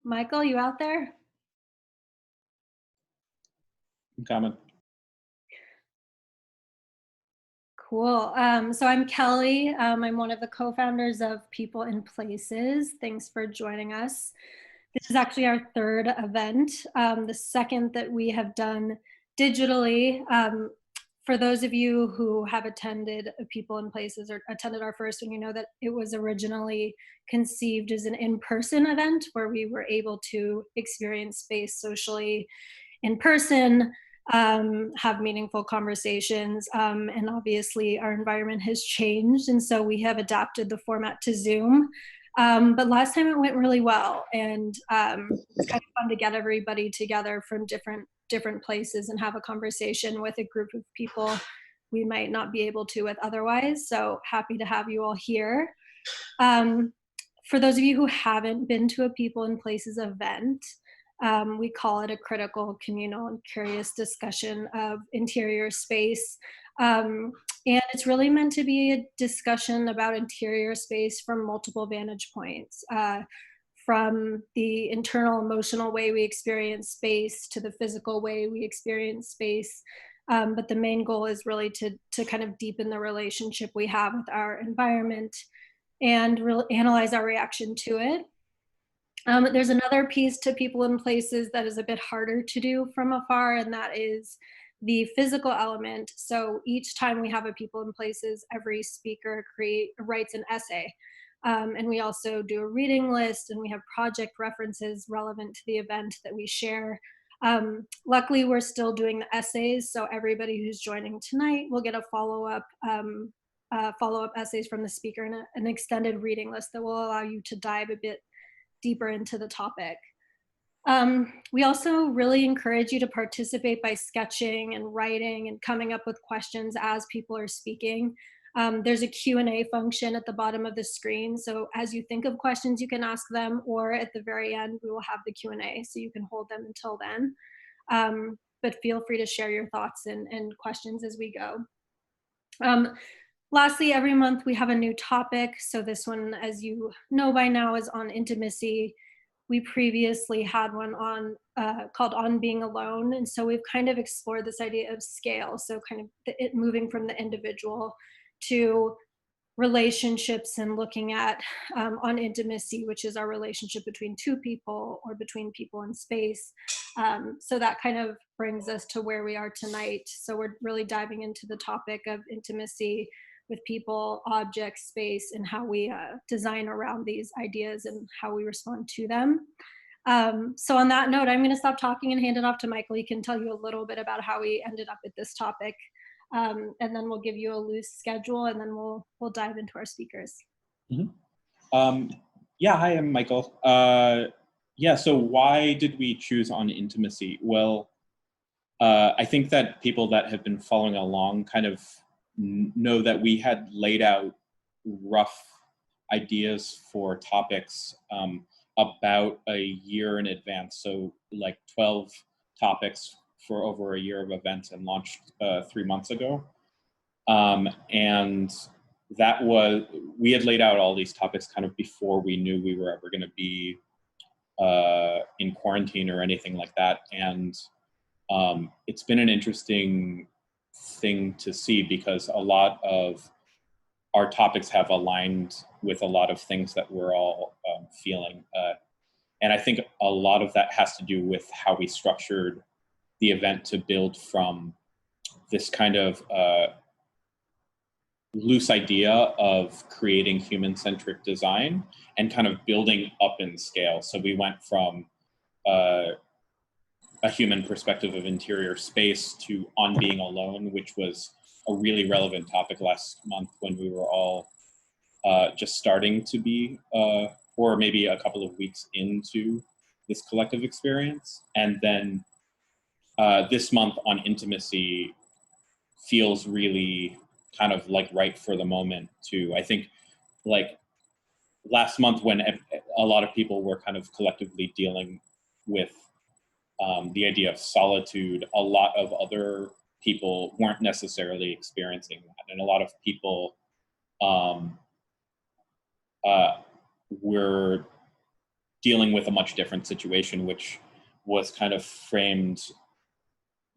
Michael, you out there? I'm coming. Cool. So I'm Kelly. I'm one of the co-founders of People in Places. Thanks for joining us. This is actually our third event, the second that we have done digitally. For those of you who have attended People in Places or attended our first one, you know that it was originally conceived as an in-person event where we were able to experience space socially in person, have meaningful conversations, and obviously our environment has changed, and so we have adapted the format to Zoom. But last time it went really well, and it's kind of fun to get everybody together from different places and have a conversation with a group of people we might not be able to with otherwise. So happy to have you all here. For those of you who haven't been to a People in Places event, we call it a critical, communal, and curious discussion of interior space. And it's really meant to be a discussion about interior space from multiple vantage points, from the internal emotional way we experience space to the physical way we experience space. But the main goal is really to kind of deepen the relationship we have with our environment and really analyze our reaction to it. There's another piece to People in Places that is a bit harder to do from afar, and that is the physical element. So each time we have a People in Places, every speaker writes an essay. And we also do a reading list, and we have project references relevant to the event that we share. Luckily, we're still doing the essays, so everybody who's joining tonight will get a follow-up essays from the speaker and an extended reading list that will allow you to dive a bit deeper into the topic. We also really encourage you to participate by sketching and writing and coming up with questions as people are speaking. There's a Q&A function at the bottom of the screen, so as you think of questions, you can ask them, or at the very end, we will have the Q&A, so you can hold them until then. But feel free to share your thoughts and questions as we go. Lastly, every month we have a new topic. So this one, as you know by now, is on intimacy. We previously had one on called On Being Alone. And so we've kind of explored this idea of scale. So kind of it moving from the individual to relationships and looking at on intimacy, which is our relationship between two people or between people in space. So that kind of brings us to where we are tonight. So we're really diving into the topic of intimacy with people, objects, space, and how we design around these ideas and how we respond to them. So on that note, I'm going to stop talking and hand it off to Michael. He can tell you a little bit about how we ended up at this topic. And then we'll give you a loose schedule, and then we'll dive into our speakers. Mm-hmm. Yeah, hi, I'm Michael. Yeah, so why did we choose on intimacy? Well, I think that people that have been following along kind of know that we had laid out rough ideas for topics about a year in advance. So like 12 topics for over a year of events, and launched 3 months ago. And that was, we had laid out all these topics kind of before we knew we were ever going to be in quarantine or anything like that. And it's been an interesting thing to see, because a lot of our topics have aligned with a lot of things that we're all feeling. And I think a lot of that has to do with how we structured the event to build from this kind of loose idea of creating human-centric design and kind of building up in scale. So we went from a human perspective of interior space to On Being Alone, which was a really relevant topic last month when we were all just starting to be, or maybe a couple of weeks into this collective experience. And then this month on intimacy feels really kind of like right for the moment too. I think like last month when a lot of people were kind of collectively dealing with the idea of solitude, a lot of other people weren't necessarily experiencing that. And a lot of people were dealing with a much different situation, which was kind of framed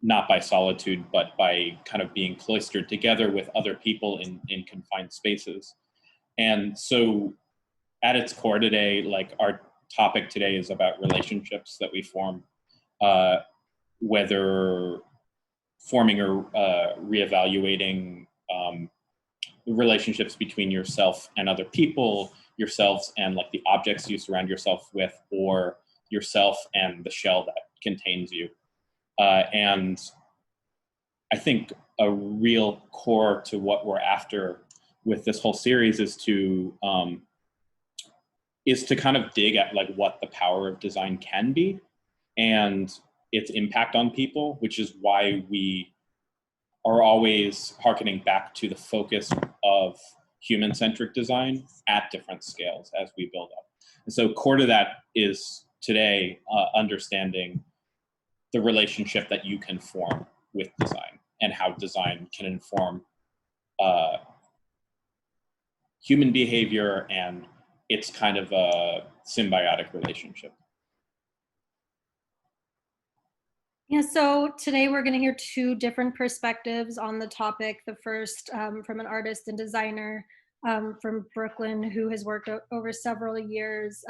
not by solitude, but by kind of being cloistered together with other people in confined spaces. And so at its core today, like our topic today is about relationships that we form, uh, whether forming or reevaluating the relationships between yourself and other people, yourselves and like the objects you surround yourself with, or yourself and the shell that contains you. And I think a real core to what we're after with this whole series is to kind of dig at like what the power of design can be and its impact on people, which is why we are always harkening back to the focus of human-centric design at different scales as we build up. And so core to that is today understanding the relationship that you can form with design and how design can inform human behavior, and it's kind of a symbiotic relationship. Yeah, so today we're going to hear two different perspectives on the topic. The first from an artist and designer from Brooklyn who has worked over several years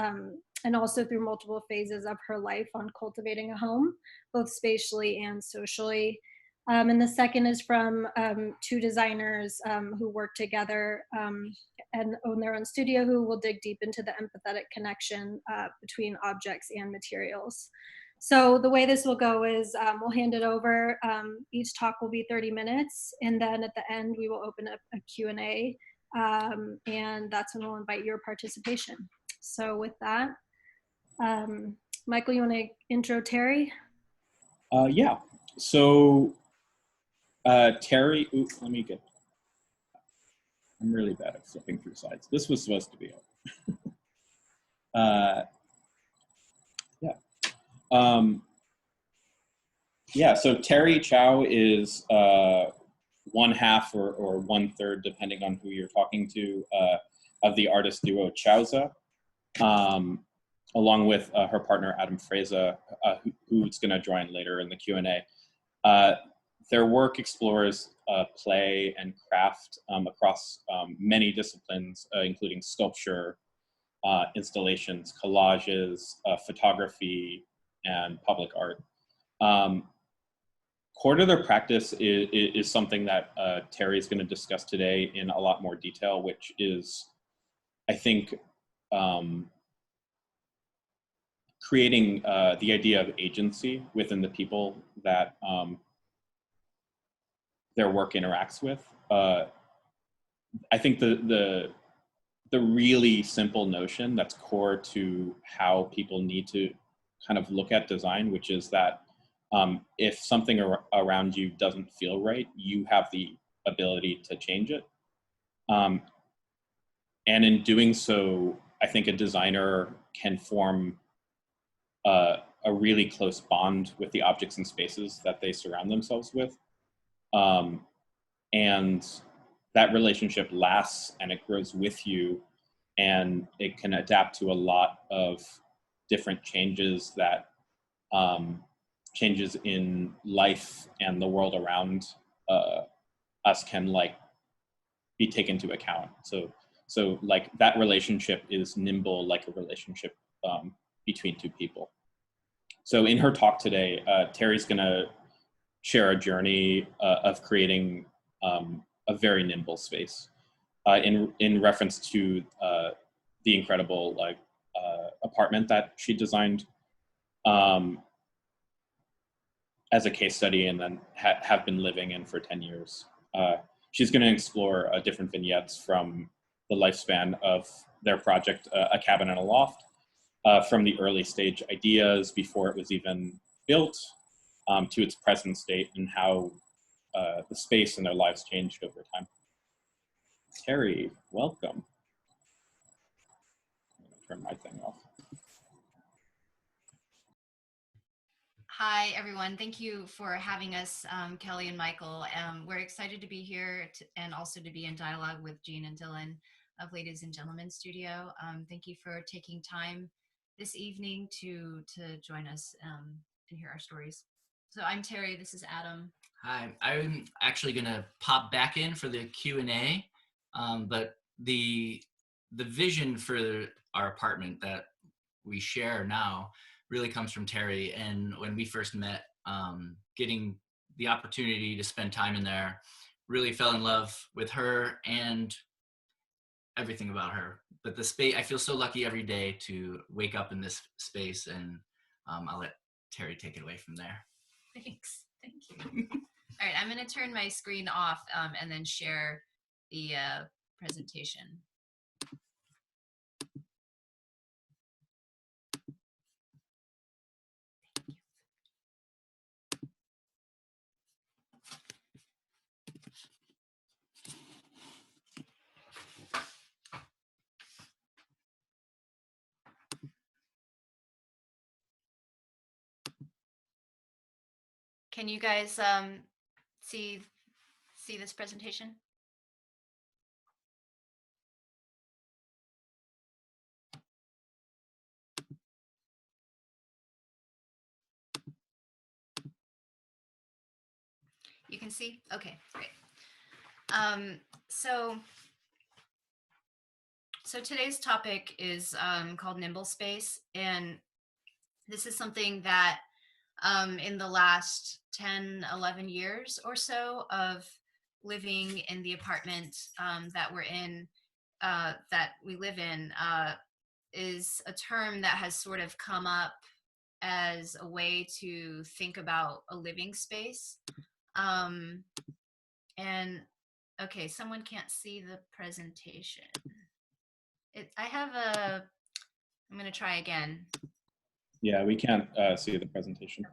and also through multiple phases of her life on cultivating a home, both spatially and socially. And the second is from two designers who work together and own their own studio, who will dig deep into the empathetic connection between objects and materials. So the way this will go is we'll hand it over. Each talk will be 30 minutes. And then at the end, we will open up a Q&A. And that's when we'll invite your participation. So with that, Michael, you want to intro Terri? Yeah. So Terri, let me get, I'm really bad at flipping through slides. This was supposed to be it. Yeah, so Terri Chiao is one half or one third, depending on who you're talking to, of the artist duo CHIAOZZA, along with her partner Adam Frezza, who's going to join later in the Q&A. Their work explores play and craft across many disciplines, including sculpture, installations, collages, photography, and public art. Core to their practice is something that Terri is going to discuss today in a lot more detail, which is, I think, creating the idea of agency within the people that their work interacts with. I think the really simple notion that's core to how people need to kind of look at design, which is that if something around you doesn't feel right, you have the ability to change it. And in doing so, I think a designer can form a really close bond with the objects and spaces that they surround themselves with. And that relationship lasts and it grows with you, and it can adapt to a lot of different changes that changes in life and the world around us can like be taken into account. So like that relationship is nimble, like a relationship between two people. So in her talk today, Terri's gonna share a journey of creating a very nimble space in reference to the incredible like apartment that she designed as a case study, and then have been living in for 10 years. She's going to explore different vignettes from the lifespan of their project, A Cabin and a Loft, from the early stage ideas before it was even built to its present state, and how the space and their lives changed over time. Terri, welcome. I'm going to turn my thing off. Hi, everyone. Thank you for having us, Kelly and Michael. We're excited to be here and also to be in dialogue with Jean and Dylan of Ladies and Gentlemen Studio. Thank you for taking time this evening to join us and hear our stories. So I'm Terry. This is Adam. Hi, I'm actually going to pop back in for the Q&A, but the vision for our apartment that we share now really comes from Terri. And when we first met, getting the opportunity to spend time in there, really fell in love with her and everything about her. But the space, I feel so lucky every day to wake up in this space, and I'll let Terri take it away from there. Thanks. Thank you. All right, I'm going to turn my screen off and then share the presentation. Can you guys see this presentation? You can see? Okay, great. So today's topic is called nimble space, and this is something that in the last 10, 11 years or so of living in the apartment that we're in, that we live in, is a term that has sort of come up as a way to think about a living space. And okay, someone can't see the presentation. I'm going to try again. Yeah, we can't see the presentation.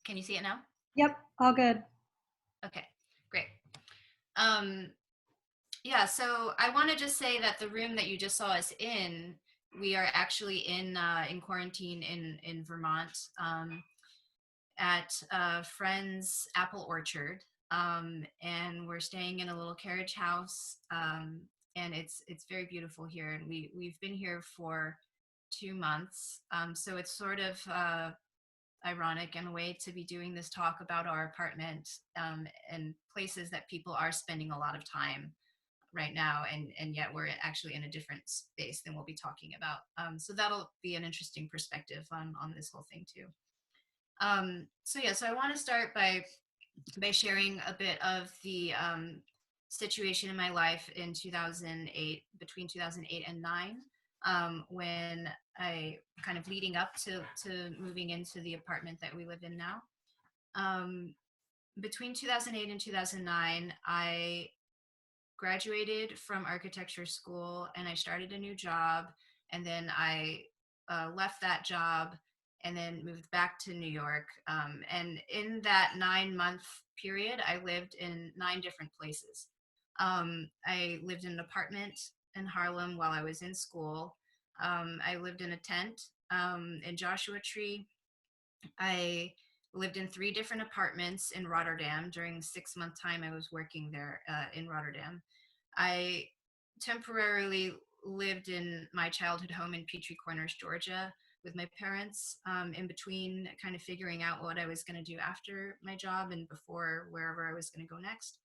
Can you see it now? Yep, all good. Okay, great. Yeah, so I want to just say that the room that you just saw us in, we are actually in quarantine in Vermont at a friend's apple orchard, and we're staying in a little carriage house, and it's very beautiful here, and we've been here for 2 months, so it's sort of ironic in a way to be doing this talk about our apartment and places that people are spending a lot of time right now, and yet we're actually in a different space than we'll be talking about. So that'll be an interesting perspective on this whole thing too. So I want to start by sharing a bit of the situation in my life in 2008, between 2008 and 2009, when I kind of leading up to moving into the apartment that we live in now. Between 2008 and 2009, I graduated from architecture school and I started a new job, and then I left that job and then moved back to New York. And in that 9-month period, I lived in 9 different places. I lived in an apartment in Harlem while I was in school. I lived in a tent in Joshua Tree. I lived in 3 different apartments in Rotterdam during the 6-month time I was working there in Rotterdam. I temporarily lived in my childhood home in Petrie Corners, Georgia, with my parents, in between kind of figuring out what I was going to do after my job and before wherever I was going to go next.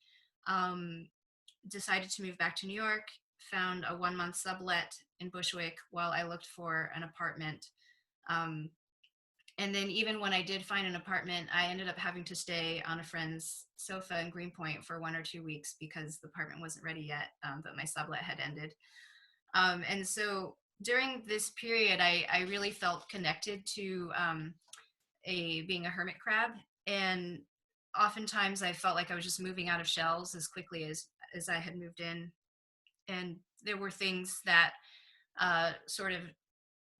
Decided to move back to New York, found a 1-month sublet in Bushwick while I looked for an apartment. And then even when I did find an apartment, I ended up having to stay on a friend's sofa in Greenpoint for 1 or 2 weeks because the apartment wasn't ready yet, but my sublet had ended. And so during this period, I really felt connected to being a hermit crab. And oftentimes I felt like I was just moving out of shells as quickly as I had moved in. And there were things that sort of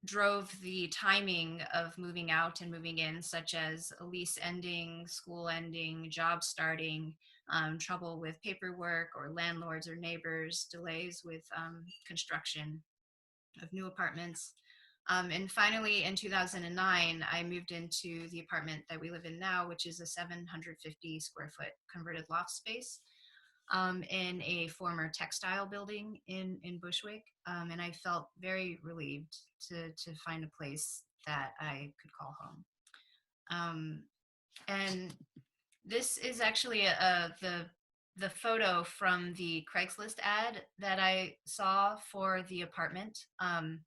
drove the timing of moving out and moving in, such as a lease ending, school ending, job starting, trouble with paperwork or landlords or neighbors, delays with construction of new apartments. And finally, in 2009, I moved into the apartment that we live in now, which is a 750 square foot converted loft space. in a former textile building in Bushwick, and I felt very relieved to find a place that I could call home. And this is actually the photo from the Craigslist ad that I saw for the apartment. And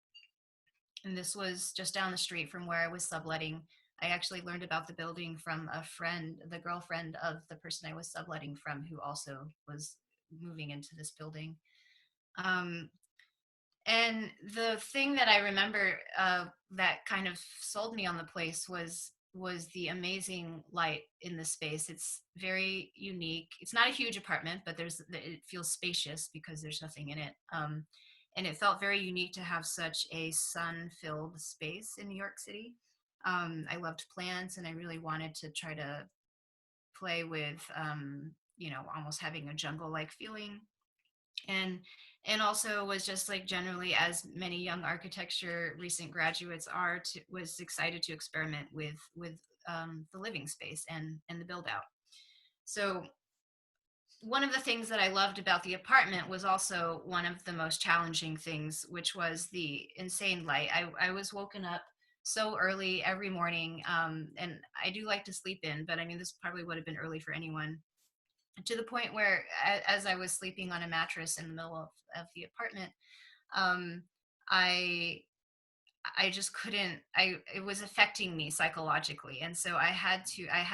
this was just down the street from where I was subletting. I actually learned about the building from a friend, the girlfriend of the person I was subletting from, who also was moving into this building. And the thing that I remember that kind of sold me on the place was the amazing light in the space. It's very unique. It's not a huge apartment, but it feels spacious because there's nothing in it. And it felt very unique to have such a sun-filled space in New York City. I loved plants, and I really wanted to try to play with, almost having a jungle-like feeling. And also was just like, generally, as many young architecture recent graduates are, was excited to experiment with the living space and the build out. So one of the things that I loved about the apartment was also one of the most challenging things, which was the insane light. I was woken up so early every morning, and I do like to sleep in, but I mean, this probably would have been early for anyone, to the point where, as I was sleeping on a mattress in the middle of the apartment, I just couldn't, it was affecting me psychologically. And so I had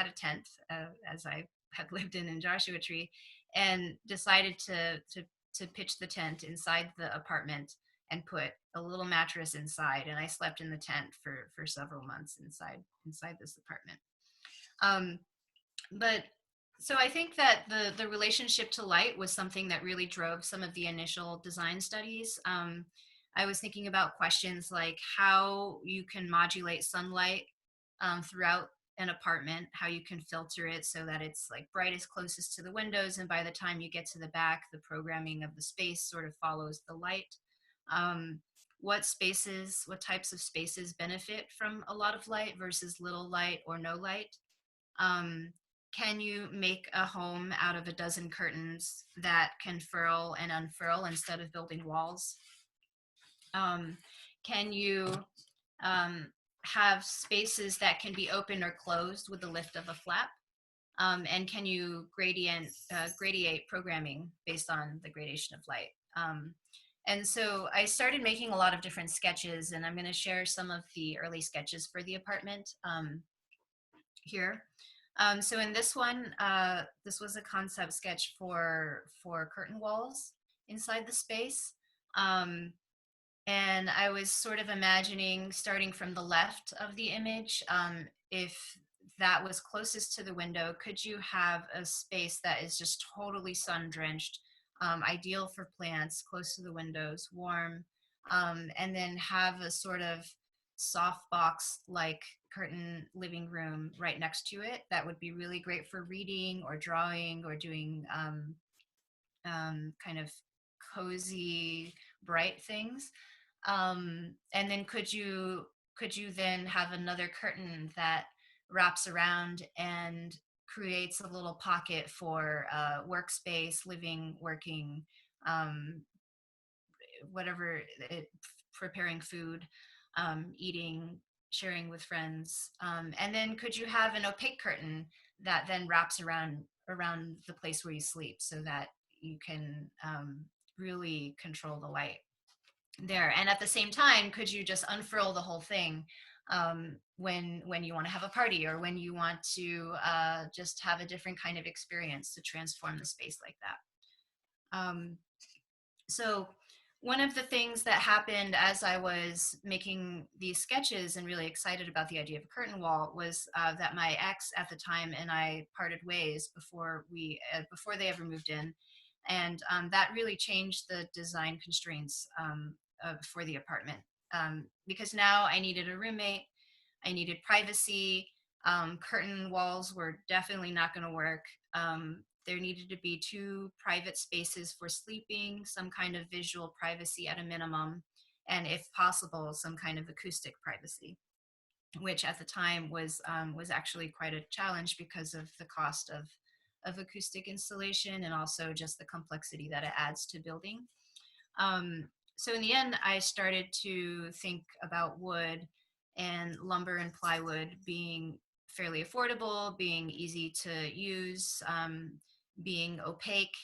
a tent, as I had lived in Joshua Tree, and decided to pitch the tent inside the apartment and put a little mattress inside. And I slept in the tent for several months inside this apartment. But so I think that the relationship to light was something that really drove some of the initial design studies. I was thinking about questions like how you can modulate sunlight throughout an apartment, how you can filter it so that it's like brightest closest to the windows, and by the time you get to the back, the programming of the space sort of follows the light. What types of spaces benefit from a lot of light versus little light or no light? Can you make a home out of a dozen curtains that can furl and unfurl instead of building walls? Can you have spaces that can be open or closed with the lift of a flap? And can you gradiate programming based on the gradation of light? And so I started making a lot of different sketches, and I'm going to share some of the early sketches for the apartment here. So in this one, this was a concept sketch for curtain walls inside the space. And I was sort of imagining, starting from the left of the image, if that was closest to the window, could you have a space that is just totally sun drenched, ideal for plants, close to the windows, warm, and then have a sort of soft box like curtain living room right next to it that would be really great for reading or drawing or doing kind of cozy, bright things. And then could you then have another curtain that wraps around and creates a little pocket for workspace, living, working, whatever, preparing food, eating, sharing with friends. And then could you have an opaque curtain that then wraps around the place where you sleep, so that you can really control the light there? And at the same time, could you just unfurl the whole thing when you want to have a party, or when you want to just have a different kind of experience to transform the space like that? So one of the things that happened as I was making these sketches and really excited about the idea of a curtain wall was that my ex at the time and I parted ways before they ever moved in. And that really changed the design constraints for the apartment, because now I needed a roommate, I needed privacy. Curtain walls were definitely not going to work. There needed to be 2 private spaces for sleeping, some kind of visual privacy at a minimum, and if possible, some kind of acoustic privacy, which at the time was actually quite a challenge because of the cost of acoustic installation, and also just the complexity that it adds to building. So in the end, I started to think about wood and lumber and plywood being fairly affordable, being easy to use, being opaque,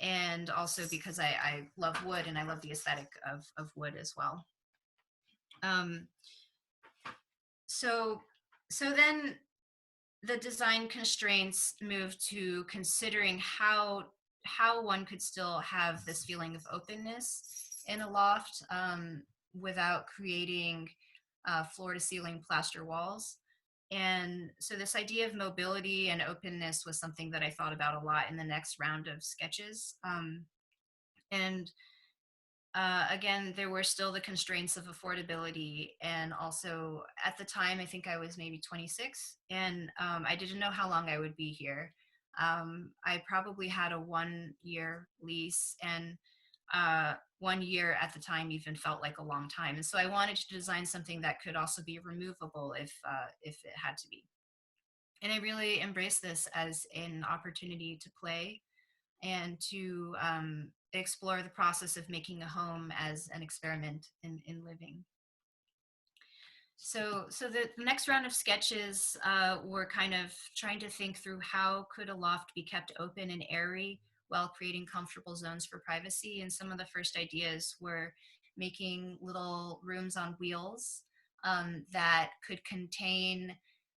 and also because I love wood and I love the aesthetic of wood as well. So then the design constraints moved to considering how one could still have this feeling of openness in a loft without creating floor to ceiling plaster walls. And so this idea of mobility and openness was something that I thought about a lot in the next round of sketches. Again, there were still the constraints of affordability, and also at the time, I think I was maybe 26, and I didn't know how long I would be here. I probably had a 1-year lease, and 1 year at the time even felt like a long time. And so I wanted to design something that could also be removable if it had to be. And I really embraced this as an opportunity to play and to explore the process of making a home as an experiment in living. So the next round of sketches were kind of trying to think through how could a loft be kept open and airy while creating comfortable zones for privacy. And some of the first ideas were making little rooms on wheels that could contain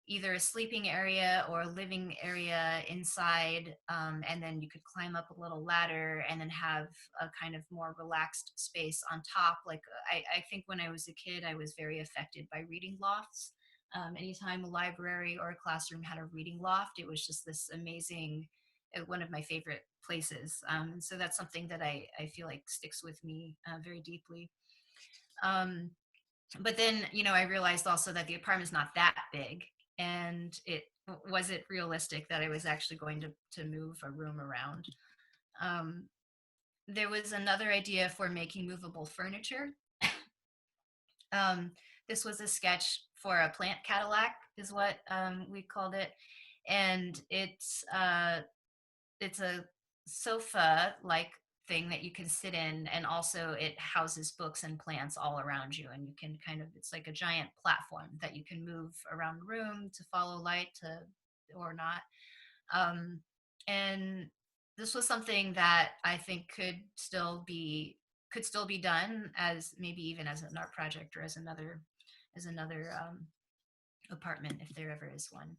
either a sleeping area or a living area inside, and then you could climb up a little ladder and then have a kind of more relaxed space on top. Like I think when I was a kid, I was very affected by reading lofts. Anytime a library or a classroom had a reading loft, it was just this amazing, one of my favorite places. And so that's something that I feel like sticks with me very deeply. But then, I realized also that the apartment's not that big, and was it realistic that I was actually going to move a room around. There was another idea for making movable furniture. This was a sketch for a plant Cadillac, is what we called it, and it's a sofa-like thing that you can sit in, and also it houses books and plants all around you, and you can it's like a giant platform that you can move around the room to follow light or not. And this was something that I think could still be done as maybe even as an art project or as another apartment, if there ever is one.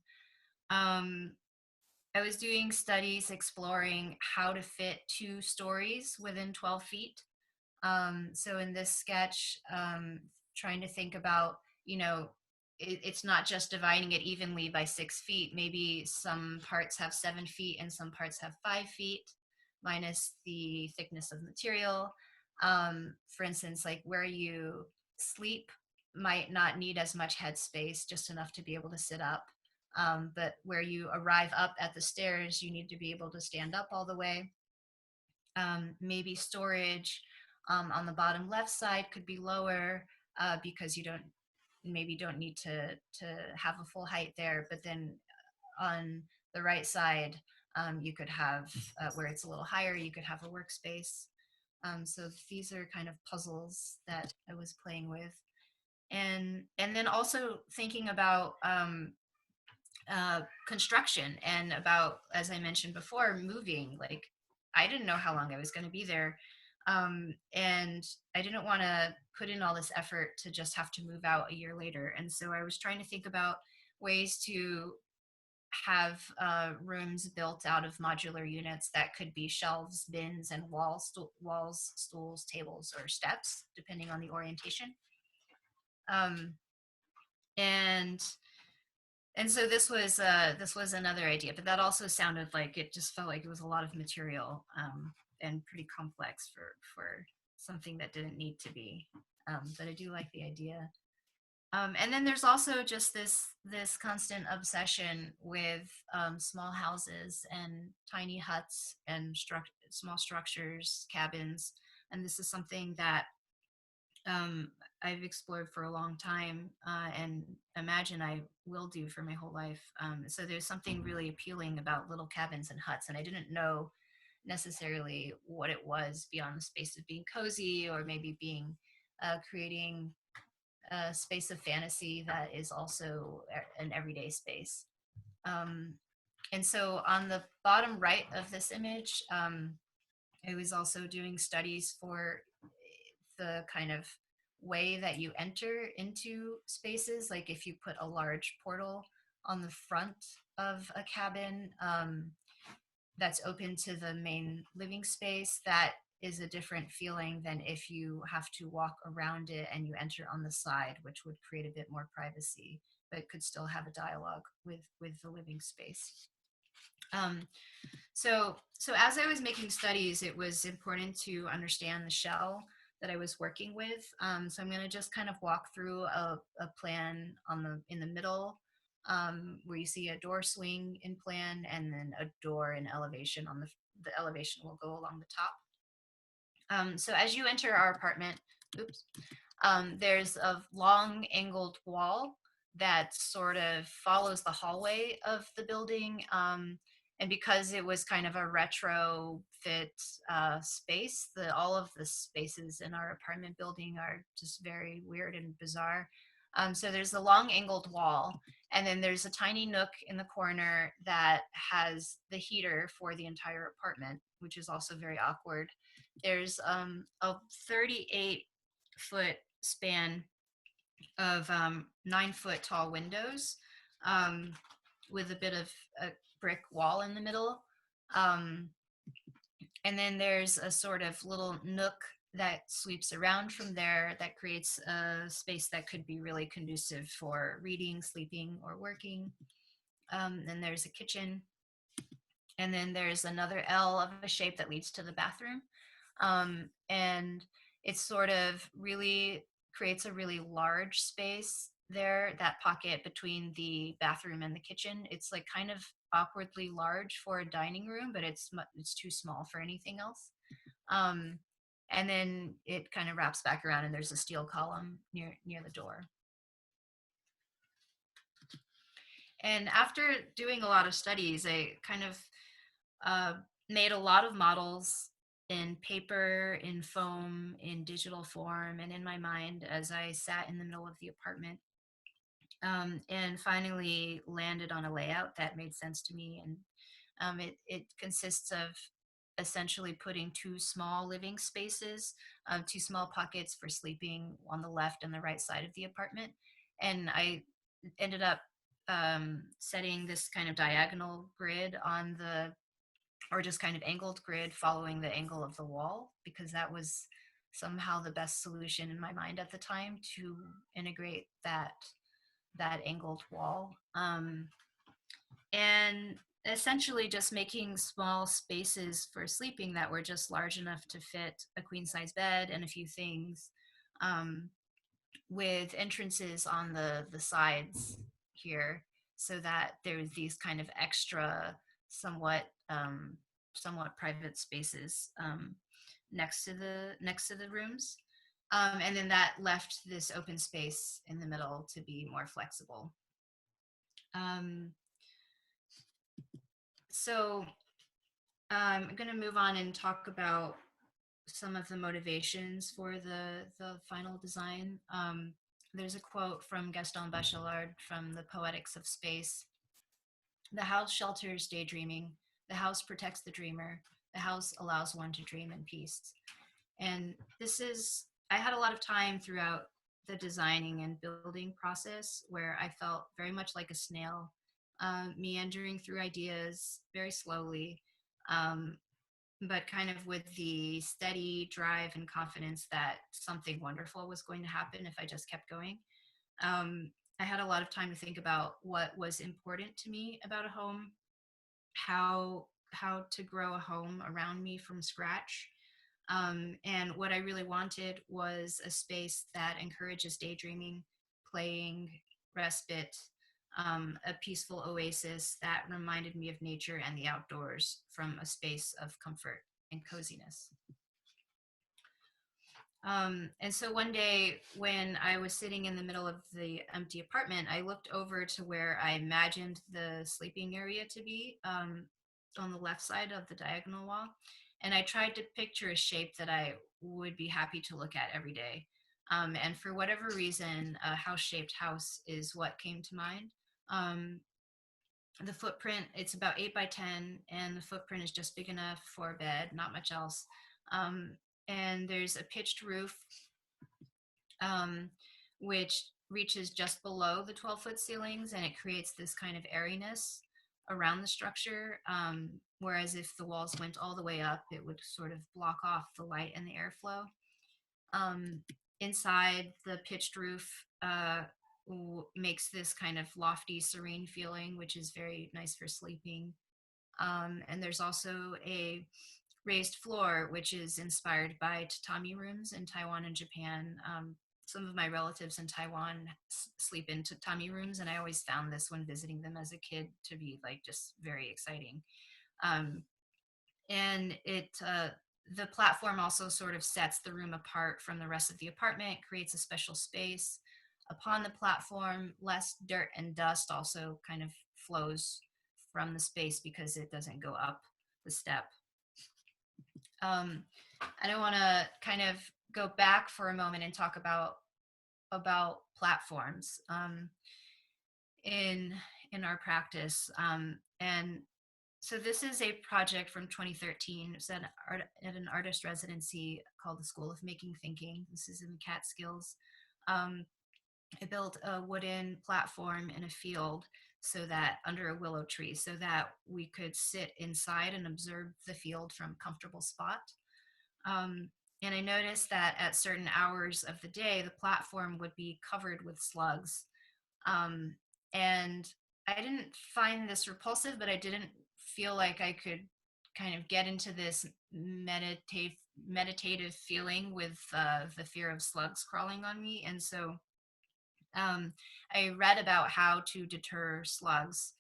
I was doing studies exploring how to fit 2 stories within 12 feet. So in this sketch, trying to think about, it's not just dividing it evenly by 6 feet. Maybe some parts have 7 feet and some parts have 5 feet, minus the thickness of material. For instance, like where you sleep might not need as much headspace, just enough to be able to sit up. But where you arrive up at the stairs, you need to be able to stand up all the way. Maybe storage on the bottom left side could be lower because you don't need to have a full height there. But then on the right side, you could have where it's a little higher, you could have a workspace. So these are kind of puzzles that I was playing with, and then also thinking about construction and about, as I mentioned before, moving. Like I didn't know how long I was going to be there, and I didn't want to put in all this effort to just have to move out a year later. And so I was trying to think about ways to have rooms built out of modular units that could be shelves, bins, and walls, stools, tables, or steps, depending on the orientation. And so this was another idea, but that also sounded like it just felt like it was a lot of material and pretty complex for something that didn't need to be. But I do like the idea. And then there's also just this constant obsession with small houses and tiny huts and small structures, cabins. And this is something that I've explored for a long time, and imagine I will do for my whole life. So there's something really appealing about little cabins and huts, and I didn't know necessarily what it was beyond the space of being cozy, or maybe being creating a space of fantasy that is also an everyday space. Um, and so on the bottom right of this image, I was also doing studies for the kind of way that you enter into spaces. Like if you put a large portal on the front of a cabin, that's open to the main living space, that is a different feeling than if you have to walk around it and you enter on the side, which would create a bit more privacy, but could still have a dialogue with the living space. So as I was making studies, it was important to understand the shell that I was working with. So I'm going to just kind of walk through a plan in the middle, where you see a door swing in plan, and then a door in elevation. On the elevation will go along the top. So as you enter our apartment, there's a long angled wall that sort of follows the hallway of the building. And because it was kind of a retrofit space, all of the spaces in our apartment building are just very weird and bizarre. So there's a long angled wall, and then there's a tiny nook in the corner that has the heater for the entire apartment, which is also very awkward. There's a 38-foot span of 9-foot tall windows, with a bit of a brick wall in the middle. And then there's a sort of little nook that sweeps around from there that creates a space that could be really conducive for reading, sleeping, or working. Then there's a kitchen. And then there's another L of a shape that leads to the bathroom. And it sort of really creates a really large space there, that pocket between the bathroom and the kitchen. It's like kind of awkwardly large for a dining room, but it's too small for anything else. And then it kind of wraps back around, and there's a steel column near the door. And after doing a lot of studies, I kind of made a lot of models in paper, in foam, in digital form, and in my mind as I sat in the middle of the apartment. And finally landed on a layout that made sense to me. And it consists of essentially putting two small living spaces, two small pockets for sleeping on the left and the right side of the apartment. And I ended up setting this kind of diagonal grid or just kind of angled grid following the angle of the wall, because that was somehow the best solution in my mind at the time to integrate that angled wall. And essentially just making small spaces for sleeping that were just large enough to fit a queen size bed and a few things, with entrances on the sides here, so that there's these kind of extra, somewhat private spaces next to the rooms. And then that left this open space in the middle to be more flexible. So I'm going to move on and talk about some of the motivations for the final design. There's a quote from Gaston Bachelard from The Poetics of Space. "The house shelters daydreaming. The house protects the dreamer. The house allows one to dream in peace." And I had a lot of time throughout the designing and building process where I felt very much like a snail, meandering through ideas very slowly, but kind of with the steady drive and confidence that something wonderful was going to happen if I just kept going. I had a lot of time to think about what was important to me about a home, how to grow a home around me from scratch. And what I really wanted was a space that encourages daydreaming, playing, respite, a peaceful oasis that reminded me of nature and the outdoors from a space of comfort and coziness. And so one day when I was sitting in the middle of the empty apartment, I looked over to where I imagined the sleeping area to be, on the left side of the diagonal wall. And I tried to picture a shape that I would be happy to look at every day. And for whatever reason, a house-shaped house is what came to mind. The footprint, it's about 8 by 10, and the footprint is just big enough for a bed, not much else. And there's a pitched roof, which reaches just below the 12-foot ceilings, and it creates this kind of airiness around the structure. Whereas if the walls went all the way up, it would sort of block off the light and the airflow. Inside, the pitched roof makes this kind of lofty, serene feeling, which is very nice for sleeping. And there's also a raised floor, which is inspired by tatami rooms in Taiwan and Japan. Some of my relatives in Taiwan sleep in tatami rooms, and I always found this when visiting them as a kid to be like just very exciting. And the platform also sort of sets the room apart from the rest of the apartment, creates a special space. Upon the platform, less dirt and dust also kind of flows from the space because it doesn't go up the step. I want to kind of go back for a moment and talk about platforms in our practice. And so this is a project from 2013. It's at an artist residency called the School of Making Thinking. This is in the Catskills. I built a wooden platform in a field so that under a willow tree, so that we could sit inside and observe the field from a comfortable spot. And I noticed that at certain hours of the day, the platform would be covered with slugs. And I didn't find this repulsive, but I didn't feel like I could kind of get into this meditative feeling with the fear of slugs crawling on me. And so I read about how to deter slugs,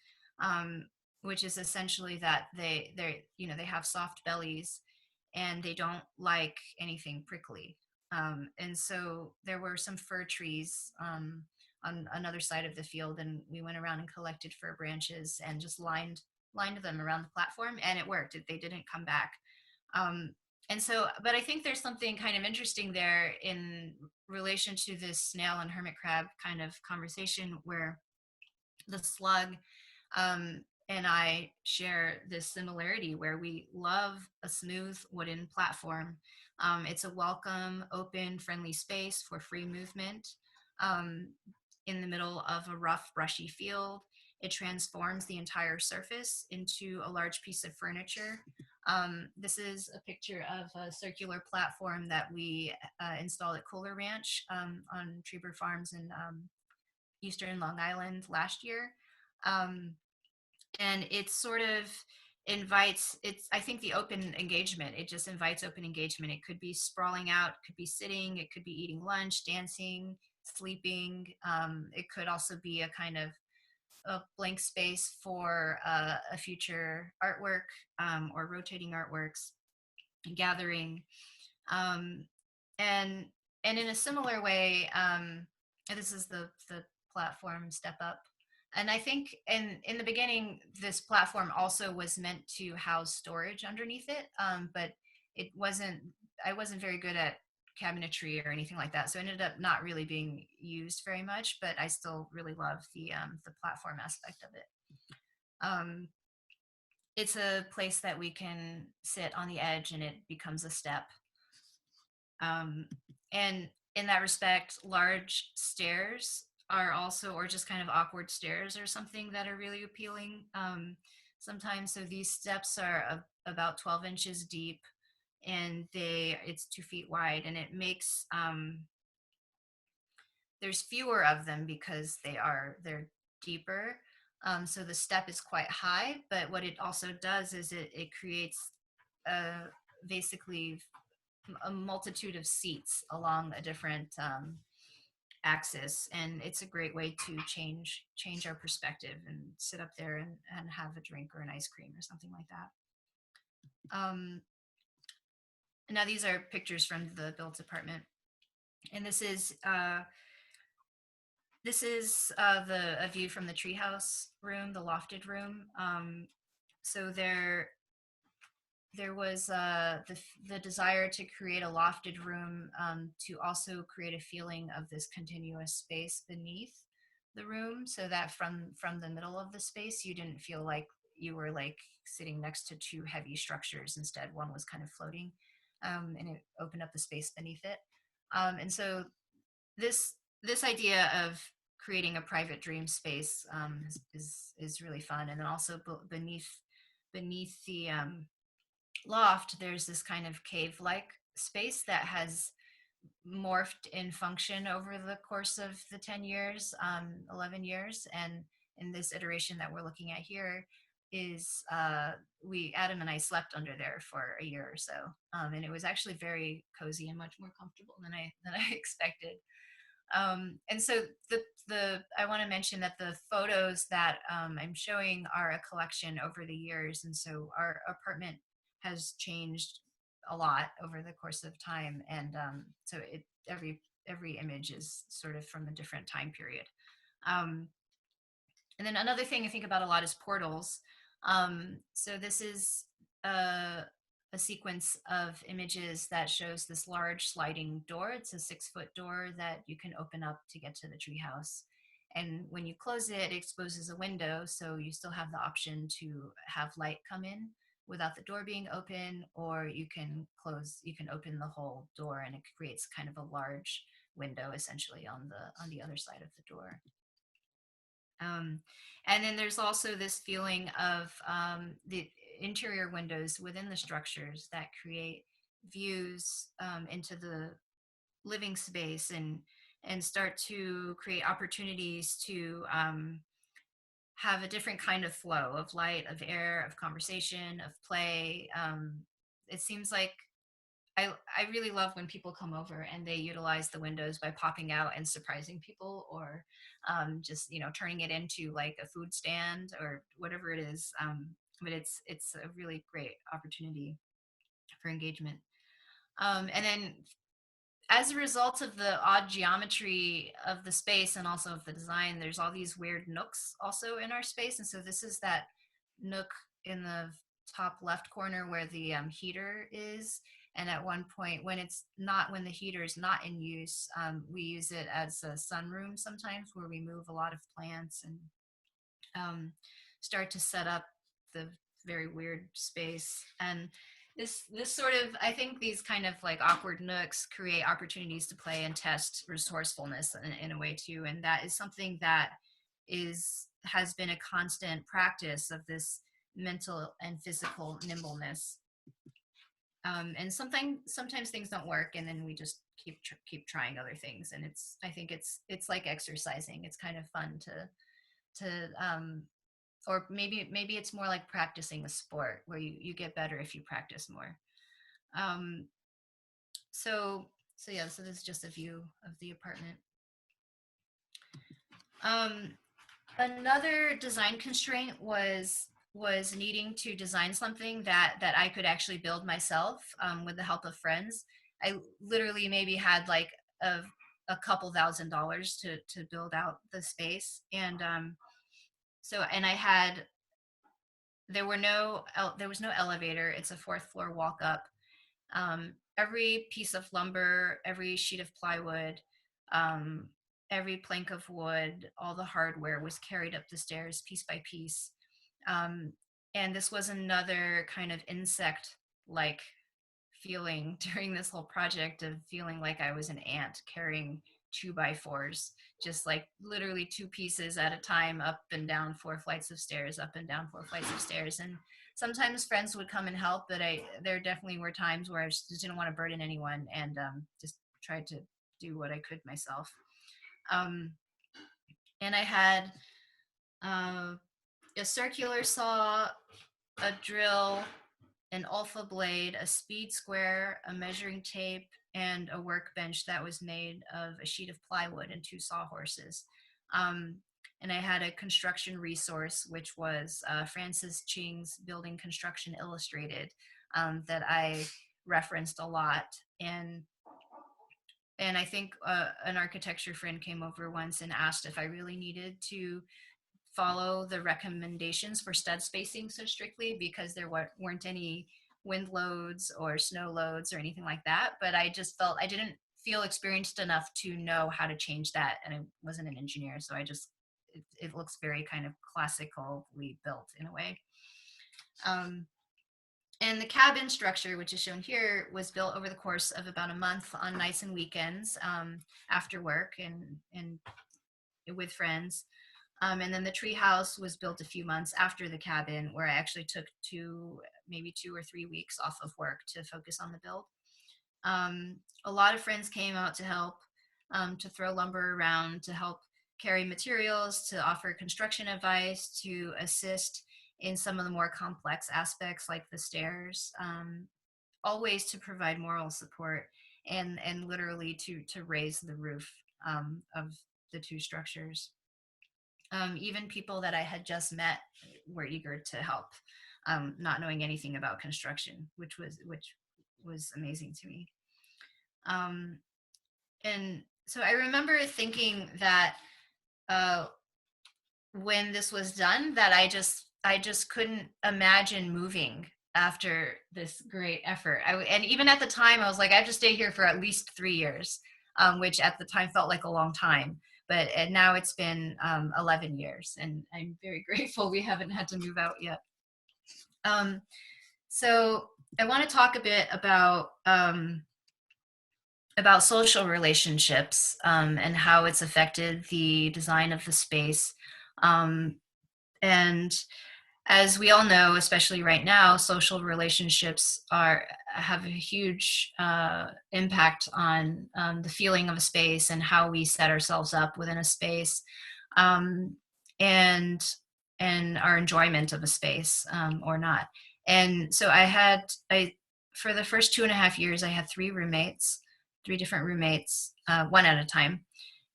which is essentially that they have soft bellies and they don't like anything prickly. And so there were some fir trees on another side of the field, and we went around and collected fir branches and just lined them around the platform, and it worked. They didn't come back. And so, but I think there's something kind of interesting there in relation to this snail and hermit crab kind of conversation, where the slug and I share this similarity where we love a smooth wooden platform. It's a welcome, open, friendly space for free movement in the middle of a rough, brushy field. It transforms the entire surface into a large piece of furniture. This is a picture of a circular platform that we installed at Kohler Ranch on Treber Farms in Eastern Long Island last year. And it sort of invites, I think the open engagement, it just invites open engagement. It could be sprawling out, it could be sitting, it could be eating lunch, dancing, sleeping. It could also be a kind of a blank space for a future artwork or rotating artworks, gathering. And in a similar way, and this is the platform Step Up. And I think in the beginning, this platform also was meant to house storage underneath it, but I wasn't very good at cabinetry or anything like that, so it ended up not really being used very much, but I still really love the platform aspect of it. It's a place that we can sit on the edge and it becomes a step. And in that respect, large stairs are also, or just kind of awkward stairs or something that are really appealing sometimes. So these steps are about 12 inches deep, and it's 2 feet wide, and it makes there's fewer of them because they're deeper. So the step is quite high, but what it also does is it creates basically a multitude of seats along a different axis, and it's a great way to change our perspective and sit up there and have a drink or an ice cream or something like that. Now these are pictures from the built apartment. And this is a view from the treehouse room, the lofted room. So there was the desire to create a lofted room, to also create a feeling of this continuous space beneath the room, so that from the middle of the space you didn't feel like you were like sitting next to two heavy structures. Instead, one was kind of floating, and it opened up the space beneath it. And so this idea of creating a private dream space, is really fun. And then also beneath the loft, there's this kind of cave-like space that has morphed in function over the course of the 10 years, 11 years. And in this iteration that we're looking at here is, Adam and I slept under there for a year or so. And it was actually very cozy and much more comfortable than I expected. And so I want to mention that the photos that I'm showing are a collection over the years. And so our apartment has changed a lot over the course of time. And so every image is sort of from a different time period. And then another thing I think about a lot is portals. So this is a sequence of images that shows this large sliding door. It's a 6-foot door that you can open up to get to the treehouse. And when you close it, it exposes a window. So you still have the option to have light come in without the door being open, or you can open the whole door, and it creates kind of a large window essentially on the other side of the door. And then there's also this feeling of the interior windows within the structures that create views into the living space, and start to create opportunities to have a different kind of flow of light, of air, of conversation, of play. It seems like I really love when people come over and they utilize the windows by popping out and surprising people, or just turning it into like a food stand or whatever it is. But it's a really great opportunity for engagement. And then as a result of the odd geometry of the space and also of the design, there's all these weird nooks also in our space. And so this is that nook in the top left corner where the heater is. And at one point, when the heater is not in use, we use it as a sunroom sometimes, where we move a lot of plants and start to set up the very weird space. And this sort of, I think these kind of like awkward nooks create opportunities to play and test resourcefulness in a way too. And that is something that has been a constant practice of this mental and physical nimbleness. And sometimes things don't work, and then we just keep trying other things. And I think it's like exercising. It's kind of fun to or maybe it's more like practicing a sport, where you get better if you practice more. So this is just a view of the apartment. Another design constraint was needing to design something that I could actually build myself, with the help of friends. I literally maybe had like a couple $1,000s to build out the space. And there was no elevator. It's a 4th floor walk up. Every piece of lumber, every sheet of plywood, every plank of wood, all the hardware was carried up the stairs piece by piece. And this was another kind of insect-like feeling during this whole project, of feeling like I was an ant carrying 2x4s, just like literally 2 pieces at a time, up and down 4 flights of stairs, up and down 4 flights of stairs. And sometimes friends would come and help, but there definitely were times where I just didn't want to burden anyone, and just tried to do what I could myself. And I had a circular saw, a drill, an alpha blade, a speed square, a measuring tape, and a workbench that was made of a sheet of plywood and 2 sawhorses. And I had a construction resource, which was Francis Ching's Building Construction Illustrated, that I referenced a lot. And And I think an architecture friend came over once and asked if I really needed to follow the recommendations for stud spacing so strictly, because there weren't any wind loads or snow loads or anything like that. But I just felt I didn't feel experienced enough to know how to change that, and I wasn't an engineer, so it looks very kind of classically built in a way. And the cabin structure, which is shown here, was built over the course of about a month on nights and weekends, after work and with friends. And then the tree house was built a few months after the cabin, where I actually took maybe 2 or 3 weeks off of work to focus on the build. A lot of friends came out to help, to throw lumber around, to help carry materials, to offer construction advice, to assist in some of the more complex aspects like the stairs, always to provide moral support and literally to raise the roof of the 2 structures. Even people that I had just met were eager to help, not knowing anything about construction, which was amazing to me. And so I remember thinking that when this was done, that I just couldn't imagine moving after this great effort. And even at the time, I was like, I have to stay here for at least 3 years, which at the time felt like a long time. But now it's been 11 years, and I'm very grateful we haven't had to move out yet. So I want to talk a bit about social relationships, and how it's affected the design of the space. And as we all know, especially right now, social relationships have a huge impact on the feeling of a space and how we set ourselves up within a space, and our enjoyment of a space, or not. And so for the first 2.5 years, I had 3 different roommates, one at a time,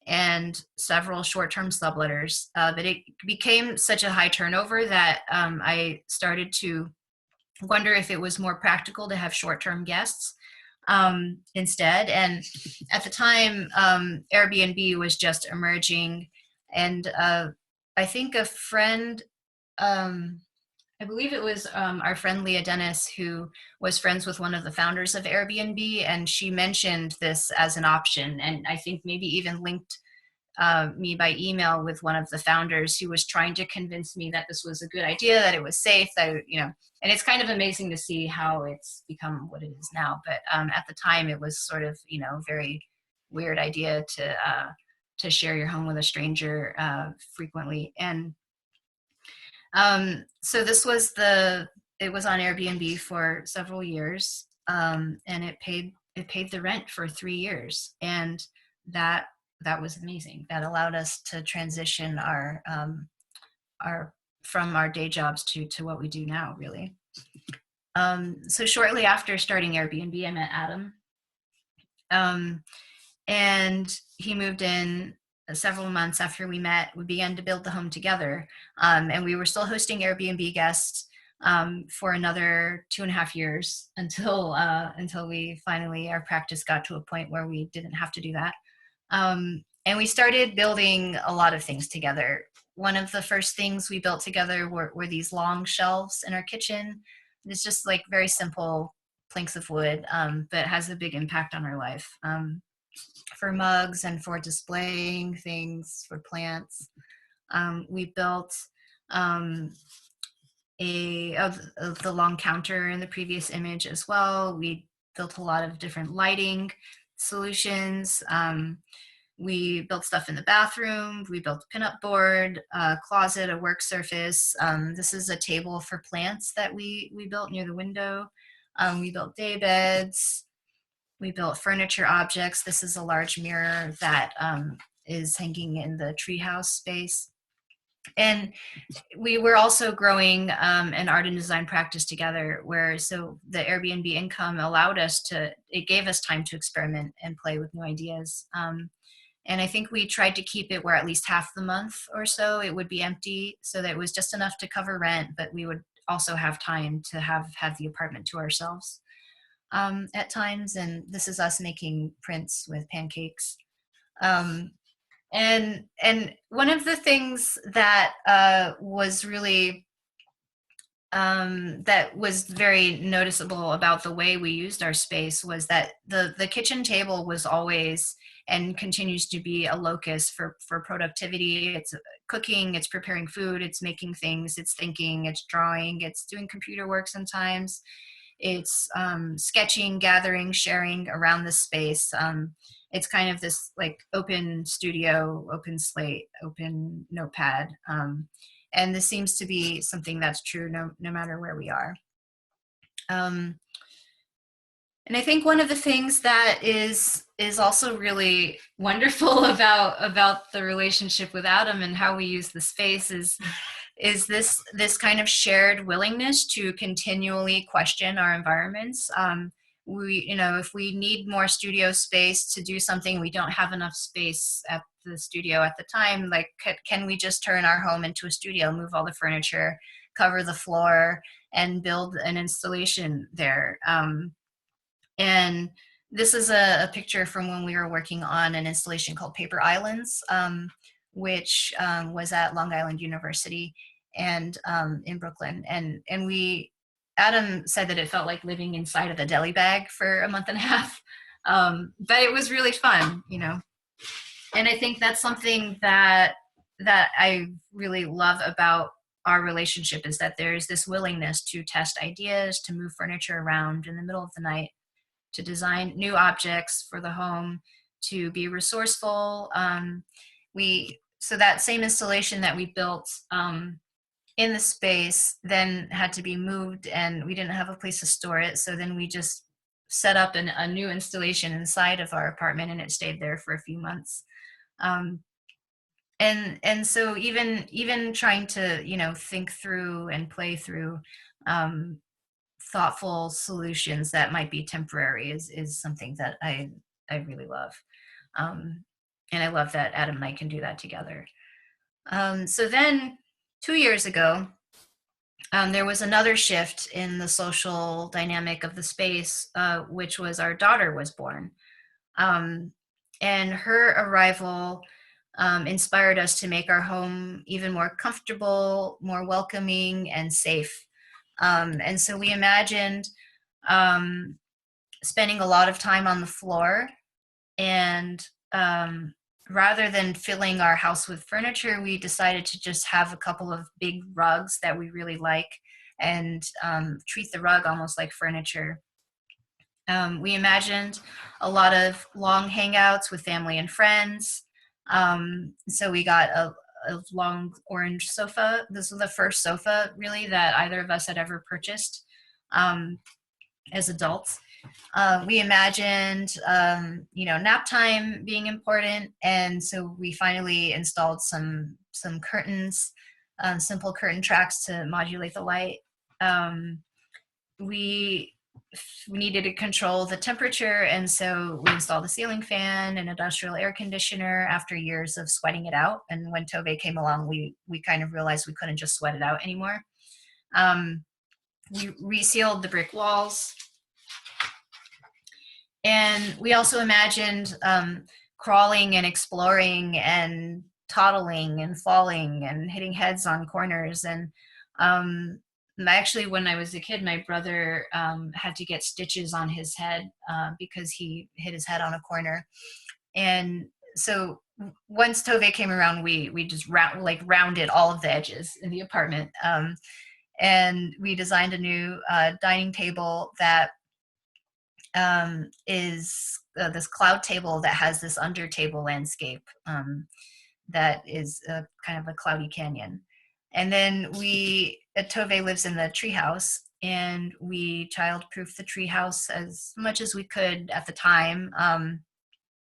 and several short-term subletters. But it became such a high turnover that I started to wonder if it was more practical to have short-term guests instead. And at the time, Airbnb was just emerging, and I think a friend, I believe it was our friend Leah Dennis, who was friends with one of the founders of Airbnb, and she mentioned this as an option, and I think maybe even linked me by email with one of the founders who was trying to convince me that this was a good idea, that it was safe, and it's kind of amazing to see how it's become what it is now. But at the time, it was sort of, very weird idea to share your home with a stranger frequently. And so it was on Airbnb for several years, and it paid the rent for 3 years, and that was amazing. That allowed us to transition from our day jobs to what we do now, really. So shortly after starting Airbnb, I met Adam, and he moved in several months after we met. We began to build the home together, and we were still hosting Airbnb guests for another 2.5 years until we finally, our practice got to a point where we didn't have to do that. And we started building a lot of things together. One of the first things we built together were these long shelves in our kitchen. It's just like very simple planks of wood, but it has a big impact on our life. For mugs and for displaying things, for plants. We built the long counter in the previous image as well. We built a lot of different lighting solutions. We built stuff in the bathroom. We built a pinup board, a closet, a work surface. This is a table for plants that we built near the window. We built day beds. We built furniture objects. This is a large mirror that is hanging in the treehouse space. And we were also growing an art and design practice together, so the Airbnb income allowed us it gave us time to experiment and play with new ideas. And I think we tried to keep it where at least half the month or so it would be empty, so that it was just enough to cover rent, but we would also have time to have the apartment to ourselves. at times, and this is us making prints with pancakes. And one of the things that was really that was very noticeable about the way we used our space was that the kitchen table was always and continues to be a locus for productivity. It's cooking, it's preparing food, it's making things, it's thinking, it's drawing, it's doing computer work sometimes. It's sketching, gathering, sharing around the space. It's kind of this like open studio, open slate, open notepad. And this seems to be something that's true no matter where we are. And I think one of the things that is also really wonderful about the relationship with Adam and how we use the space is this kind of shared willingness to continually question our environments. If we need more studio space to do something, we don't have enough space at the studio at the time. Like, can we just turn our home into a studio, move all the furniture, cover the floor, and build an installation there? And this is a picture from when we were working on an installation called Paper Islands, which was at Long Island University and in Brooklyn. And Adam said that it felt like living inside of a deli bag for a month and a half. But it was really fun, you know. And I think that's something that I really love about our relationship, is that there's this willingness to test ideas, to move furniture around in the middle of the night, to design new objects for the home, to be resourceful. So that same installation that we built in the space then had to be moved, and we didn't have a place to store it. So then we just set up a new installation inside of our apartment, and it stayed there for a few months. And so even trying to, you know, think through and play through thoughtful solutions that might be temporary is something that I really love. And I love that Adam and I can do that together. So then 2 years ago, there was another shift in the social dynamic of the space, which was our daughter was born. And her arrival inspired us to make our home even more comfortable, more welcoming, and safe. And so we imagined spending a lot of time on the floor, and rather than filling our house with furniture, we decided to just have a couple of big rugs that we really like, and treat the rug almost like furniture. We imagined a lot of long hangouts with family and friends. So we got a long orange sofa. This was the first sofa really that either of us had ever purchased as adults. We imagined, nap time being important, and so we finally installed some curtains, simple curtain tracks to modulate the light. We needed to control the temperature, and so we installed a ceiling fan and industrial air conditioner after years of sweating it out. And when Tove came along, we kind of realized we couldn't just sweat it out anymore. We resealed the brick walls. And we also imagined crawling and exploring and toddling and falling and hitting heads on corners. And actually, when I was a kid, my brother had to get stitches on his head because he hit his head on a corner. And so once Tove came around, we just rounded all of the edges in the apartment. And we designed a new dining table that is this cloud table that has this under table landscape that is kind of a cloudy canyon. And then Tove lives in the treehouse, and we child-proofed the treehouse as much as we could at the time,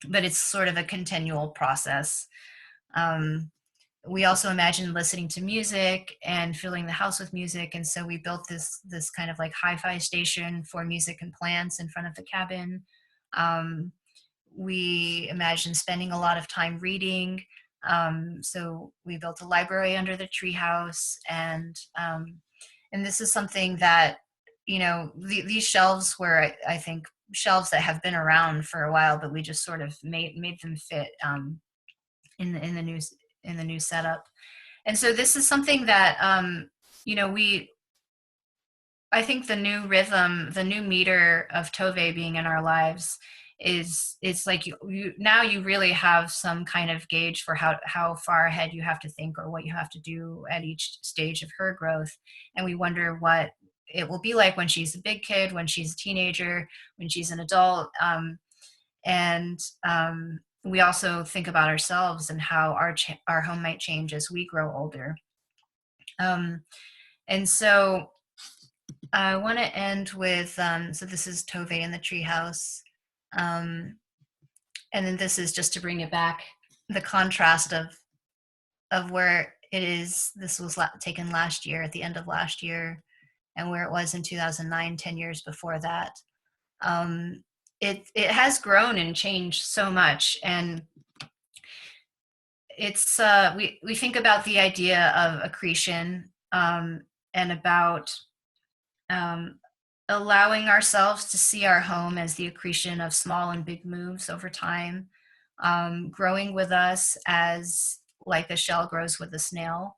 but it's sort of a continual process. We also imagined listening to music and filling the house with music, and so we built this kind of like hi-fi station for music and plants in front of the cabin. We imagined spending a lot of time reading, so we built a library under the treehouse, and this is something that you know, these shelves were, I think, shelves that have been around for a while, but we just sort of made them fit in the new setup. And so this is something that you know, I think the new rhythm, the new meter of Tove being in our lives is, it's like you now you really have some kind of gauge for how far ahead you have to think, or what you have to do at each stage of her growth. And we wonder what it will be like when she's a big kid, when she's a teenager, when she's an adult. And we also think about ourselves and how our home might change as we grow older. And so I want to end with, so this is Tove in the treehouse. And then this is just to bring it back, the contrast of where it is. This was taken last year, at the end of last year, and where it was in 2009, 10 years before that. It has grown and changed so much. And it's, we think about the idea of accretion, and about allowing ourselves to see our home as the accretion of small and big moves over time, growing with us as like a shell grows with a snail.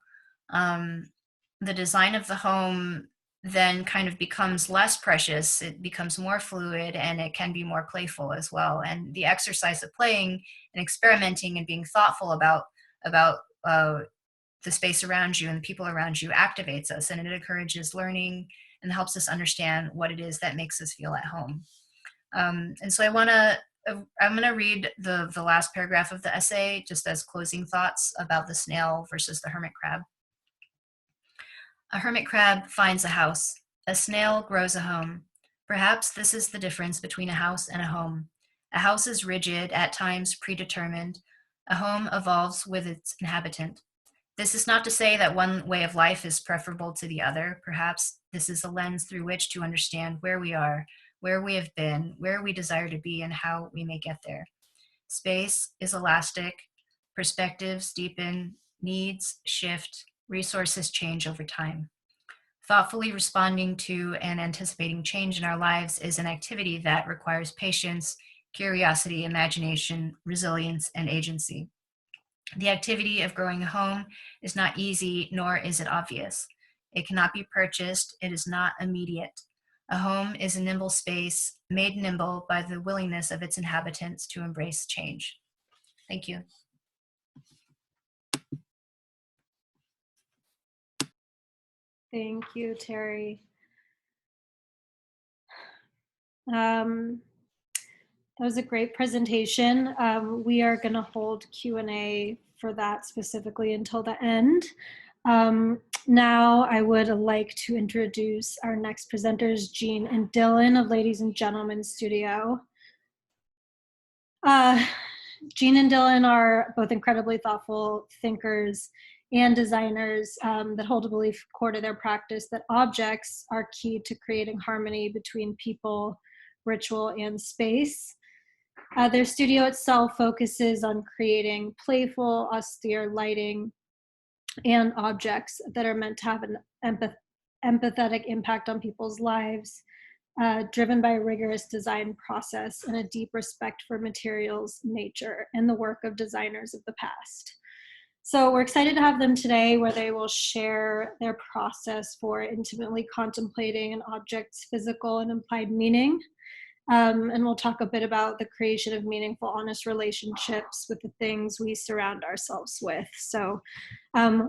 The design of the home then kind of becomes less precious. It becomes more fluid, and it can be more playful as well. And the exercise of playing and experimenting and being thoughtful about the space around you and the people around you activates us, and it encourages learning and helps us understand what it is that makes us feel at home. And so I'm going to read the last paragraph of the essay just as closing thoughts about the snail versus the hermit crab. A hermit crab finds a house. A snail grows a home. Perhaps this is the difference between a house and a home. A house is rigid, at times predetermined. A home evolves with its inhabitant. This is not to say that one way of life is preferable to the other. Perhaps this is a lens through which to understand where we are, where we have been, where we desire to be, and how we may get there. Space is elastic. Perspectives deepen. Needs shift. Resources change over time. Thoughtfully responding to and anticipating change in our lives is an activity that requires patience, curiosity, imagination, resilience, and agency. The activity of growing a home is not easy, nor is it obvious. It cannot be purchased. It is not immediate. A home is a nimble space, made nimble by the willingness of its inhabitants to embrace change. Thank you. Thank you, Terri. That was a great presentation. We are going to hold Q&A for that specifically until the end. Now I would like to introduce our next presenters, Jean and Dylan of Ladies and Gentlemen Studio. Jean and Dylan are both incredibly thoughtful thinkers and designers that hold a belief core to their practice that objects are key to creating harmony between people, ritual, and space. Their studio itself focuses on creating playful, austere lighting and objects that are meant to have an empathetic impact on people's lives, driven by a rigorous design process and a deep respect for materials, nature, and the work of designers of the past. So we're excited to have them today, where they will share their process for intimately contemplating an object's physical and implied meaning. And we'll talk a bit about the creation of meaningful, honest relationships with the things we surround ourselves with. So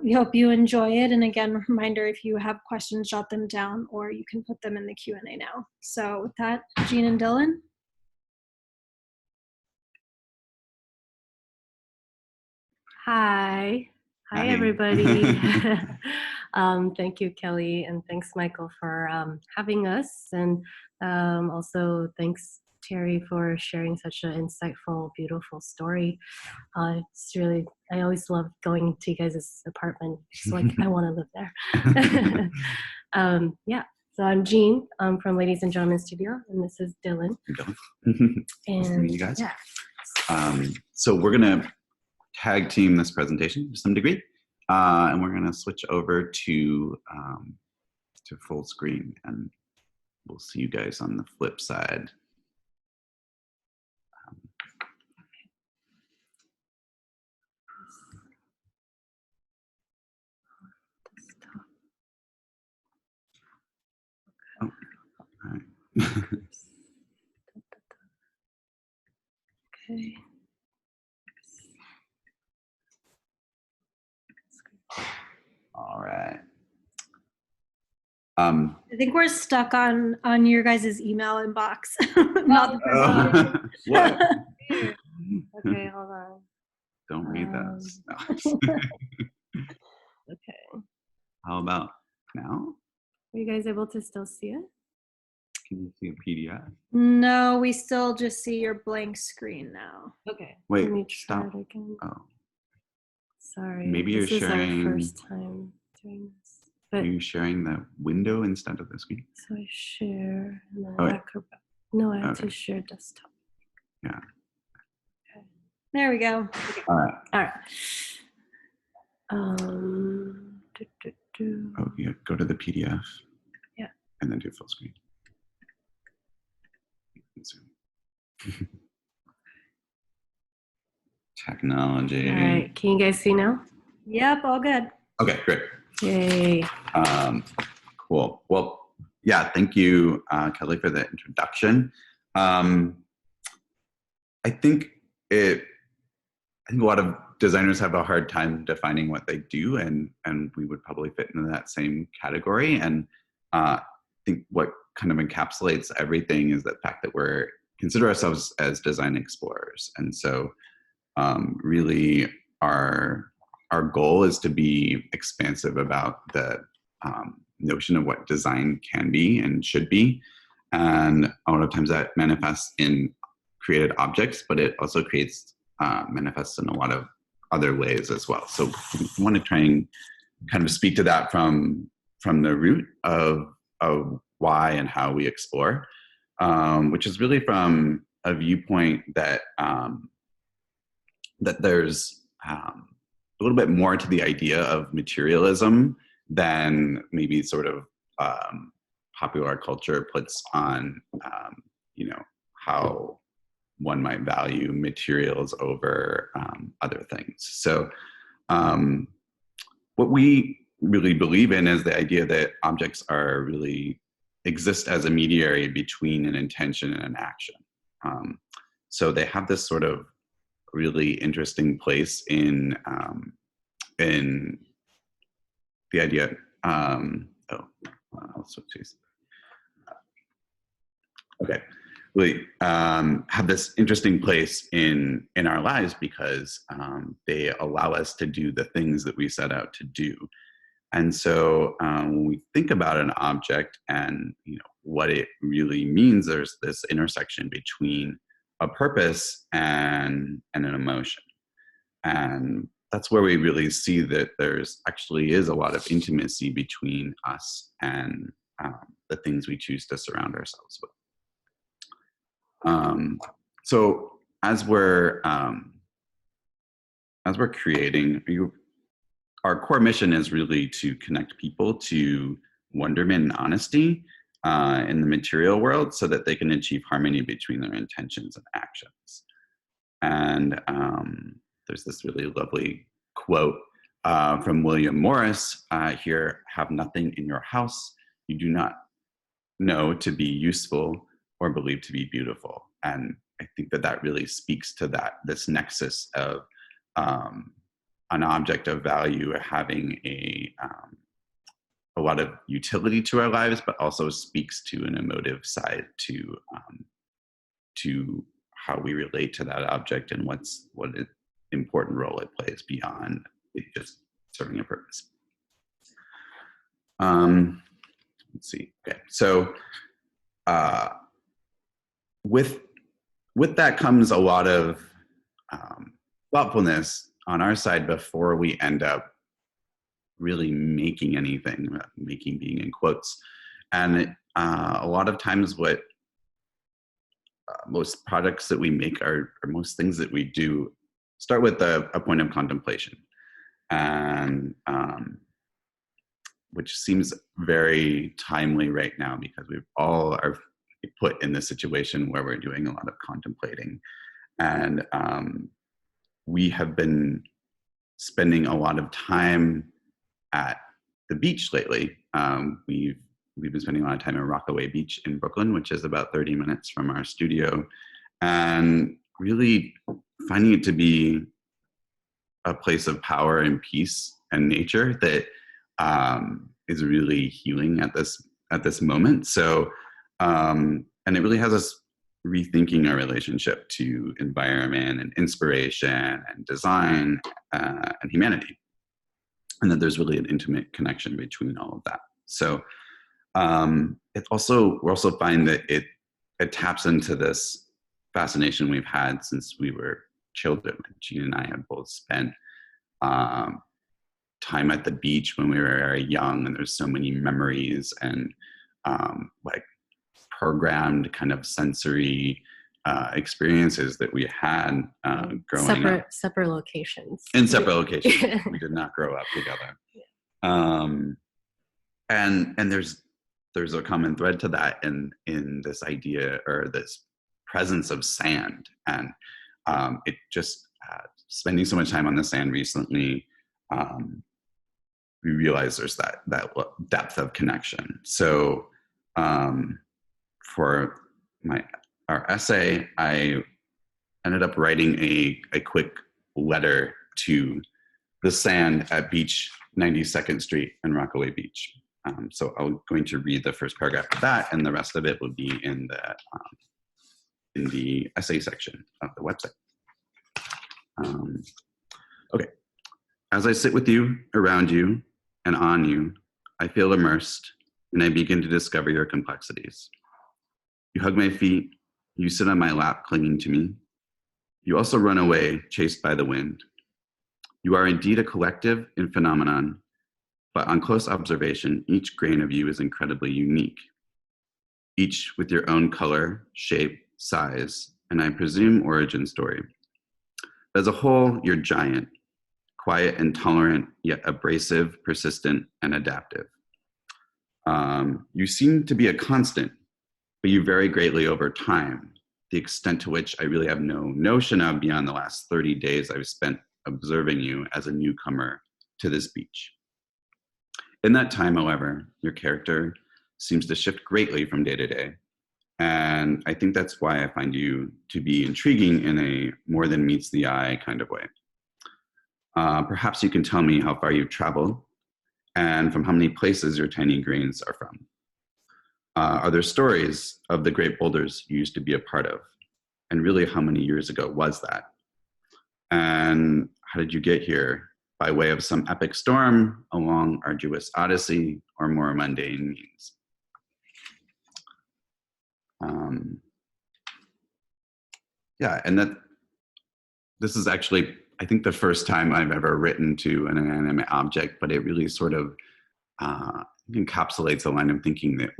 we hope you enjoy it. And again, reminder, if you have questions, jot them down, or you can put them in the Q&A now. So with that, Jean and Dylan. Hi. Hi, everybody. Thank you, Kelly, and thanks, Michael, for having us. And also thanks, Terri, for sharing such an insightful, beautiful story. It's really, I always love going to you guys' apartment. It's like, I want to live there. Yeah, so I'm Jean from Ladies and Gentlemen Studio, and this is Dylan. Dylan. Nice to meet you guys. Yeah. So we're going to tag team this presentation to some degree, and we're going to switch over to full screen. And we'll see you guys on the flip side. Oh, all right. Okay. All right. I think we're stuck on your guys' email inbox. Not the presentation. What? Okay, hold on. Don't read those. No. Okay. How about now? Are you guys able to still see it? Can you see a PDF? No, we still just see your blank screen now. Okay. Wait, Let me try stop. it again. Oh, Sorry. maybe this you're is sharing. our first time doing this. Are But you sharing the window instead of the screen? so I share and then Oh, wait. no, I have Okay. to share desktop. Yeah. There we go. All right. All right. Do. Oh, yeah. Go to the PDF. Yeah. And then do full screen. Zoom. Technology. All right. Can you guys see now? Yep, all good. Okay, great. Yay. Cool. Well, yeah, thank you, Kelly, for the introduction. I think a lot of designers have a hard time defining what they do, and we would probably fit into that same category. And I think what kind of encapsulates everything is the fact that we're consider ourselves as design explorers. And so really our goal is to be expansive about the notion of what design can be and should be. And a lot of times that manifests in created objects, but it also manifests in a lot of other ways as well. So I want to try and kind of speak to that from the root of why and how we explore, which is really from a viewpoint that that there's a little bit more to the idea of materialism than maybe sort of popular culture puts on, how one might value materials over other things. So what we really believe in is the idea that objects are really exist as a mediary between an intention and an action. So they have this sort of really interesting place in the idea. I'll switch these. Okay, really have this interesting place in our lives because they allow us to do the things that we set out to do. And so when we think about an object and what it really means, there's this intersection between a purpose and an emotion. And that's where we really see that there's actually is a lot of intimacy between us and the things we choose to surround ourselves with. So as we're creating, our core mission is really to connect people to wonderment and honesty in the material world so that they can achieve harmony between their intentions and actions. And there's this really lovely quote from William Morris here: "Have nothing in your house you do not know to be useful or believe to be beautiful." And I think that really speaks to this nexus of an object of value having a lot of utility to our lives, but also speaks to an emotive side to how we relate to that object and what an important role it plays beyond it just serving a purpose. Let's see. Okay, so with that comes a lot of thoughtfulness on our side before we end up really making anything, making being in quotes. And a lot of times what most products that we make or most things that we do start with a point of contemplation. And which seems very timely right now because we've all are put in this situation where we're doing a lot of contemplating. And we have been spending a lot of time at the beach lately. We've been spending a lot of time at Rockaway Beach in Brooklyn, which is about 30 minutes from our studio, and really finding it to be a place of power and peace and nature that is really healing at this moment. So, and it really has us rethinking our relationship to environment and inspiration and design and humanity, and that there's really an intimate connection between all of that. So we're also finding that it taps into this fascination we've had since we were children. Jean and I have both spent time at the beach when we were very young, and there's so many memories and like programmed kind of sensory experiences that we had growing up. Separate locations. In separate locations. We did not grow up together. And there's a common thread to that in this idea or this presence of sand. And it just spending so much time on the sand recently, we realize there's that depth of connection. So for our essay, I ended up writing a quick letter to the sand at Beach 92nd Street and Rockaway Beach. So I'm going to read the first paragraph of that, and the rest of it will be in the essay section of the website. Okay. As I sit with you, around you, and on you, I feel immersed, and I begin to discover your complexities. You hug my feet, you sit on my lap clinging to me. You also run away, chased by the wind. You are indeed a collective and phenomenon, but on close observation, each grain of you is incredibly unique, each with your own color, shape, size, and I presume origin story. As a whole, you're giant, quiet and tolerant, yet abrasive, persistent, and adaptive. You seem to be a constant, but you vary greatly over time, the extent to which I really have no notion of beyond the last 30 days I've spent observing you as a newcomer to this beach. In that time, however, your character seems to shift greatly from day to day, and I think that's why I find you to be intriguing in a more than meets the eye kind of way. Perhaps you can tell me how far you've traveled and from how many places your tiny grains are from. Are there stories of the great boulders you used to be a part of? And really, how many years ago was that? And how did you get here? By way of some epic storm, a long, arduous odyssey, or more mundane means? Yeah, and this is actually, I think, the first time I've ever written to an inanimate object, but it really sort of encapsulates a line of thinking that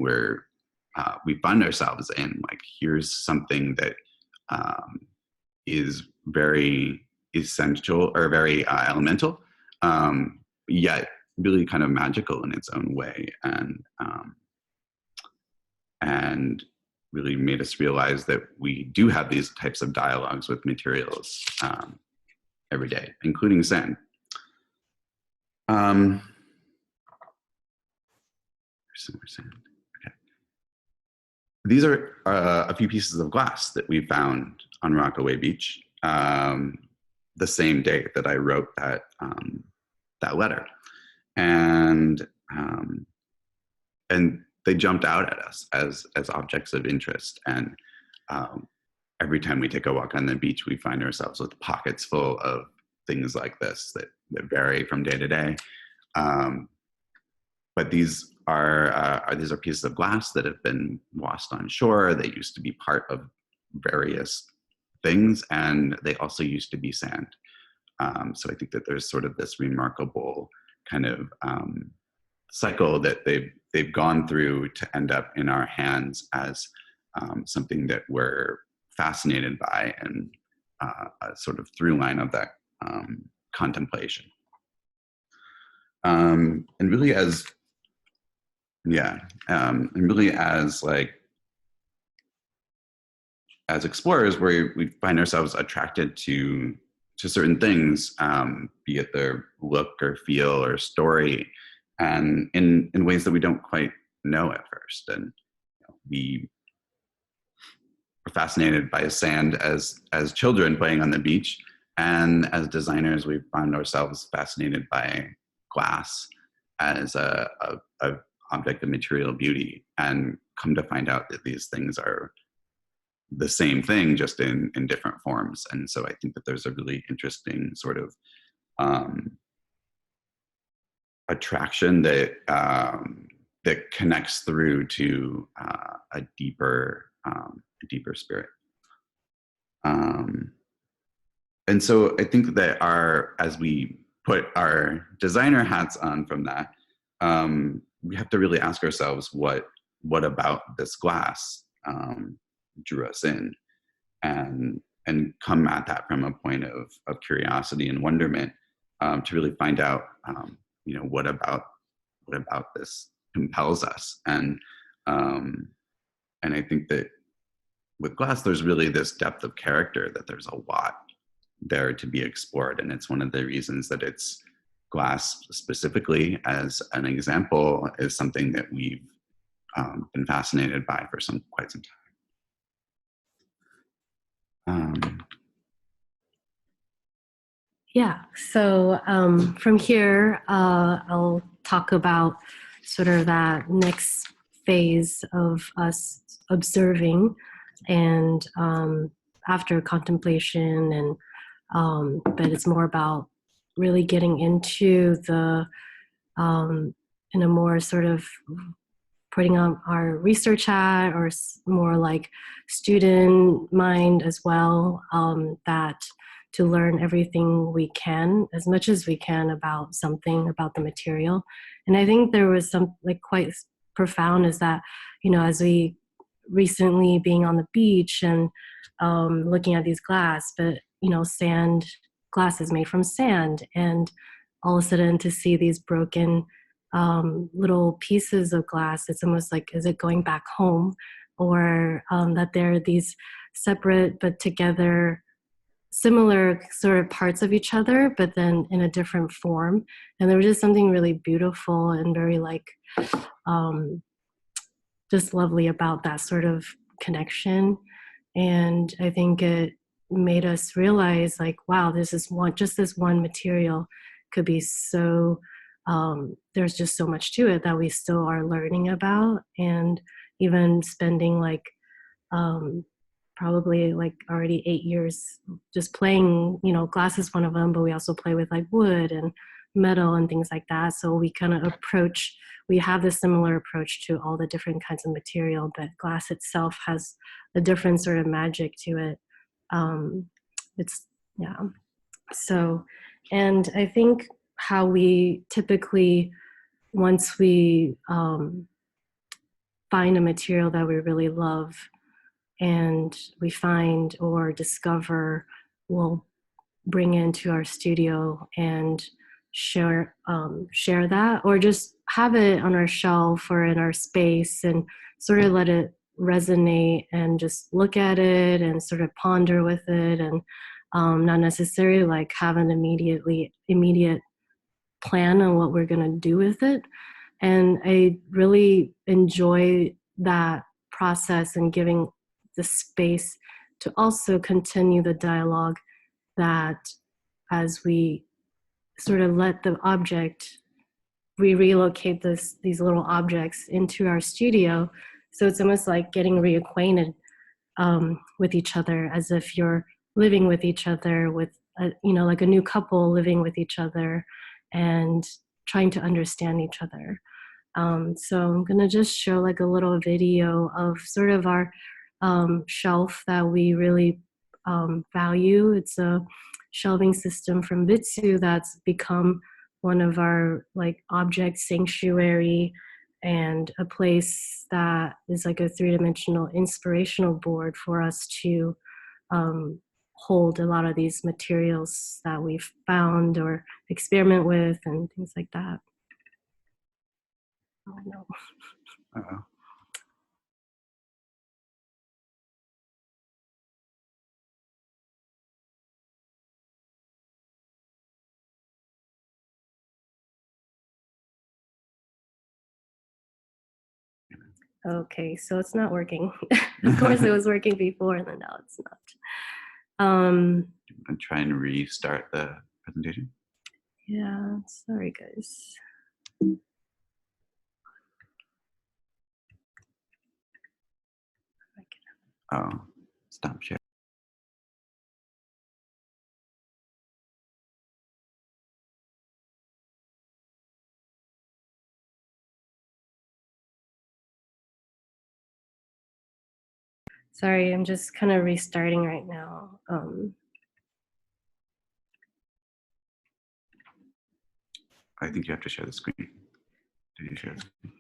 we find ourselves in. Like, here's something that is very essential or very elemental, yet really kind of magical in its own way, and really made us realize that we do have these types of dialogues with materials every day, including sand. Okay. These are a few pieces of glass that we found on Rockaway Beach the same day that I wrote that letter, and they jumped out at us as objects of interest. And every time we take a walk on the beach, we find ourselves with pockets full of things like this that vary from day to day. But these are pieces of glass that have been washed on shore. They used to be part of various things, and they also used to be sand. So I think that there's sort of this remarkable kind of cycle that they've gone through to end up in our hands as something that we're fascinated by, and a sort of through line of that contemplation. And really, as Yeah, and really as explorers, we find ourselves attracted to certain things, be it their look or feel or story, and in ways that we don't quite know at first. And we are fascinated by sand as children playing on the beach, and as designers, we found ourselves fascinated by glass as a object of material beauty, and come to find out that these things are the same thing, just in different forms. And so I think that there's a really interesting sort of attraction that that connects through to a deeper spirit. And so I think that as we put our designer hats on from that, we have to really ask ourselves what about this glass drew us in, and come at that from a point of curiosity and wonderment, to really find out, what about this compels us. And I think that with glass, there's really this depth of character, that there's a lot there to be explored. And it's one of the reasons that it's glass specifically, as an example, is something that we've been fascinated by for quite some time. Yeah, so from here, I'll talk about sort of that next phase of us observing, and after contemplation, and but it's more about really getting into the in a more sort of putting on our research hat, or more like student mind as well, that to learn everything we can, as much as we can, about something, about the material. And I think there was some quite profound, is that, as we recently being on the beach and looking at these glass, but glass is made from sand, and all of a sudden to see these broken little pieces of glass, it's almost like, is it going back home? Or that there are these separate but together similar sort of parts of each other, but then in a different form. And there was just something really beautiful and very just lovely about that sort of connection. And I think it made us realize, wow, this one material could be so, there's just so much to it that we still are learning about. And even spending probably already 8 years just playing, glass is one of them, but we also play with wood and metal and things like that. So we kind of we have this similar approach to all the different kinds of material, but glass itself has a different sort of magic to it. Yeah. So, and I think how we typically, once we find a material that we really love, and we find or discover, we'll bring into our studio and share that, or just have it on our shelf or in our space, and sort of let it resonate, and just look at it and sort of ponder with it, and not necessarily have an immediate plan on what we're going to do with it. And I really enjoy that process, and giving the space to also continue the dialogue, that as we sort of let the object, we relocate these little objects into our studio. So it's almost like getting reacquainted with each other, as if you're living with each other, with like a new couple living with each other and trying to understand each other. So I'm gonna just show a little video of sort of our shelf that we really value. It's a shelving system from Bitsu that's become one of our object sanctuary, and a place that is a three-dimensional inspirational board for us to hold a lot of these materials that we've found or experiment with and things like that. Oh no. Uh-oh. Okay, so it's not working. Of course, it was working before, and then now it's not. I'm trying to restart the presentation. Yeah, sorry, guys. Oh, stop share. Sorry, I'm just kind of restarting right now. I think you have to share the screen. Did you share the screen?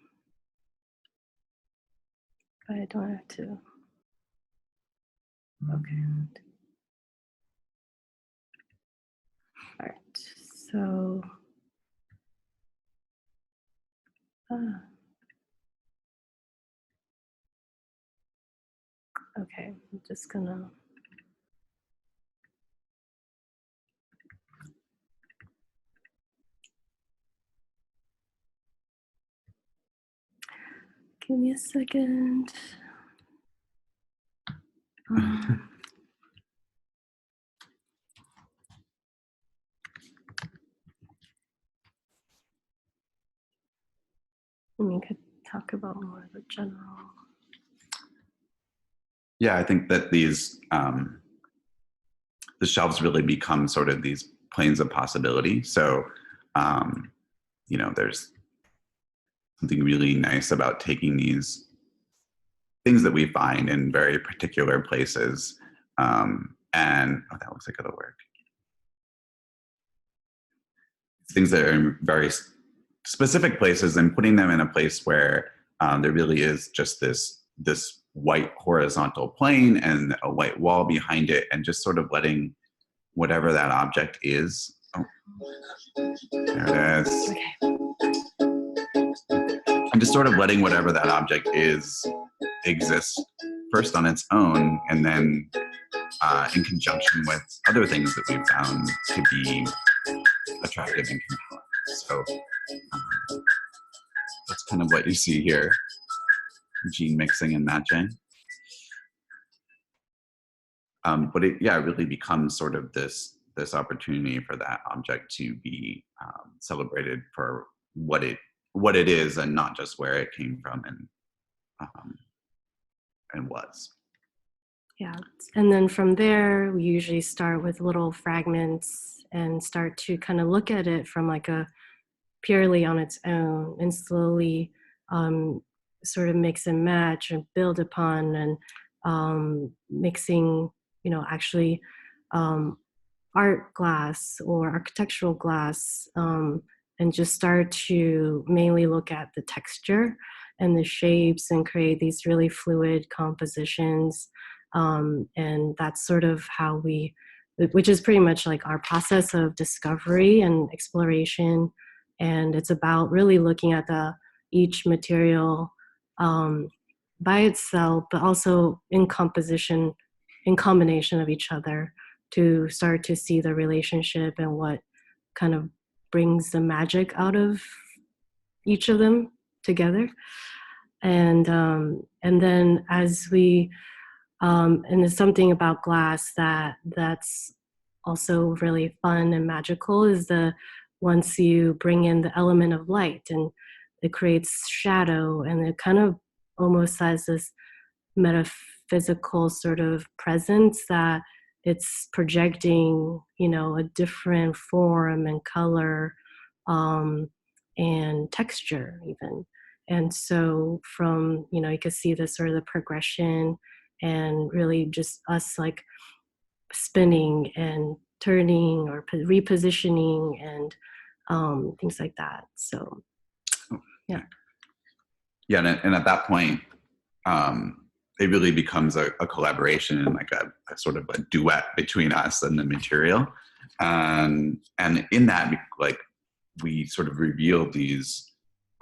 But I don't have to. Okay. All right. So. Okay, I'm just gonna. Give me a second. We could talk about more of the general. Yeah, I think that these the shelves really become sort of these planes of possibility. So, you know, there's something really nice about taking these things that we find in very particular places, and oh, that looks like it'll work. Things that are in very specific places and putting them in a place where there really is just this white horizontal plane and a white wall behind it, and just sort of letting whatever that object is. Oh, there it is. Okay. And just sort of letting whatever that object is exist first on its own, and then in conjunction with other things that we've found to be attractive and compelling. So that's kind of what you see here, gene mixing and matching. But it, yeah, it really becomes sort of this opportunity for that object to be celebrated for what it is, and not just where it came from and was. Yeah, and then from there, we usually start with little fragments and start to kind of look at it from like a purely on its own, and slowly sort of mix and match and build upon, and mixing, you know, actually art glass or architectural glass, and just start to mainly look at the texture and the shapes and create these really fluid compositions. And that's sort of how we, which is pretty much like our process of discovery and exploration. And it's about really looking at each material by itself, but also in composition, in combination of each other, to start to see the relationship and what kind of brings the magic out of each of them together. And then as we, and there's something about glass that's also really fun and magical, is once you bring in the element of light, and it creates shadow, and it kind of almost has this metaphysical sort of presence that it's projecting, you know, a different form and color, and texture even. And so from, you know, you can see the sort of the progression, and really just us like spinning and turning or repositioning and things like that. So, yeah. Yeah, and at that point, it really becomes a collaboration and like a sort of a duet between us and the material. And in that, like, we sort of reveal these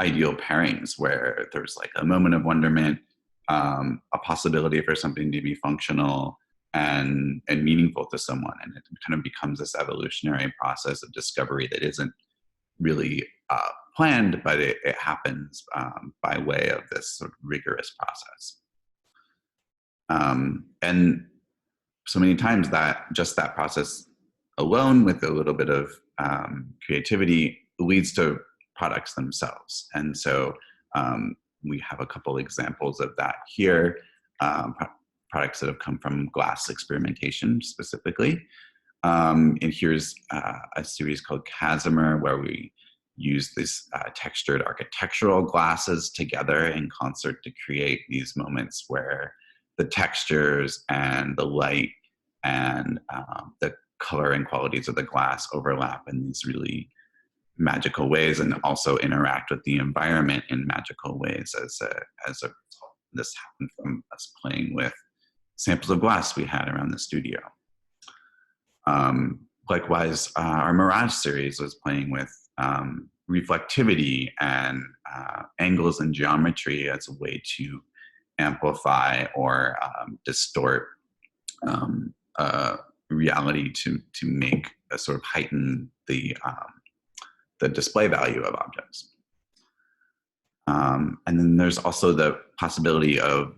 ideal pairings where there's like a moment of wonderment, a possibility for something to be functional and meaningful to someone. And it kind of becomes this evolutionary process of discovery that isn't really planned, but it happens by way of this sort of rigorous process. And so many times that just that process alone with a little bit of creativity leads to products themselves. And so we have a couple examples of that here, products that have come from glass experimentation specifically. And here's a series called Casimir, where we use these textured architectural glasses together in concert to create these moments where the textures and the light and the color and qualities of the glass overlap in these really magical ways, and also interact with the environment in magical ways as a this happened from us playing with samples of glass we had around the studio. Likewise, our Mirage series was playing with reflectivity and angles and geometry as a way to amplify or distort reality to make a sort of heighten the display value of objects. And then there's also the possibility of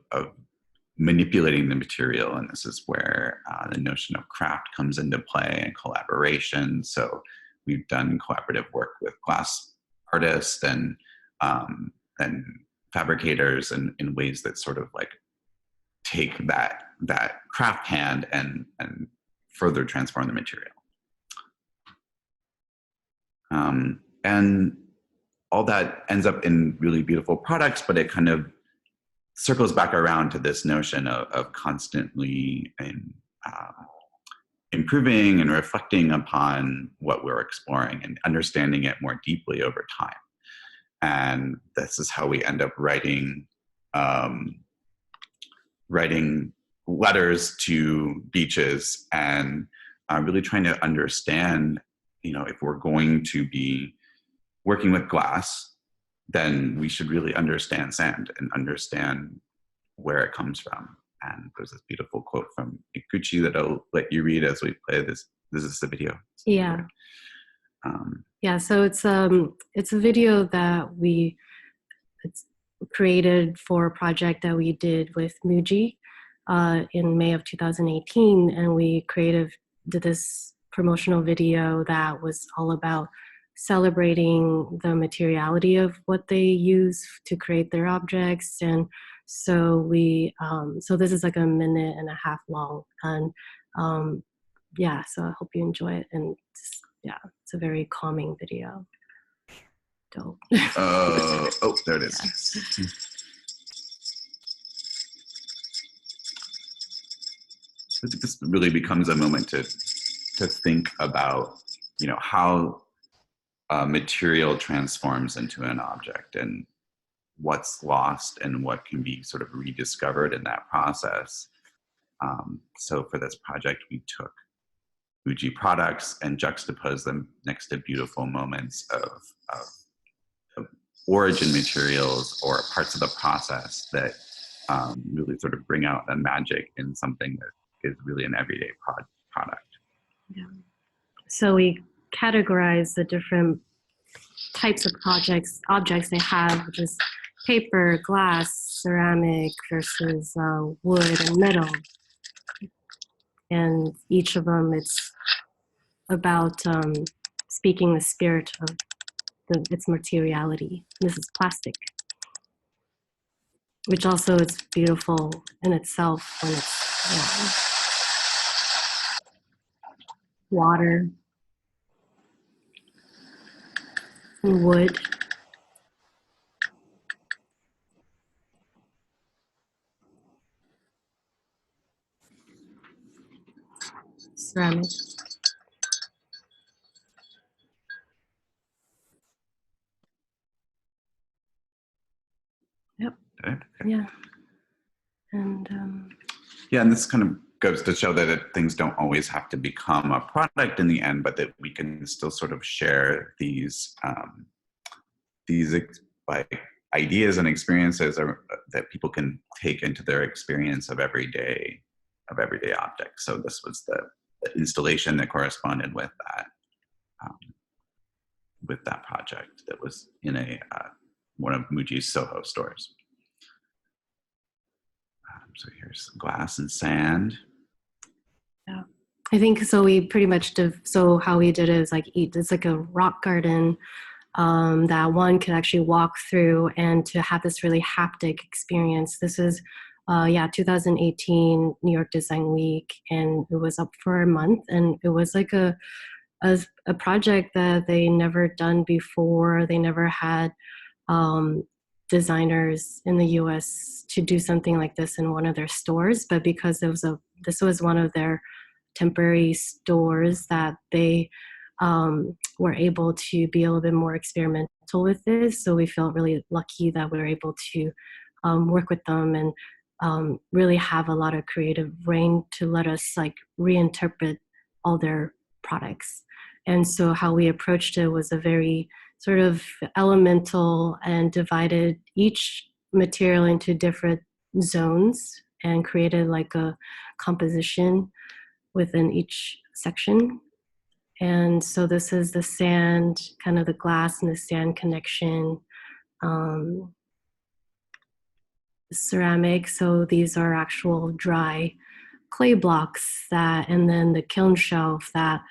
manipulating the material, and this is where the notion of craft comes into play and collaboration. So we've done collaborative work with glass artists and fabricators in ways that sort of like take that craft hand and further transform the material. And all that ends up in really beautiful products, but it kind of circles back around to this notion of constantly improving and reflecting upon what we're exploring and understanding it more deeply over time. And this is how we end up writing letters to beaches and really trying to understand, you know, if we're going to be working with glass, then we should really understand sand and understand where it comes from. And there's this beautiful quote from Ikuchi that I'll let you read as we play this. This is the video. Yeah. Yeah, so it's a video that it's created for a project that we did with Muji in May of 2018, and we did this promotional video that was all about celebrating the materiality of what they use to create their objects. And so we so this is like 1.5 minutes long, and yeah, so I hope you enjoy it. And yeah, it's a very calming video. Dope. Oh, there it is. Yeah. This really becomes a moment to think about, you know, how material transforms into an object and what's lost and what can be sort of rediscovered in that process. So for this project, we took Muji products and juxtaposed them next to beautiful moments of origin materials or parts of the process that really sort of bring out the magic in something that is really an everyday product. Yeah. So we categorize the different types of objects they have, which is paper, glass, ceramic versus wood and metal. And each of them, it's about speaking the spirit of its materiality. This is plastic, which also is beautiful in itself when it's water and wood. Ceramic. Yep. Okay. Yeah. And yeah, and this kind of goes to show that things don't always have to become a product in the end, but that we can still sort of share these like ideas and experiences that people can take into their experience of everyday objects. So this was the installation that corresponded with that project that was in one of Muji's Soho stores. So here's glass and sand. Yeah, I think so. We pretty much so how we did it is like it's like a rock garden that one could actually walk through and to have this really haptic experience. This is 2018 New York Design Week, and it was up for a month, and it was like a project that they never done before. They never had designers in the US to do something like this in one of their stores, but because this was one of their temporary stores that they were able to be a little bit more experimental with this. So we felt really lucky that we were able to work with them and really have a lot of creative reign to let us like reinterpret all their products. And so how we approached it was a very sort of elemental and divided each material into different zones and created like a composition within each section. And so this is the sand, kind of the glass and the sand connection. Ceramic, so these are actual dry clay blocks and then the kiln shelf that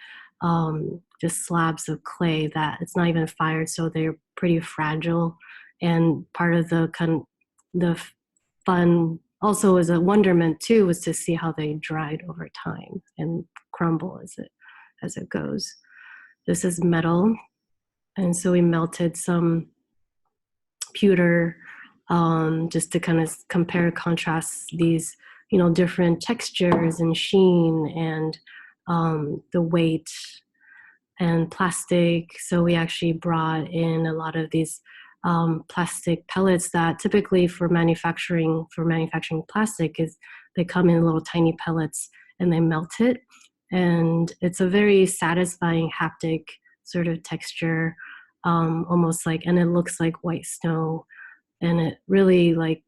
just slabs of clay that it's not even fired, so they're pretty fragile. And part of the fun also as a wonderment too was to see how they dried over time and crumble as it goes. This is metal, and so we melted some pewter just to kind of compare, contrast these, different textures and sheen and the weight and plastic. So we actually brought in a lot of these plastic pellets that typically for manufacturing plastic is they come in little tiny pellets and they melt it. And it's a very satisfying haptic sort of texture, almost like, and it looks like white snow. And it really like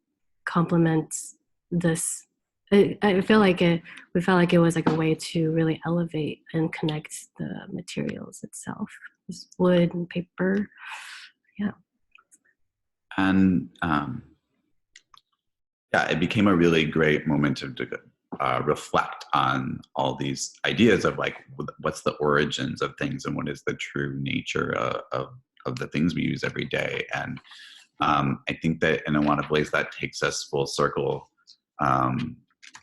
complements this. We felt like it was like a way to really elevate and connect the materials itself. It's wood and paper. Yeah. And it became a really great moment to reflect on all these ideas of like, what's the origins of things and what is the true nature of the things we use every day. And I think that in a lot of ways that takes us full circle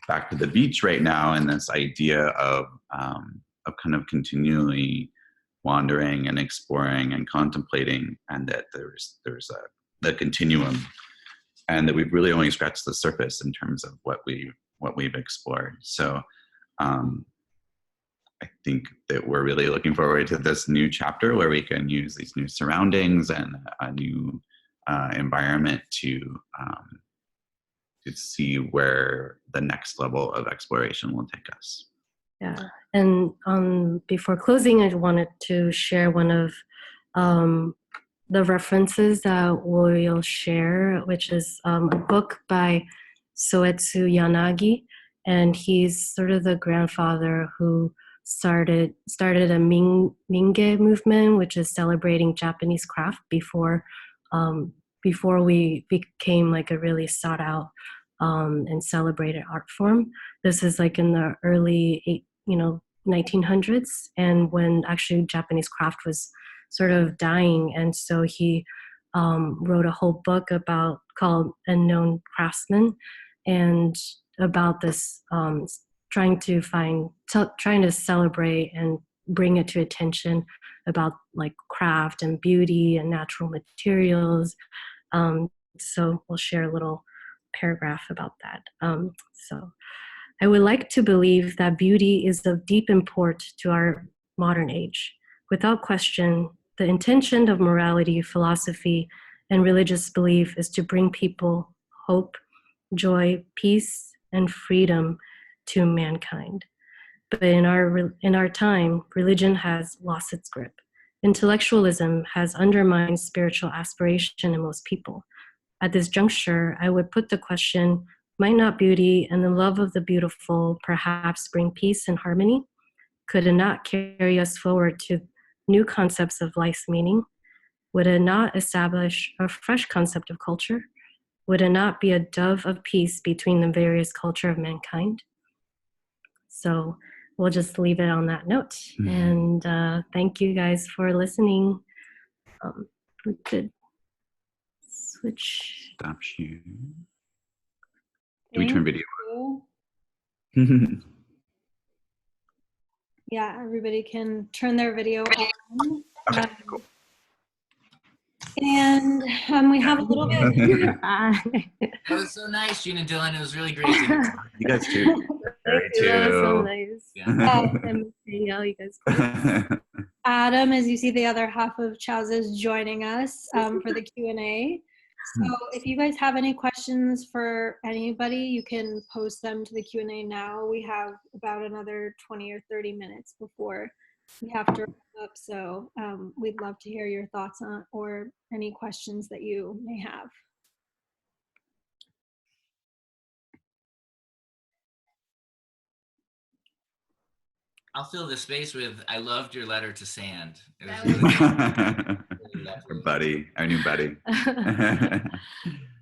back to the beach right now, and this idea of kind of continually wandering and exploring and contemplating, and that there's the continuum, and that we've really only scratched the surface in terms of what we've explored. So I think that we're really looking forward to this new chapter where we can use these new surroundings and a new environment to see where the next level of exploration will take us. Yeah, and before closing, I wanted to share one of the references that we'll share, which is a book by Soetsu Yanagi, and he's sort of the grandfather who started a Minge movement, which is celebrating Japanese craft before we became like a really sought out and celebrated art form. This is like in the early 1900s, and when actually Japanese craft was sort of dying, and so he wrote a whole book called Unknown Craftsman, and about this trying to celebrate and bring it to attention about like craft and beauty and natural materials. So we'll share a little paragraph about that. So I would like to believe that beauty is of deep import to our modern age. Without question, the intention of morality, philosophy, and religious belief is to bring people hope, joy, peace, and freedom to mankind. But in our time, religion has lost its grip. Intellectualism has undermined spiritual aspiration in most people. At this juncture, I would put the question, might not beauty and the love of the beautiful perhaps bring peace and harmony? Could it not carry us forward to new concepts of life's meaning? Would it not establish a fresh concept of culture? Would it not be a dove of peace between the various culture of mankind? So we'll just leave it on that note. And thank you guys for listening. We could switch. Stop share. Do we turn video on? Yeah, everybody can turn their video on. Okay, cool. And we have a little bit. That was so nice, Gene and Dylan. It was really great. You guys too. Very too. That was so nice. Yeah. I'm seeing how you guys. Adam, as you see, the other half of CHIAOZZA is joining us for the Q&A. So if you guys have any questions for anybody, you can post them to the Q&A now. We have about another 20 or 30 minutes before we have to wrap up. So we'd love to hear your thoughts on or any questions that you may have. I'll fill the space with, I loved your letter to Sand. It was That really, really Our lovely. buddy, our new buddy.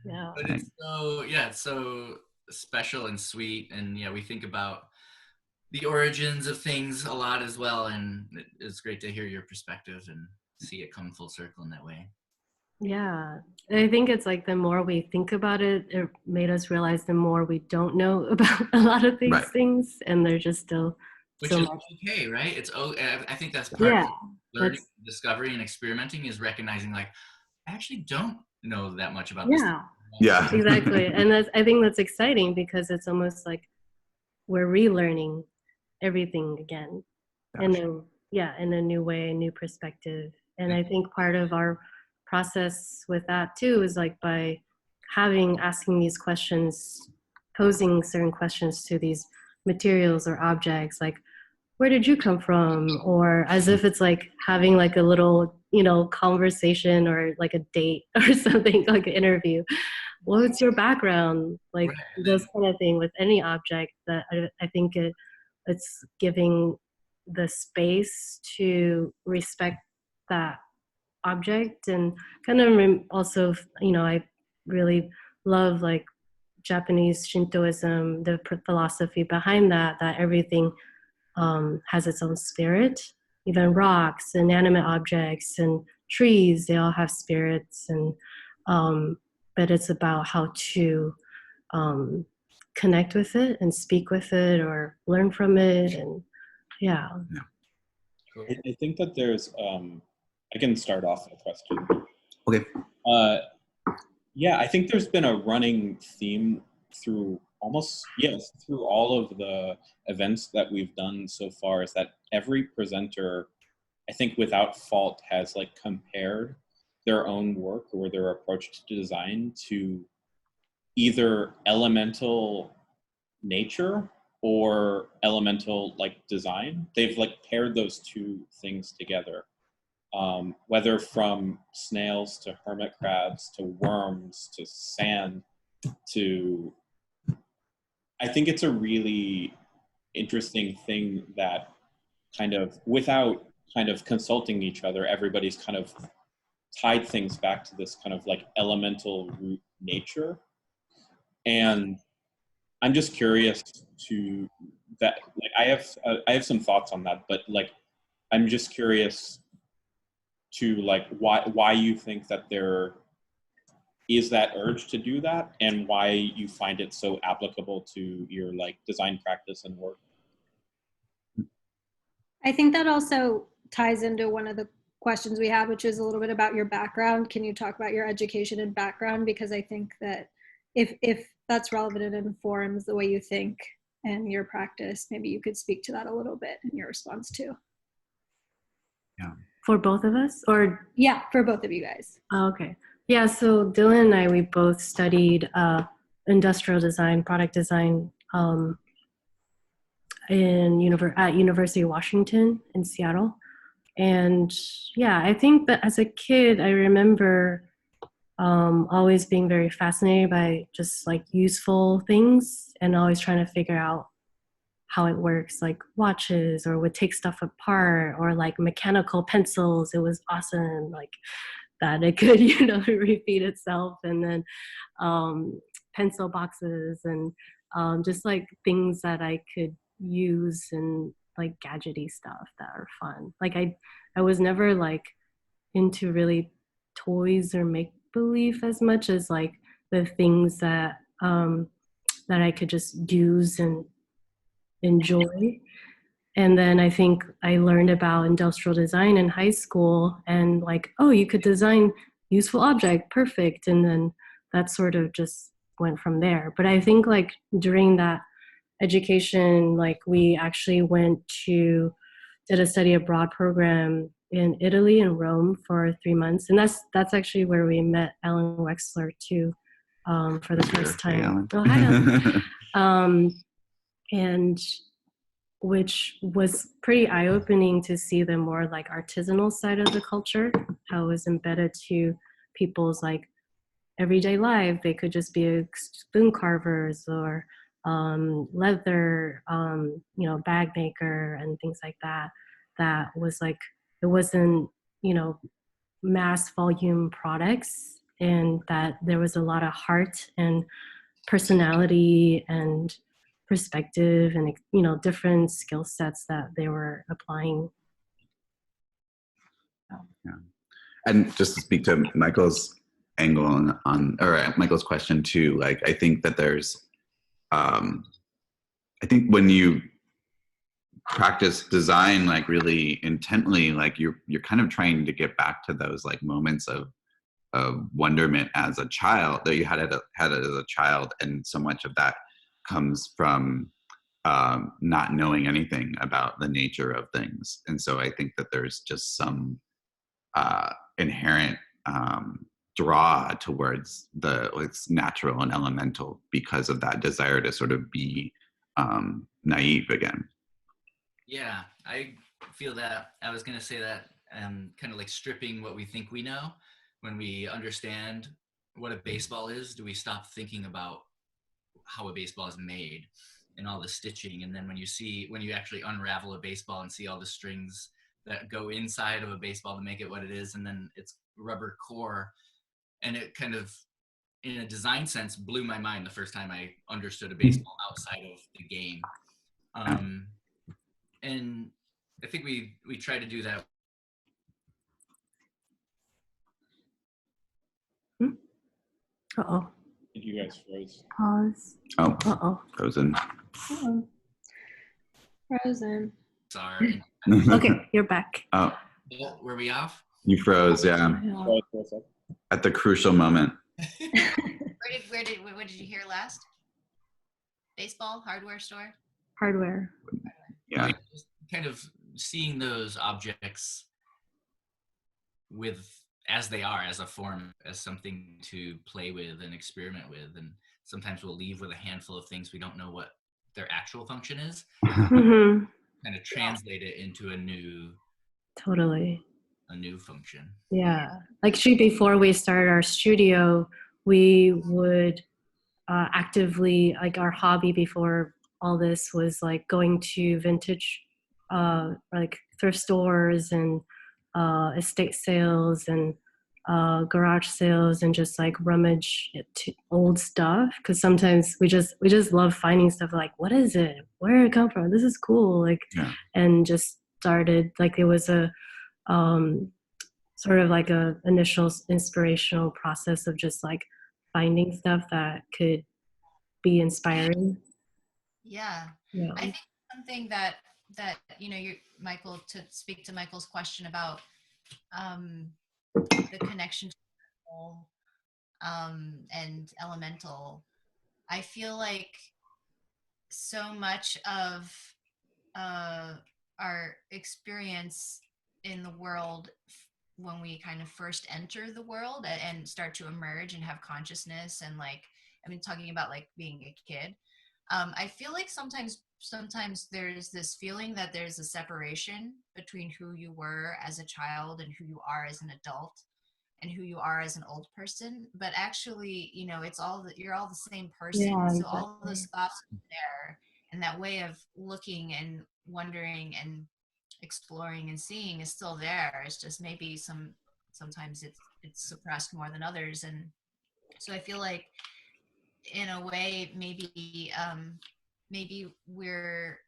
Yeah. But it's so, yeah, it's so special and sweet. And yeah, we think about the origins of things a lot as well. And it's great to hear your perspective and see it come full circle in that way. Yeah, I think it's like the more we think about it, it made us realize the more we don't know about a lot of these things, and they're just still Which so is much. okay, right? It's I think that's part of learning, that's- discovery, and experimenting is recognizing like, I actually don't know that much about this. Yeah. Exactly. And I think that's exciting because it's almost like we're relearning everything again. And then, in a new way, a new perspective. And I think part of our process with that too is like by asking these questions, posing certain questions to these materials or objects, like, where did you come from? Or as if it's like having like a little, conversation or like a date or something, like an interview. What's your background? Like those kind of thing with any object that I think it's giving the space to respect that object and kind of also, I really love like Japanese Shintoism, the philosophy behind that everything has its own spirit. Even rocks, inanimate objects, and trees, they all have spirits. And but it's about how to connect with it and speak with it or learn from it. And yeah. I think that there's, I can start off with a question. Okay. Yeah, I think there's been a running theme through through all of the events that we've done so far is that every presenter, I think without fault, has like compared their own work or their approach to design to either elemental nature or elemental like design. They've like paired those two things together. Whether from snails to hermit crabs to worms to sand to, I think it's a really interesting thing that kind of without kind of consulting each other, everybody's kind of tied things back to this kind of like elemental root nature. And I'm just curious to that, like I have some thoughts on that, but like I'm just curious to like why you think that there is that urge to do that and why you find it so applicable to your like design practice and work. I think that also ties into one of the questions we had, which is a little bit about your background. Can you talk about your education and background? Because I think that if that's relevant and informs the way you think and your practice, maybe you could speak to that a little bit in your response too. Yeah. For both of us, or? Yeah, for both of you guys. Oh, okay. Yeah, so Dylan and I, we both studied industrial design, product design at University of Washington in Seattle. And yeah, I think that as a kid, I remember always being very fascinated by just like useful things and always trying to figure out how it works, like watches, or would take stuff apart, or like mechanical pencils. It was awesome, like that it could, repeat itself. And then pencil boxes and just like things that I could use and like gadgety stuff that are fun. Like I was never like into really toys or make believe as much as like the things that I could just use and enjoy. And then I think I learned about industrial design in high school, and like, oh, you could design useful object, perfect. And then that sort of just went from there. But I think like during that education, like we actually did a study abroad program in Italy and Rome for 3 months. And that's actually where we met Alan Wexler too, for the first time. Hey, Alan. Oh, hi, Alan. And which was pretty eye-opening to see the more like artisanal side of the culture, how it was embedded to people's like everyday life. They could just be spoon carvers or leather, bag maker and things like that. That was like, it wasn't, mass volume products, and that there was a lot of heart and personality and perspective and different skill sets that they were applying. Yeah. And just to speak to Michael's angle or Michael's question too, like I think that there's I think when you practice design like really intently, like you're kind of trying to get back to those like moments of wonderment as a child that you had as a child, and so much of that comes from not knowing anything about the nature of things. And so I think that there's just some inherent draw towards it's natural and elemental because of that desire to sort of be naive again. Yeah, I feel that. I was going to say that kind of like stripping what we think we know. When we understand what a baseball is, do we stop thinking about how a baseball is made and all the stitching? And then when you actually unravel a baseball and see all the strings that go inside of a baseball to make it what it is, and then its rubber core, and it kind of, in a design sense, blew my mind the first time I understood a baseball outside of the game. And I think we try to do that. Uh-oh. Did you guys froze? Pause. Oh, Uh-oh. frozen. Uh-oh. Frozen. Sorry. Okay, you're back. Oh, Were we off? you froze, yeah, Froze for a second. at the crucial moment. What did you hear last? Baseball hardware store. Hardware. Yeah. Just kind of seeing those objects as they are, as a form, as something to play with and experiment with. And sometimes we'll leave with a handful of things we don't know what their actual function is. Mm-hmm. Kind of translate it into a new function. Yeah. Like before we started our studio, we would actively, like our hobby before all this was like going to vintage like thrift stores and estate sales and garage sales, and just like rummage old stuff, because sometimes we just love finding stuff like, what is it, where did it come from, this is cool, like Yeah. And just started like, it was a sort of like a initial inspirational process of just like finding stuff that could be inspiring. Yeah. Yeah. I think something that Michael, to speak to Michael's question about the connection to people, and elemental, I feel like so much of our experience in the world, when we kind of first enter the world and start to emerge and have consciousness, and like, I mean, talking about like being a kid, I feel like sometimes sometimes there's this feeling that there's a separation between who you were as a child and who you are as an adult and who you are as an old person, but actually, you know, it's all that you're all the same person. Yeah, So exactly. all those thoughts are there, and that way of looking and wondering and exploring and seeing is still there. It's just maybe sometimes it's suppressed more than others. And so I feel like in a way maybe we're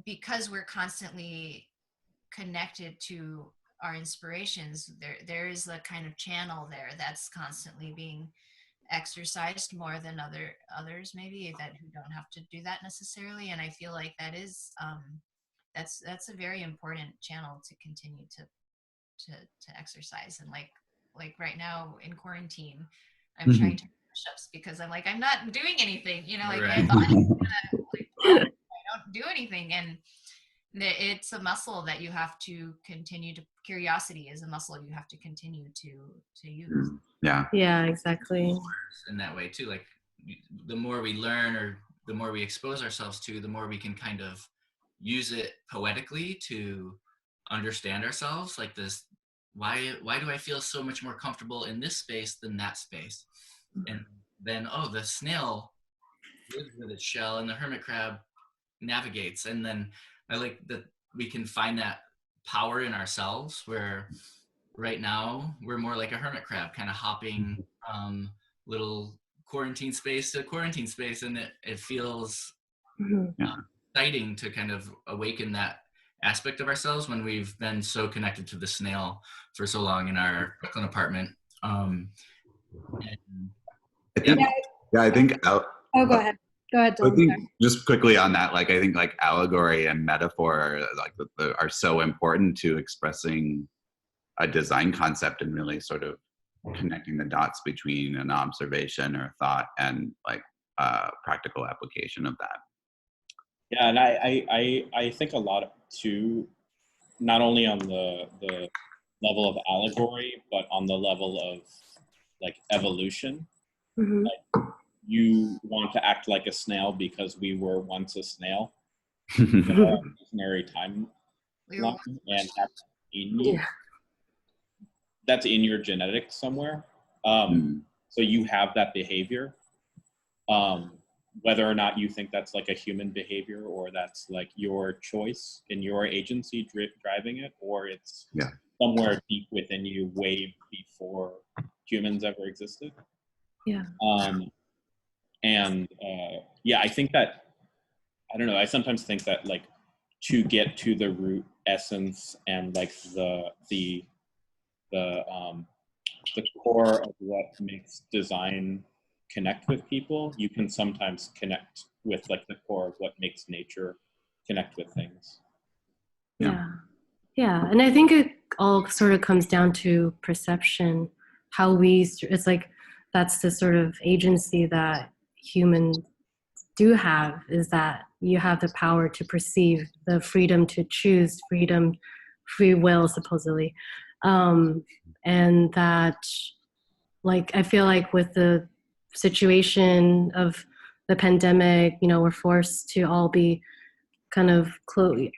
because we're constantly connected to our inspirations, there is a kind of channel there that's constantly being exercised more than others maybe that who don't have to do that necessarily. And I feel like that is that's a very important channel to continue to exercise. And like right now in quarantine, I'm trying to do push-ups because I'm like, I'm not doing anything, you know, like my Right. body's gonna, like, I don't do anything. And it's a muscle that you have to continue to, curiosity is a muscle you have to continue to use. Yeah. Yeah, exactly. In that way too, like the more we learn or the more we expose ourselves to, the more we can kind of use it poetically to understand ourselves. Like this, why do I feel so much more comfortable in this space than that space? And then, oh, the snail lives with its shell and the hermit crab navigates. And then I like that we can find that power in ourselves, where right now we're more like a hermit crab, kind of hopping little quarantine space to quarantine space. And it feels exciting to kind of awaken that aspect of ourselves when we've been so connected to the snail for so long in our Brooklyn apartment. And I think Oh, go ahead. Go ahead, I Tom. think just quickly on that, like I think like allegory and metaphor like are so important to expressing a design concept and really sort of connecting the dots between an observation or thought and like practical application of that. Yeah, and I think a lot too, not only on the level of allegory, but on the level of like evolution. Like, you want to act like a snail because we were once a snail in an evolutionary time line, and that's in you. That's in your genetics somewhere. So you have that behavior. Whether or not you think that's like a human behavior or that's like your choice and your agency driving it, or it's somewhere deep within you way before humans ever existed. I think that, I don't know, I sometimes think that like to get to the root essence and like the core of what makes design connect with people, you can sometimes connect with like the core of what makes nature connect with things. Yeah. And I think it all sort of comes down to perception, it's like that's the sort of agency that humans do have, is that you have the power to perceive, the freedom to choose, free will supposedly. And that, like, I feel like with the situation of the pandemic, you know, we're forced to all be kind of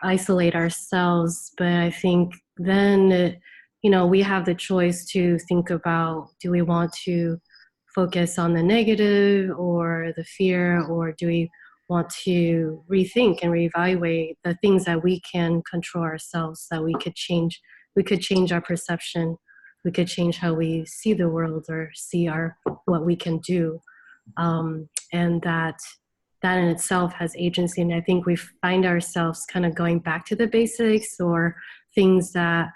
isolate ourselves. But I think then, you know, we have the choice to think about, do we want to focus on the negative or the fear, or do we want to rethink and reevaluate the things that we can control ourselves, that we could change our perception, we could change how we see the world or see what we can do, and that in itself has agency. And I think we find ourselves kind of going back to the basics, or things that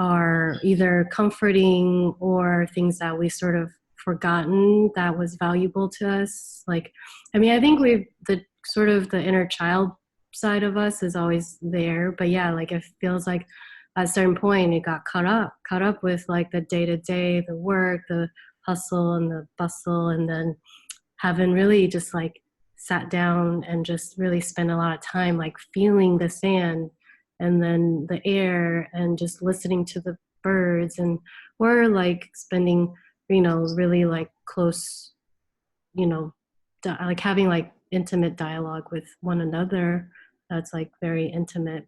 are either comforting or things that we sort of forgotten that was valuable to us. Like, I mean, I think the inner child side of us is always there, but yeah, like it feels like at a certain point it got caught up with like the day-to-day, the work, the hustle and the bustle, and then haven't really just like sat down and just really spent a lot of time like feeling the sand and then the air and just listening to the birds. And we're like spending, you know, really like close, you know, like having like intimate dialogue with one another that's like very intimate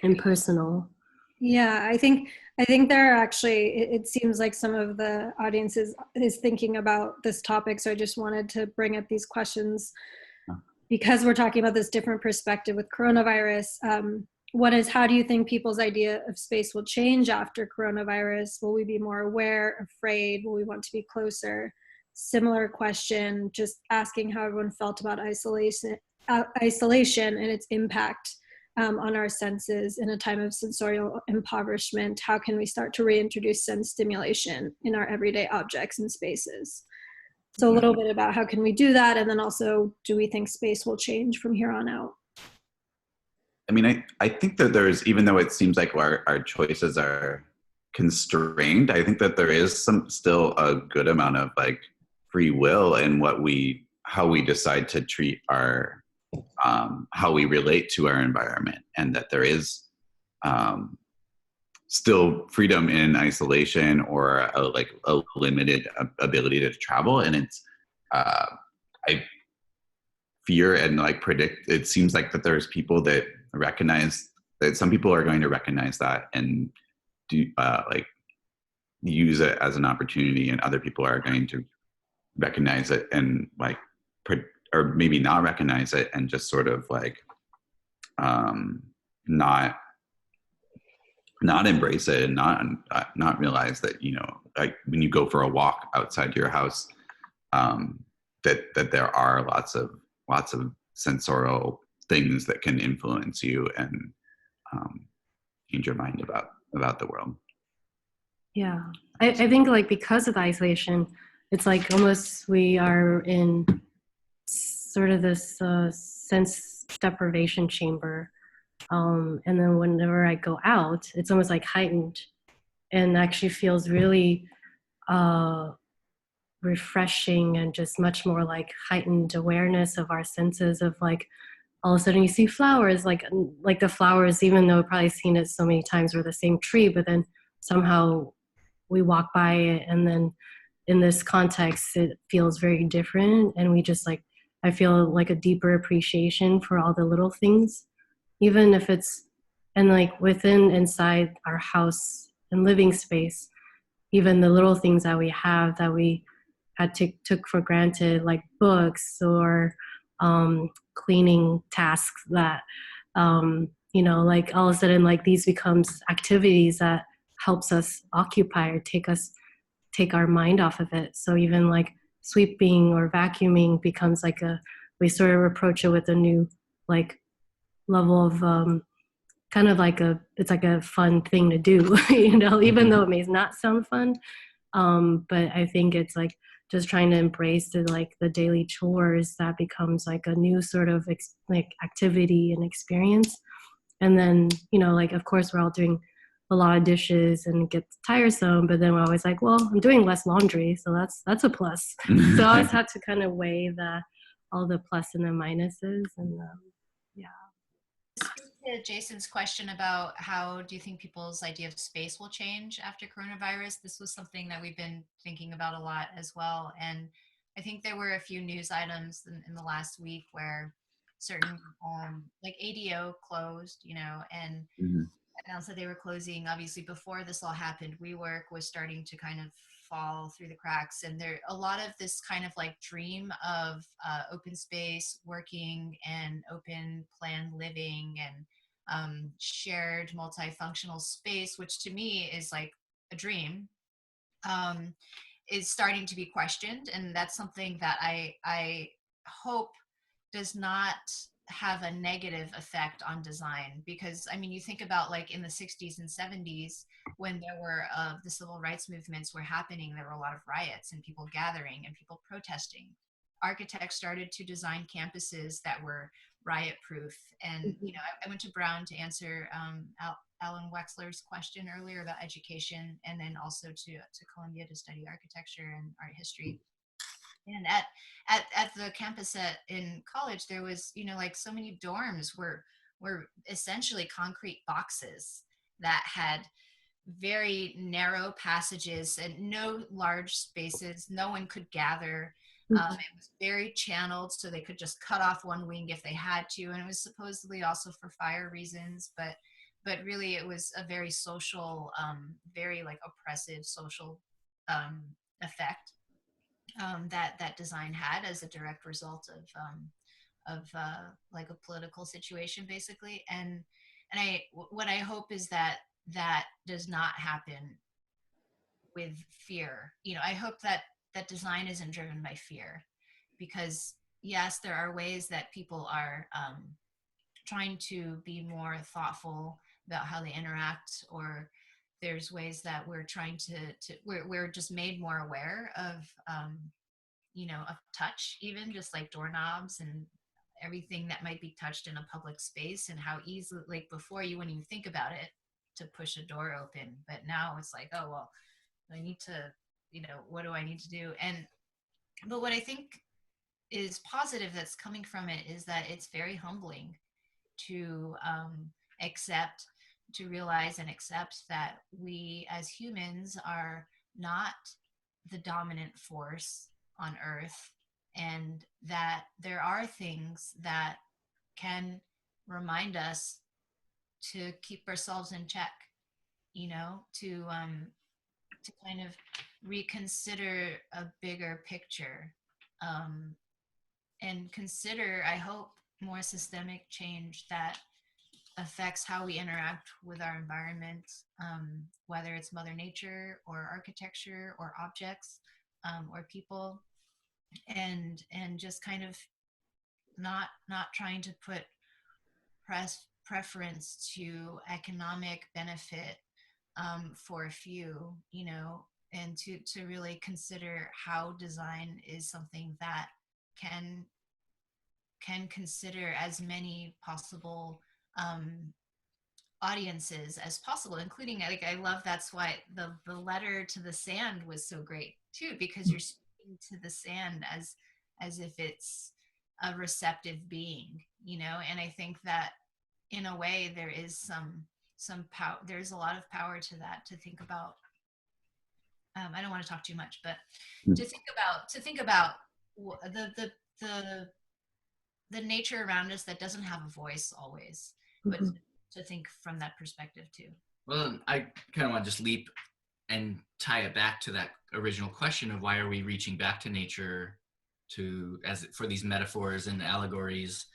and personal. Yeah, I think there are actually, it seems like some of the audience is thinking about this topic. So I just wanted to bring up these questions because we're talking about this different perspective with coronavirus. One is, how do you think people's idea of space will change after coronavirus? Will we be more aware, afraid? Will we want to be closer? Similar question, just asking how everyone felt about isolation and its impact on our senses in a time of sensorial impoverishment. How can we start to reintroduce sense stimulation in our everyday objects and spaces? So a little bit about how can we do that, and then also, do we think space will change from here on out? I mean, I think that there's, even though it seems like our choices are constrained, I think that there is still a good amount of like free will in how we decide to treat our, how we relate to our environment, and that there is still freedom in isolation or a limited ability to travel. And it's, I fear and like predict, it seems like that there's people that recognize that, some people are going to recognize that and do like use it as an opportunity, and other people are going to recognize it and like or maybe not recognize it and just sort of like not embrace it, and not realize that, you know, like when you go for a walk outside your house, that there are lots of sensorial things that can influence you and change your mind about the world. Yeah, I think like because of the isolation, it's like almost we are in sort of this sense deprivation chamber. And then whenever I go out, it's almost like heightened, and actually feels really refreshing, and just much more like heightened awareness of our senses, of like all of a sudden you see flowers, like the flowers, even though I've probably seen it so many times, or the same tree, but then somehow we walk by it, and then in this context it feels very different, and we just like, I feel like a deeper appreciation for all the little things, even if it's, and like inside our house and living space, even the little things that we have that we took for granted, like books or cleaning tasks that you know, like all of a sudden like these becomes activities that helps us occupy or take our mind off of it. So even like sweeping or vacuuming becomes like we sort of approach it with a new like level of kind of like it's like a fun thing to do, you know, even though it may not sound fun. But I think it's like just trying to embrace the daily chores that becomes like a new sort of like activity and experience. And then, you know, like, of course we're all doing a lot of dishes and it gets tiresome, but then we're always like, well, I'm doing less laundry, so that's a plus. So I always have to kind of weigh all the plus and the minuses, and yeah. To Jason's question about how do you think people's idea of space will change after coronavirus, this was something that we've been thinking about a lot as well. And I think there were a few news items in the last week where certain like ADO closed, you know, and announced that they were closing. Obviously, before this all happened, WeWork was starting to kind of fall through the cracks, and there a lot of this kind of like dream of open space working and open planned living and shared multifunctional space, which to me is like a dream, is starting to be questioned. And that's something that I hope does not have a negative effect on design, because I mean, you think about like in the 60s and 70s when there were the civil rights movements were happening, there were a lot of riots and people gathering and people protesting. Architects started to design campuses that were riot proof. And you know, I went to Brown to answer Alan Wexler's question earlier about education, and then also to Columbia to study architecture and art history. And at the campus in college, there was, you know, like so many dorms were essentially concrete boxes that had very narrow passages and no large spaces. No one could gather. It was very channeled, so they could just cut off one wing if they had to, and it was supposedly also for fire reasons, but really it was a very social, very like oppressive social effect that design had as a direct result of like a political situation, basically. And what I hope is that that does not happen with fear. You know, I hope that design isn't driven by fear, because yes, there are ways that people are trying to be more thoughtful about how they interact, or there's ways that we're trying to we're just made more aware of you know, of touch, even just like doorknobs and everything that might be touched in a public space, and how easily, like before you wouldn't even think about it to push a door open, but now it's like, oh well, I need to, you know, what do I need to do? But what I think is positive that's coming from it is that it's very humbling to accept, to realize and accept that we as humans are not the dominant force on Earth, and that there are things that can remind us to keep ourselves in check, you know, to kind of reconsider a bigger picture, and consider, I hope, more systemic change that affects how we interact with our environment, whether it's Mother Nature or architecture or objects, or people, and just kind of not trying to put preference to economic benefit for a few, you know, and to really consider how design is something that can consider as many possible audiences as possible, including, like, I love, that's why the letter to the sand was so great too, because you're speaking to the sand as if it's a receptive being, you know. And I think that in a way there is some power, there's a lot of power to that, to think about. I don't want to talk too much, but to think about the nature around us that doesn't have a voice always, but to think from that perspective too. Well, I kind of want to just leap and tie it back to that original question of why are we reaching back to nature for these metaphors and allegories,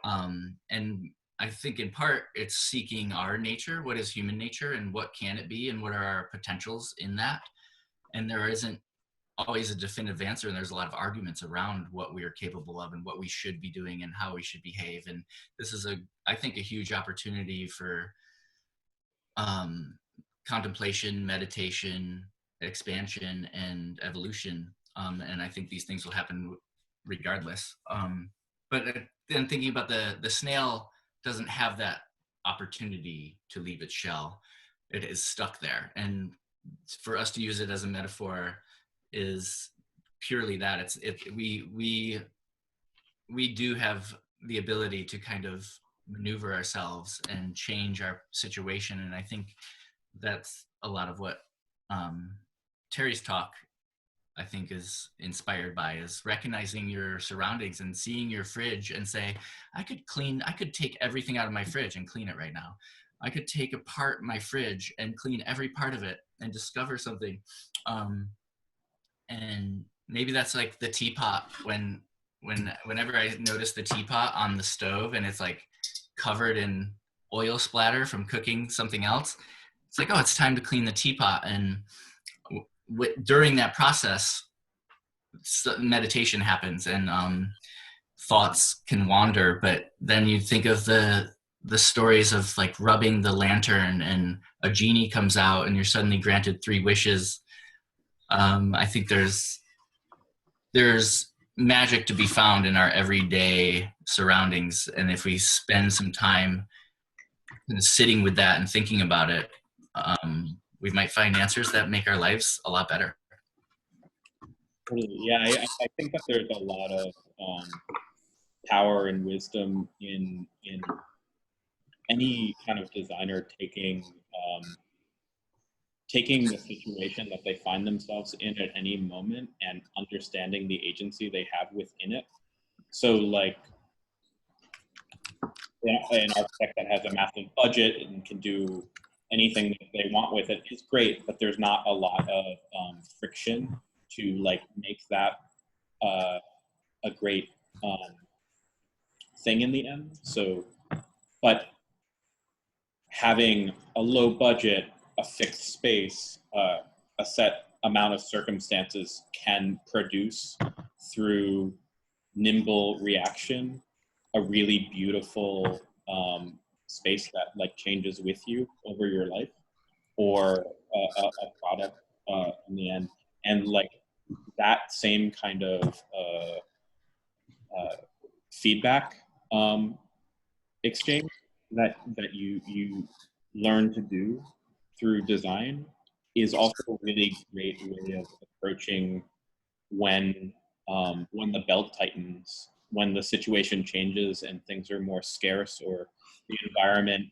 and I think in part it's seeking our nature, what is human nature and what can it be and what are our potentials in that. And there isn't always a definitive answer, and there's a lot of arguments around what we are capable of and what we should be doing and how we should behave. And this is I think a huge opportunity for contemplation, meditation, expansion, and evolution. And I think these things will happen regardless. But then thinking about the snail doesn't have that opportunity to leave its shell. It is stuck there. And for us to use it as a metaphor is purely that. We do have the ability to kind of maneuver ourselves and change our situation. And I think that's a lot of what Terri's talk, I think, is inspired by, is recognizing your surroundings and seeing your fridge and say, I could take everything out of my fridge and clean it right now. I could take apart my fridge and clean every part of it and discover something. And maybe that's like the teapot, whenever I notice the teapot on the stove and it's like covered in oil splatter from cooking something else, it's like, oh, it's time to clean the teapot. And during that process, meditation happens and thoughts can wander. But then you think of the stories of like rubbing the lantern and a genie comes out and you're suddenly granted 3 wishes. I think there's magic to be found in our everyday surroundings. And if we spend some time sitting with that and thinking about it, we might find answers that make our lives a lot better. Yeah, I think that there's a lot of power and wisdom in any kind of designer taking taking the situation that they find themselves in at any moment and understanding the agency they have within it. So like an architect that has a massive budget and can do anything that they want with it is great, but there's not a lot of friction to like make that a great thing in the end. So, but having a low budget, a fixed space, a set amount of circumstances can produce through nimble reaction a really beautiful space that like changes with you over your life, or a product in the end. And like that same kind of feedback exchange that you learn to do through design is also a really great way of approaching when the belt tightens, when the situation changes and things are more scarce, or the environment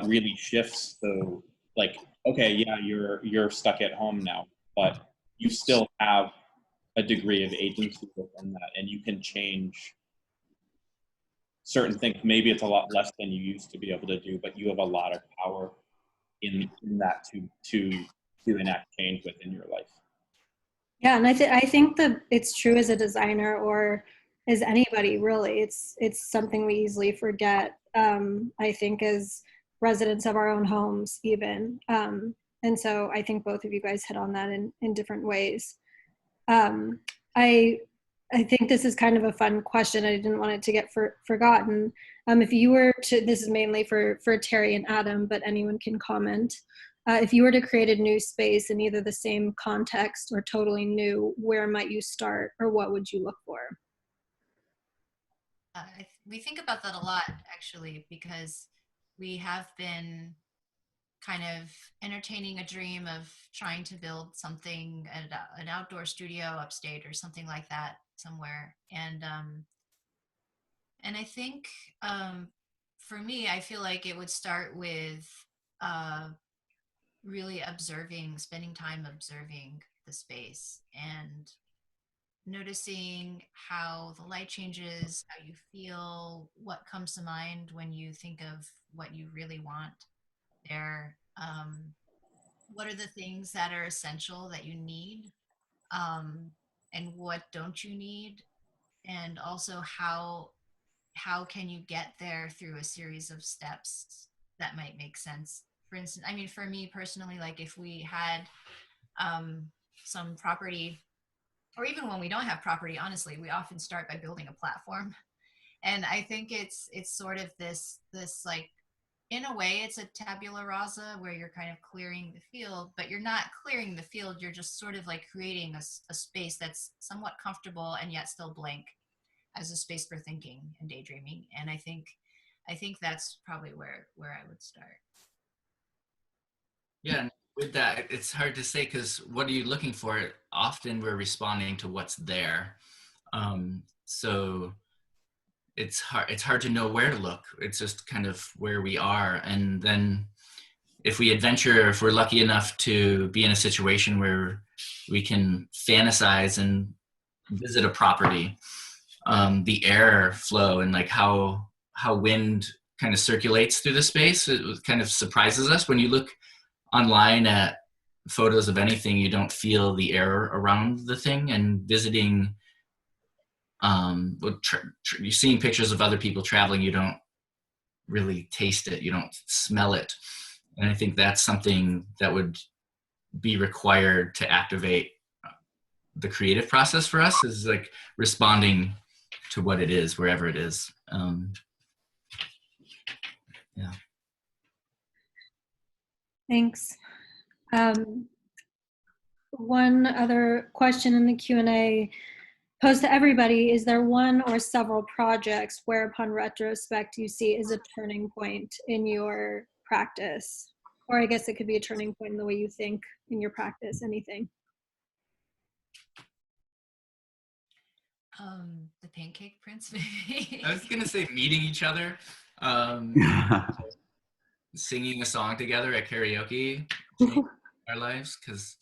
really shifts. So like, okay, yeah, you're stuck at home now, but you still have a degree of agency within that, and you can change certain things. Maybe it's a lot less than you used to be able to do, but you have a lot of power in that to enact change within your life. Yeah, and I think that it's true as a designer or as anybody really. It's something we easily forget. I think as residents of our own homes, even. And so I think both of you guys hit on that in different ways. I think this is kind of a fun question. I didn't want it to get forgotten. If you were to, this is mainly for Terri and Adam, but anyone can comment. If you were to create a new space in either the same context or totally new, where might you start, or what would you look for? We think about that a lot, actually, because we have been kind of entertaining a dream of trying to build something, an outdoor studio upstate or something like that somewhere. And I think for me, I feel like it would start with really spending time observing the space and noticing how the light changes, how you feel, what comes to mind when you think of what you really want there. What are the things that are essential that you need, and what don't you need, and also how can you get there through a series of steps that might make sense. For instance, I mean, for me personally, like if we had some property, or even when we don't have property, honestly, we often start by building a platform. And I think it's sort of this like, in a way, it's a tabula rasa where you're kind of clearing the field, but you're not clearing the field. You're just sort of like creating a space that's somewhat comfortable and yet still blank, as a space for thinking and daydreaming. And I think that's probably where I would start. Yeah, and with that, it's hard to say, because what are you looking for? Often we're responding to what's there. So it's hard to know where to look. It's just kind of where we are. And then if we're lucky enough to be in a situation where we can fantasize and visit a property, the air flow and like how wind kind of circulates through the space, it kind of surprises us. When you look online at photos of anything, you don't feel the air around the thing. And visiting, you're seeing pictures of other people traveling, you don't really taste it, you don't smell it. And I think that's something that would be required to activate the creative process for us, is like responding to what it is, wherever it is. Yeah. Thanks. One other question in the Q&A posed to everybody: is there one or several projects where upon retrospect you see is a turning point in your practice? Or I guess it could be a turning point in the way you think in your practice, anything. The Pancake Prince, maybe. I was gonna say meeting each other. singing a song together at karaoke our lives, because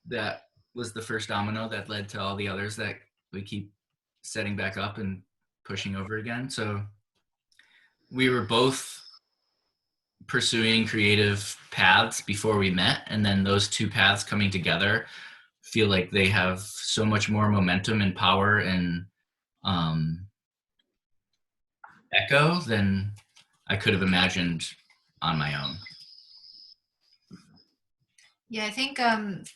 that was the first domino that led to all the others that we keep setting back up and pushing over again. So we were both pursuing creative paths before we met, and then those two paths coming together feel like they have so much more momentum and power and echo than I could have imagined on my own. Yeah, I think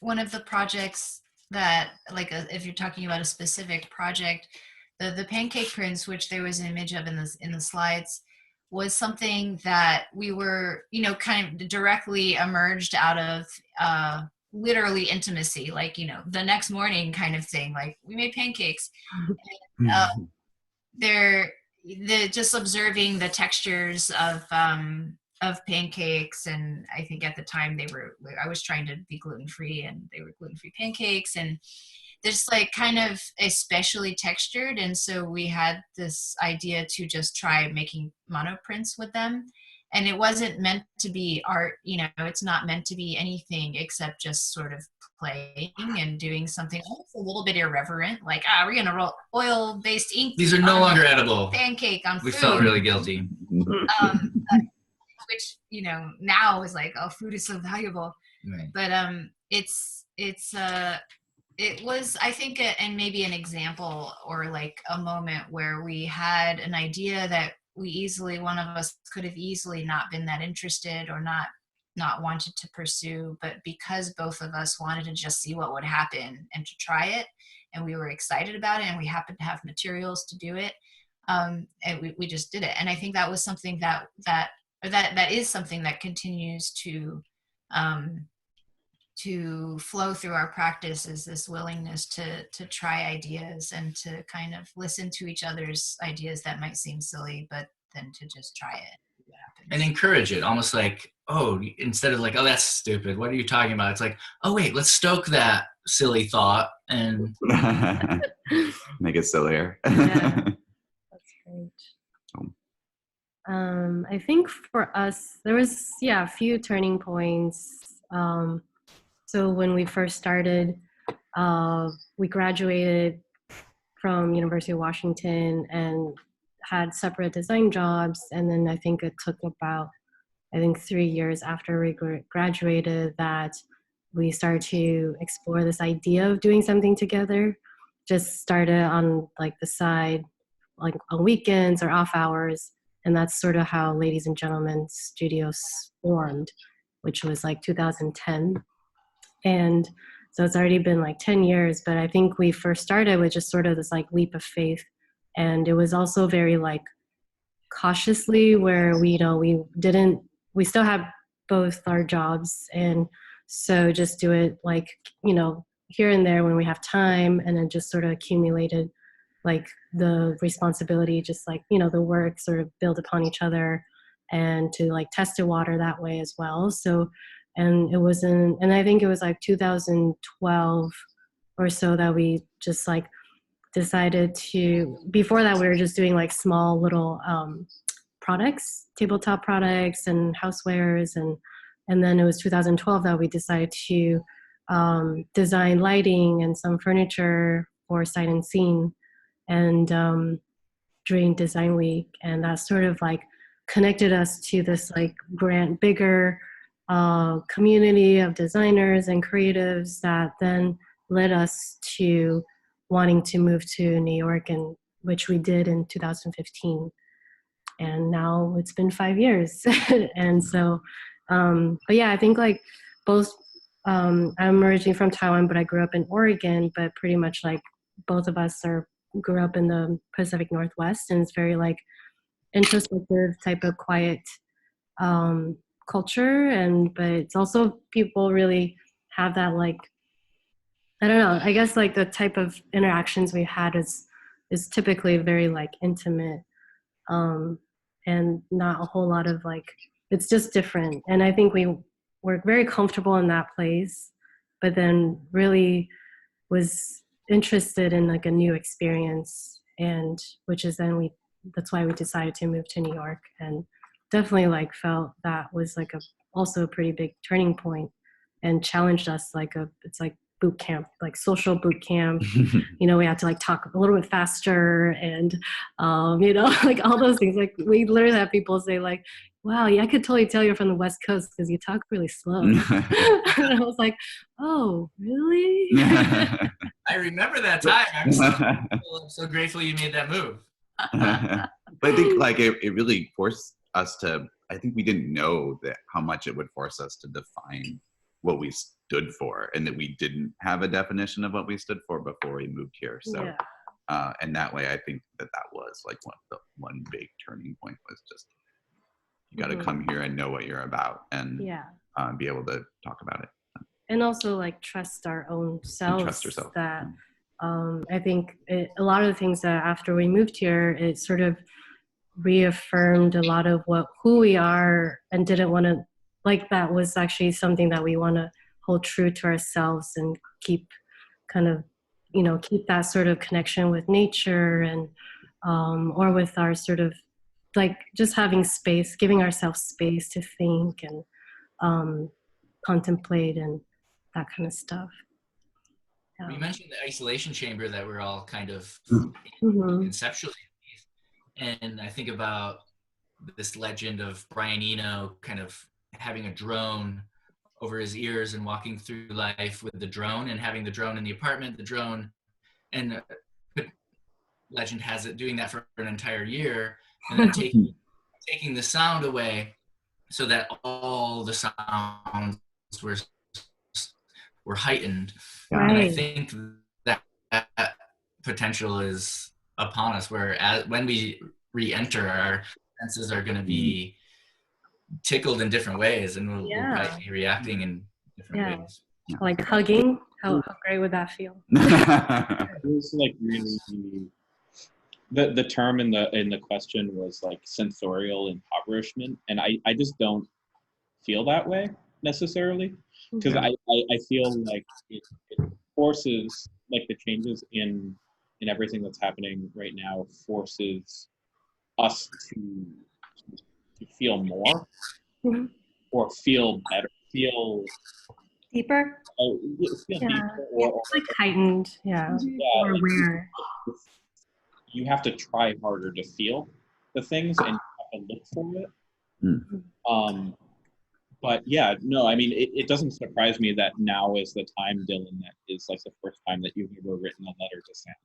one of the projects that, like, if you're talking about a specific project, the pancake prints, which there was an image of in the slides, was something that we were, you know, kind of directly emerged out of literally intimacy, like, you know, the next morning kind of thing. Like, we made pancakes. And, just observing the textures of pancakes, and I think at the time I was trying to be gluten-free, and they were gluten-free pancakes, and just like kind of especially textured. And so we had this idea to just try making monoprints with them. And it wasn't meant to be art, you know, it's not meant to be anything except just sort of playing and doing something almost a little bit irreverent, like, we're gonna roll oil-based ink. These are no longer edible. Pancake on food. We felt really guilty. Which, you know, now is like, oh, food is so valuable. Right. But it was, I think, and maybe an example or like a moment where we had an idea that one of us could have easily not been that interested or not wanted to pursue, but because both of us wanted to just see what would happen and to try it, and we were excited about it, and we happened to have materials to do it, and we just did it. And I think that was something that is something that continues to flow through our practice, is this willingness to try ideas and to kind of listen to each other's ideas that might seem silly, but then to just try it. And encourage it, almost like, oh, instead of like, oh, that's stupid, what are you talking about? It's like, oh, wait, let's stoke that silly thought and make it sillier. Yeah, that's great. I think for us, there was, a few turning points. So when we first started, we graduated from University of Washington and had separate design jobs. And then I think it took about, 3 years after we graduated that we started to explore this idea of doing something together. Just started on like the side, like on weekends or off hours. And that's sort of how Ladies and Gentlemen Studios formed, which was like 2010. And so it's already been like 10 years, but I think we first started with just sort of this like leap of faith. And it was also very like cautiously, where we still have both our jobs. And so just do it like, here and there when we have time, and then just sort of accumulated like the responsibility, just like, the work sort of build upon each other, and to like test the water that way as well. So, and I think it was like 2012 or so that we just like decided to, before that we were just doing like small little products, tabletop products and housewares. And then it was 2012 that we decided to design lighting and some furniture for Sight and Scene. And during Design Week, and that sort of like connected us to this like bigger community of designers and creatives that then led us to wanting to move to New York, and which we did in 2015. And now it's been 5 years. And so, but yeah, I think like both, I'm originally from Taiwan, but I grew up in Oregon, but pretty much like both of us grew up in the Pacific Northwest, and it's very like introspective type of quiet culture. But it's also, people really have that like, I don't know, I guess like the type of interactions we had is typically very like intimate, and not a whole lot of like, it's just different. And I think we were very comfortable in that place, but then really was interested in like a new experience, and which is then that's why we decided to move to New York and definitely like felt that was like also a pretty big turning point, and challenged us like it's like boot camp, like social boot camp. You know, we had to like talk a little bit faster, and you know, like all those things. Like we literally have people say like, wow, yeah, I could totally tell you're from the West Coast because you talk really slow. And I was like, oh, really? I remember that time. I'm so grateful you made that move. But I think like it really forced us to, I think we didn't know that how much it would force us to define what we stood for, and that we didn't have a definition of what we stood for before we moved here. So, yeah. And that way I think that was like one big turning point was just, you got to come here and know what you're about, and be able to talk about it. And also like trust our own selves. And trust yourself. That I think a lot of the things that after we moved here, it sort of reaffirmed a lot of who we are, and didn't want to, like, that was actually something that we want to hold true to ourselves and keep kind of, you know, keep that sort of connection with nature, and or with our sort of like just having space, giving ourselves space to think and contemplate and that kind of stuff. You mentioned the isolation chamber that we're all kind of conceptually, and I think about this legend of Brian Eno kind of having a drone over his ears and walking through life with the drone, and having the drone in the apartment, the drone, and legend has it doing that for an entire year, and then taking the sound away so that all the sounds were heightened. Right. And I think that potential is upon us, where when we re-enter, our senses are going to be tickled in different ways, and we'll be reacting in different ways. Like hugging, how great would that feel? It was like really, the term in the question was like sensorial impoverishment, and I just don't feel that way necessarily, because I feel like it forces, like the changes in everything that's happening right now forces us to feel more, or feel better, feel deeper. Deeper, or like heightened, or aware. You have to try harder to feel the things, and you have to look for it. But yeah, no, I mean, it doesn't surprise me that now is the time, Dylan, that is like the first time that you've ever written a letter to Sam.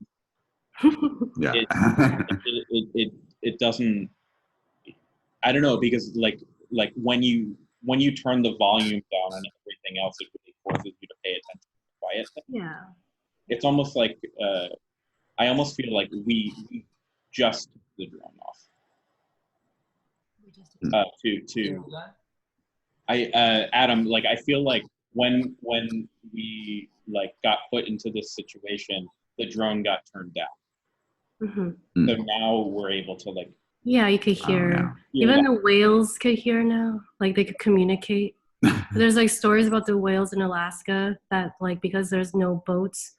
It doesn't, I don't know, because like when you turn the volume down on everything else, it really forces you to pay attention to quiet things. Yeah. It's almost like, I almost feel like we just took the drone off. Adam, like I feel like when we like got put into this situation, the drone got turned down. So now we're able to like. Yeah, you could hear. Even the whales could hear now. Like they could communicate. There's like stories about the whales in Alaska that like, because there's no boats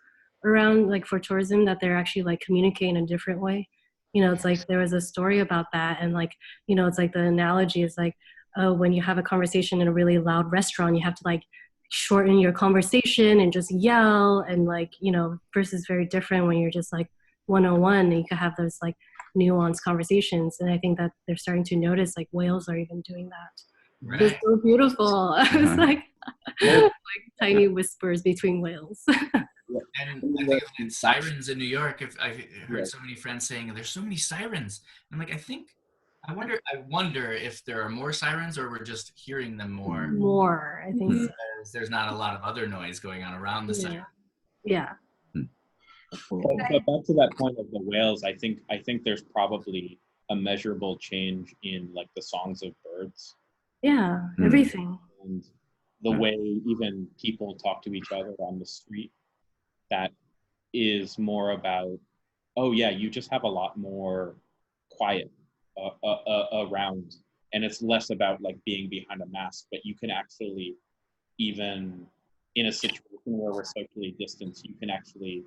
around like for tourism, that they're actually like communicating in a different way. You know, it's like there was a story about that, and like, you know, it's like the analogy is like, when you have a conversation in a really loud restaurant, you have to like shorten your conversation and just yell, and like, you know, versus very different when you're just like one-on-one, and you can have those like nuanced conversations. And I think that they're starting to notice like whales are even doing that. Right. It's so beautiful. It's like tiny whispers between whales. And I think of sirens in New York. I've heard so many friends saying there's so many sirens. I'm like, I wonder if there are more sirens, or we're just hearing them more. More, I think. Because there's not a lot of other noise going on around the siren. Yeah. But back to that point of the whales, I think there's probably a measurable change in like the songs of birds. Yeah, everything. And the way even people talk to each other on the street, that is more about, oh yeah, you just have a lot more quiet around, and it's less about like being behind a mask, but you can actually, even in a situation where we're socially distanced, you can actually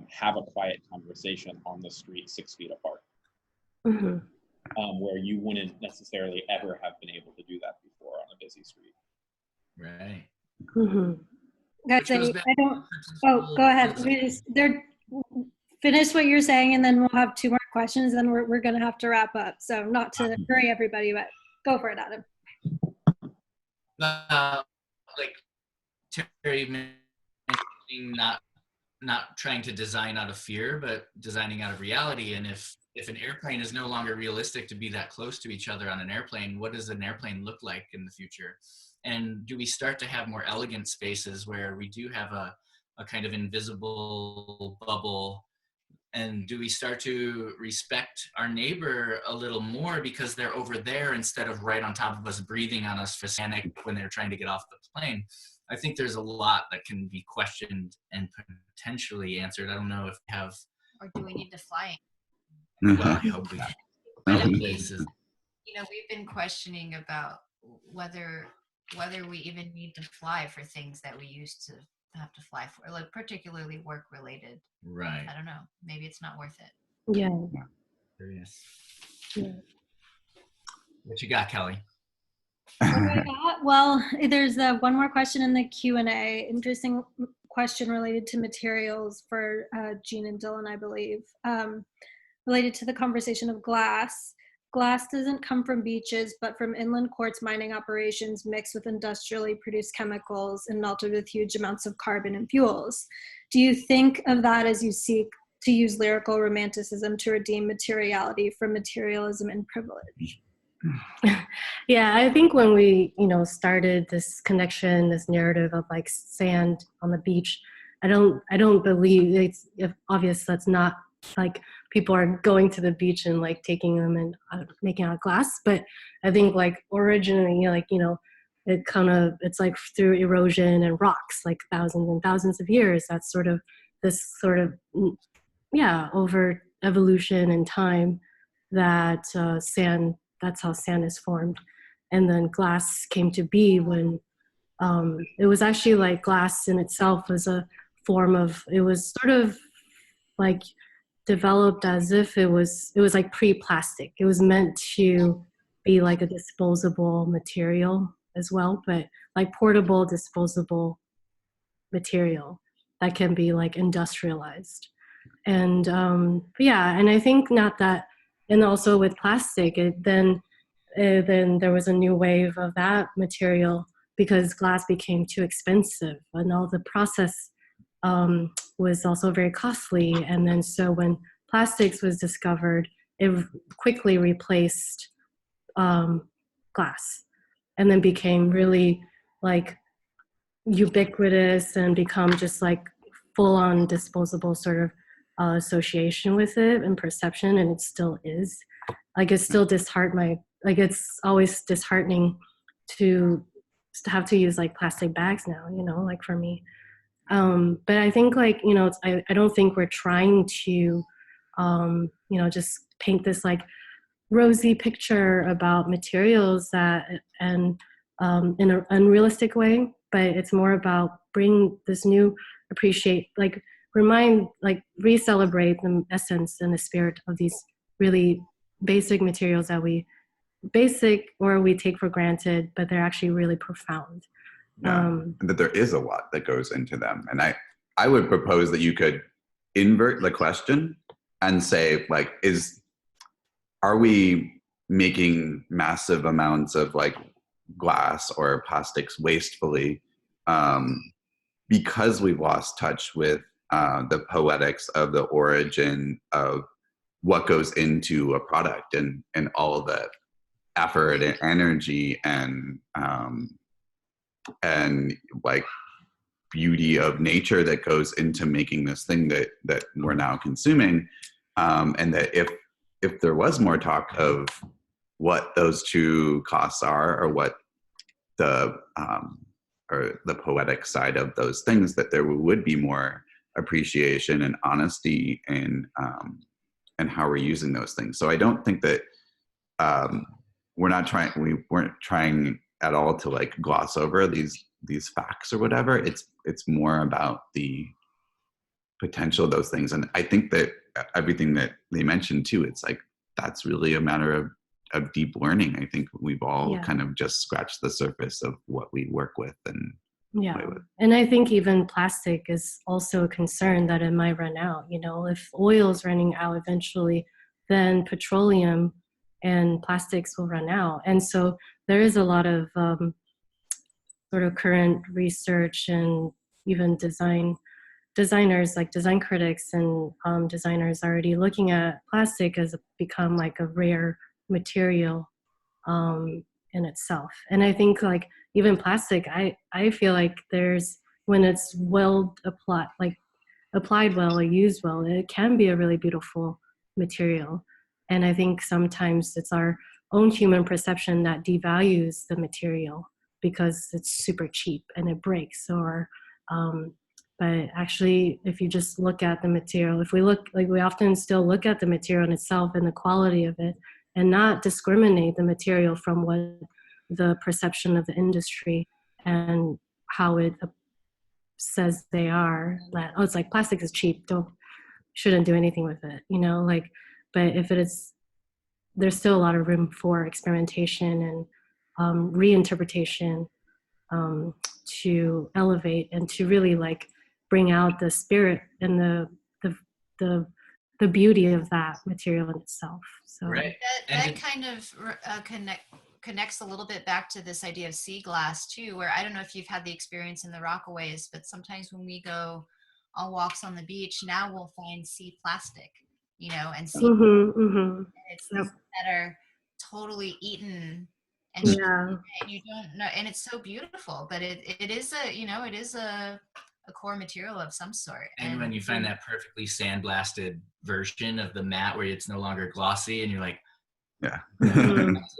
have a quiet conversation on the street 6 feet apart. where you wouldn't necessarily ever have been able to do that before on a busy street. Right. Mm-hmm. Guys, Which goes I back don't. to Oh, go ahead. Finish what you're saying, and then we'll have 2 more questions. Then we're going to have to wrap up. So not to hurry everybody, but go for it, Adam. Like Terri mentioning, not trying to design out of fear, but designing out of reality. And if an airplane is no longer realistic to be that close to each other on an airplane, what does an airplane look like in the future? And do we start to have more elegant spaces where we do have a kind of invisible bubble? And do we start to respect our neighbor a little more because they're over there instead of right on top of us, breathing on us for panic when they're trying to get off the plane? I think there's a lot that can be questioned and potentially answered. I don't know if we have. Or do we need to fly? Well, I hope we have places. You know, we've been questioning about whether we even need to fly for things that we used to have to fly for, like particularly work related. Right. I don't know. Maybe it's not worth it. Yeah. Curious. Yeah. What you got, Kelly? What do I got? Well, there's one more question in the Q&A. Interesting question related to materials for Jean and Dylan, I believe. Related to the conversation of glass. Glass doesn't come from beaches, but from inland quartz mining operations mixed with industrially produced chemicals and melted with huge amounts of carbon and fuels. Do you think of that as you seek to use lyrical romanticism to redeem materiality from materialism and privilege? Yeah, I think when we, started this connection, this narrative of like sand on the beach, I don't believe it's obvious that's not like people are going to the beach and like taking them and making out glass. But I think like originally, it's like through erosion and rocks, like thousands and thousands of years. That's sort of this sort of, over evolution and time that sand, that's how sand is formed. And then glass came to be when it was actually like glass in itself was a form of, it was sort of like developed as if it was like pre-plastic. It was meant to be like a disposable material as well, but like portable disposable material that can be like industrialized. And and I think not that, and also with plastic, then there was a new wave of that material because glass became too expensive and all the process was also very costly. And then so when plastics was discovered, it quickly replaced glass and then became really like ubiquitous and become just like full-on disposable sort of association with it and perception. And it still is. Like it's still it's always disheartening to have to use like plastic bags now, like for me. But I think like, I don't think we're trying to, just paint this like rosy picture about materials in an unrealistic way, but it's more about bring this new re-celebrate the essence and the spirit of these really basic materials that we take for granted, but they're actually really profound. And that there is a lot that goes into them. And I would propose that you could invert the question and say, like, are we making massive amounts of like glass or plastics wastefully because we've lost touch with the poetics of the origin of what goes into a product and all the effort and energy and like beauty of nature that goes into making this thing that we're now consuming, and that if there was more talk of what those two costs are or what the poetic side of those things, that there would be more appreciation and honesty in how we're using those things. So I don't think that we weren't trying at all to like gloss over these facts or whatever. It's more about the potential of those things. And I think that everything that they mentioned too, it's like, that's really a matter of of deep learning. I think we've all Yeah. kind of just scratched the surface of what we work with and Yeah. play with. And I think even plastic is also a concern that it might run out. You know, if oil is running out eventually, then petroleum and plastics will run out. And so there is a lot of sort of current research and even designers, like design critics and designers already looking at plastic as become like a rare material in itself. And I think like even plastic, I feel like there's, when it's well applied, like applied well or used well, it can be a really beautiful material. And I think sometimes it's our own human perception that devalues the material because it's super cheap and it breaks, or but actually if you just look at the material, if we look, like we often still look at the material in itself and the quality of it and not discriminate the material from what the perception of the industry and how it says they are, that, oh, it's like plastic is cheap, shouldn't do anything with it, you know, like, but if it is, there's still a lot of room for experimentation and reinterpretation to elevate and to really like bring out the spirit and the beauty of that material in itself. So Right. That kind of connects a little bit back to this idea of sea glass too, where I don't know if you've had the experience in the Rockaways, but sometimes when we go on walks on the beach, now we'll find sea plastic, you know, and sea it's Yep. that are totally eaten and Yeah. and you don't know, and it's so beautiful, but it is a, you know, it is a core material of some sort. And when you find that perfectly sandblasted version of the mat where it's no longer glossy and you're like, Yeah.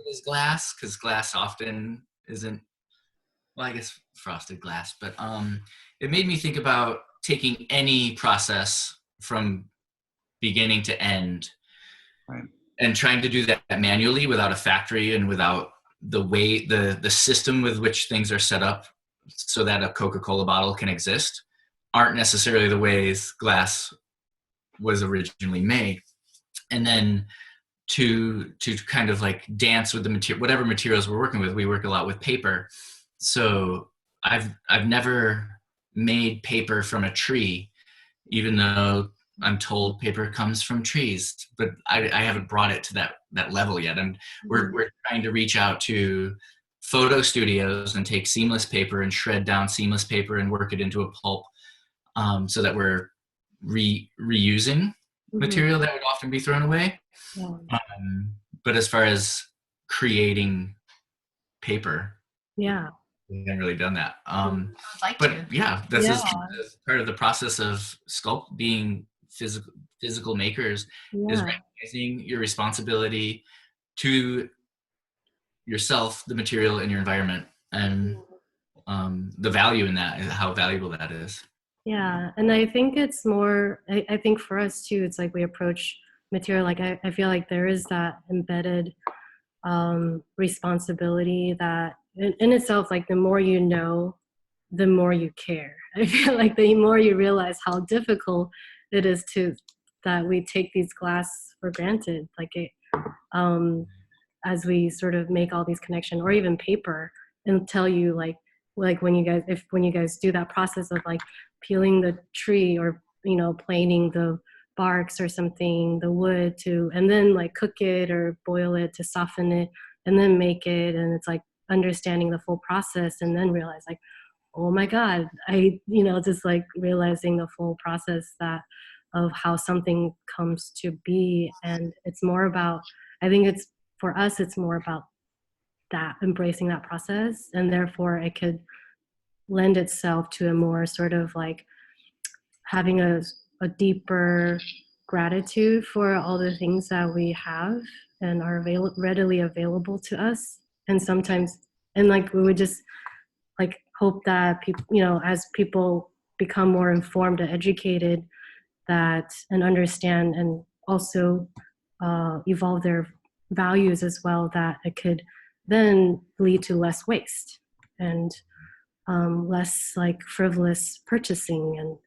is glass, because glass often isn't, well, I guess frosted glass, but it made me think about taking any process from beginning to end, Right. and trying to do that manually without a factory and without the way the system with which things are set up so that a Coca-Cola bottle can exist aren't necessarily the ways glass was originally made. And then to kind of like dance with the material, whatever materials we're working with. We work a lot with paper. So I've never made paper from a tree, even though I'm told paper comes from trees, but I haven't brought it to that level yet. And we're trying to reach out to photo studios and take seamless paper and shred down seamless paper and work it into a pulp, so that we're reusing material that would often be thrown away. Yeah. But as far as creating paper, Yeah. we haven't really done that. I'd like But to. yeah, this is Yeah. part of the process of being physical makers, is recognizing your responsibility to yourself, the material, and your environment, and the value in that, and how valuable that is. Yeah, and I think it's more, I think for us too, it's like we approach material, like I feel like there is that embedded responsibility that in itself, like the more you know, the more you care. I feel like the more you realize how difficult it is that we take these glass for granted, like it, as we sort of make all these connections, or even paper, and tell you like when you guys do that process of like peeling the tree, or you know, planing the barks or something, the wood, and then like cook it or boil it to soften it and then make it, and it's like understanding the full process and then realize like, oh my God, just like realizing the full process of how something comes to be. And it's more about, I think it's, for us, it's more about that, embracing that process, and therefore it could lend itself to a more sort of like having a deeper gratitude for all the things that we have and are readily available to us. And sometimes, and like we would just like hope that people, as people become more informed and educated, that and understand and also evolve their values as well, that it could then lead to less waste and less like frivolous purchasing, and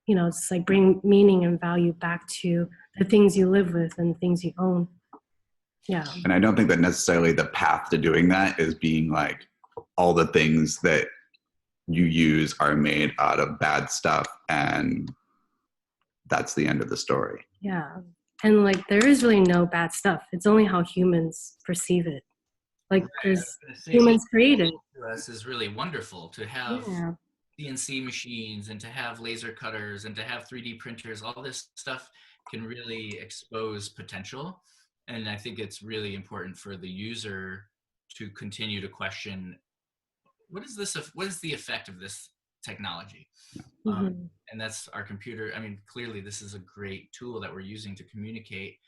it's like bring meaning and value back to the things you live with and things you own. Yeah. And I don't think that necessarily the path to doing that is being like all the things that you use are made out of bad stuff and that's the end of the story. Yeah. And like there is really no bad stuff. It's only how humans perceive it. Like because humans create it. To us is really wonderful to have CNC machines and to have laser cutters and to have 3D printers. All this stuff can really expose potential. And I think it's really important for the user to continue to question, what is the effect of this technology? And that's our computer. I mean, clearly this is a great tool that we're using to communicate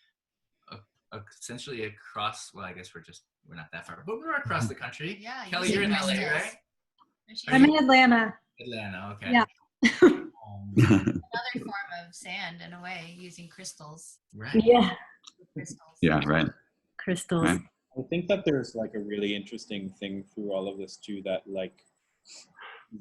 essentially across, well, I guess we're not that far, but we're across the country. Yeah. Kelly, you're in LA, right? I'm in Atlanta. Atlanta, okay. Yeah. Another form of sand in a way, using crystals. Right. Yeah. Crystals. Yeah, right. Crystals. Right. I think that there's like a really interesting thing through all of this too, that like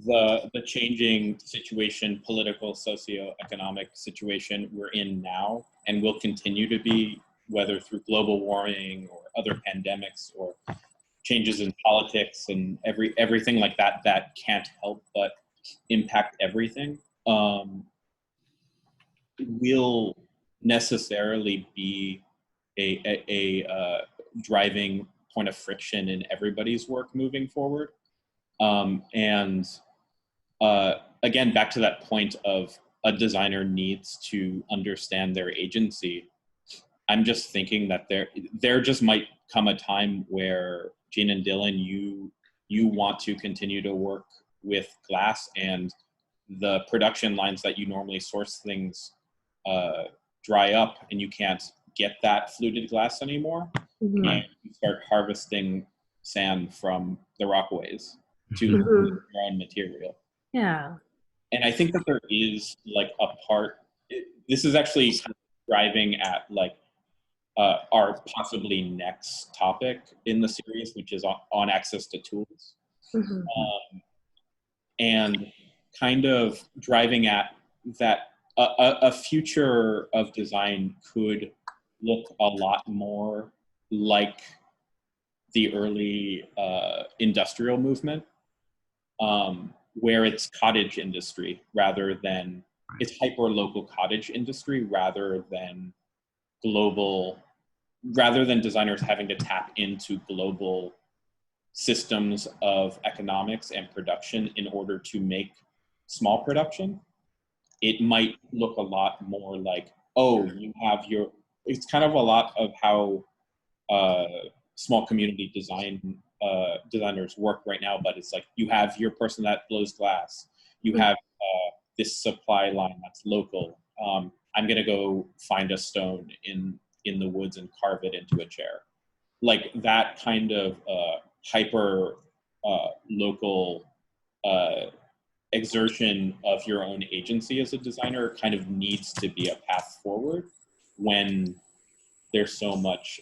the changing situation, political, socioeconomic situation we're in now and will continue to be, whether through global warming or other pandemics or changes in politics and everything like that, that can't help but impact everything, will necessarily be a driving point of friction in everybody's work moving forward. And again, back to that point of a designer needs to understand their agency. I'm just thinking that there just might come a time where Jean and Dylan, you want to continue to work with glass, and the production lines that you normally source things dry up, and you can't get that fluted glass anymore. And you start harvesting sand from the rockways to your own material. Yeah. And I think that there is like a part. This is actually kind of driving at like our possibly next topic in the series, which is on access to tools. And kind of driving at that a future of design could look a lot more like the early industrial movement, where it's cottage industry rather than, it's hyper-local cottage industry rather than global, rather than designers having to tap into global systems of economics and production in order to make small production. It might look a lot more like, oh, you have your, it's kind of a lot of how small community designers work right now, but it's like you have your person that blows glass, you have this supply line that's local. I'm gonna go find a stone in the woods and carve it into a chair. Like that kind of hyper local exertion of your own agency as a designer kind of needs to be a path forward when there's so much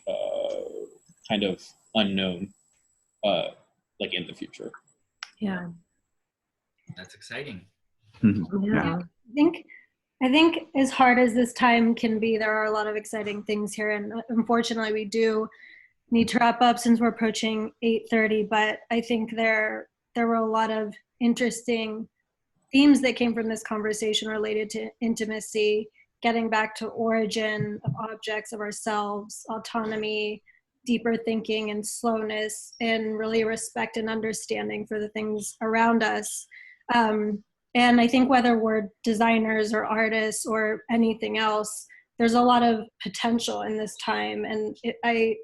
kind of unknown like in the future. Yeah. That's exciting. Yeah. I think as hard as this time can be, there are a lot of exciting things here, and unfortunately we do need to wrap up since we're approaching 8:30, but I think there were a lot of interesting themes that came from this conversation related to intimacy, getting back to origin of objects, of ourselves, autonomy, deeper thinking and slowness, and really respect and understanding for the things around us. And I think whether we're designers or artists or anything else, there's a lot of potential in this time. And I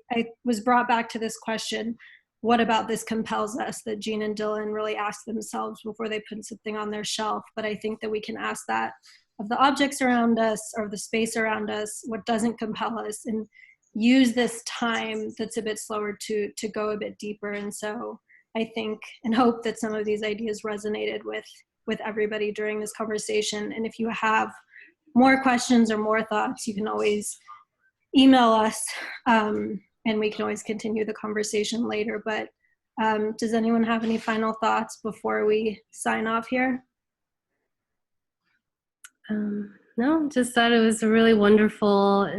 was brought back to this question, what about this compels us, that Jean and Dylan really ask themselves before they put something on their shelf. But I think that we can ask that of the objects around us or the space around us, what doesn't compel us, and use this time that's a bit slower to go a bit deeper. And so I think and hope that some of these ideas resonated with everybody during this conversation. And if you have more questions or more thoughts, you can always email us, and we can always continue the conversation later. But does anyone have any final thoughts before we sign off here? No, just thought it was a really wonderful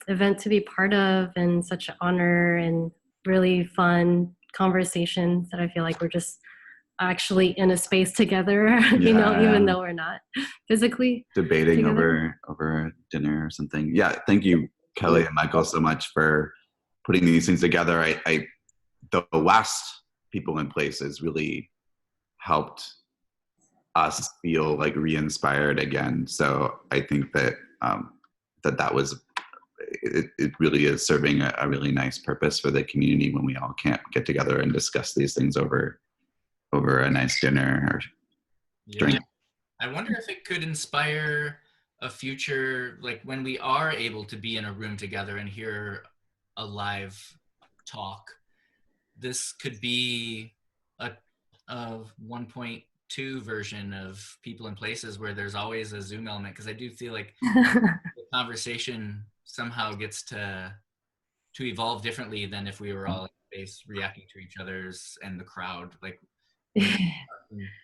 event to be part of, and such an honor and really fun conversations that I feel like we're just actually in a space together, you know, even though we're not physically debating together. over dinner or something. Yeah, thank you, Kelly and Michael, so much for putting these things together. The last People in Places really helped us feel like re-inspired again. So I think that that was it really is serving a really nice purpose for the community when we all can't get together and discuss these things over a nice dinner or drink. I wonder if it could inspire a future, like when we are able to be in a room together and hear a live talk, this could be a 1.2 version of People in Places where there's always a Zoom element, because I do feel like the conversation somehow gets to evolve differently than if we were all in space reacting to each other's and the crowd. Like,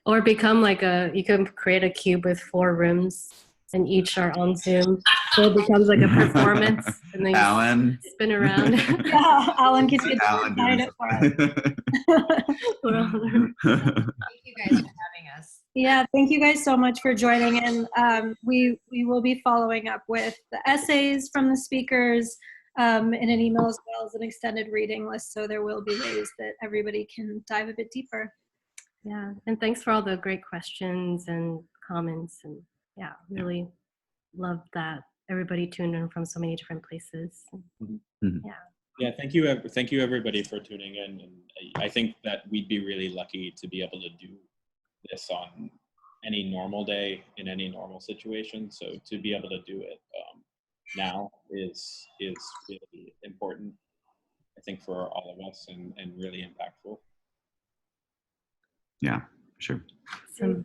Or become like you can create a cube with 4 rooms and each are on Zoom. So it becomes like a performance and then Alan, spin around. Yeah, Alan can get Alan it for us. Thank you guys for having us. Yeah, thank you guys so much for joining in. We will be following up with the essays from the speakers in an email, as well as an extended reading list. So there will be ways that everybody can dive a bit deeper. Yeah, and thanks for all the great questions and comments, and yeah, really love that everybody tuned in from so many different places. Yeah, thank you everybody for tuning in, and I think that we'd be really lucky to be able to do this on any normal day in any normal situation. So to be able to do it now is really important, I think, for all of us, and really impactful. Yeah, sure. Awesome.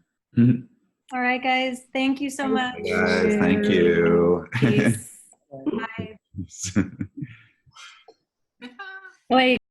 All right, guys. Thank you so much. Guys, thank you. Peace. Bye. Wait.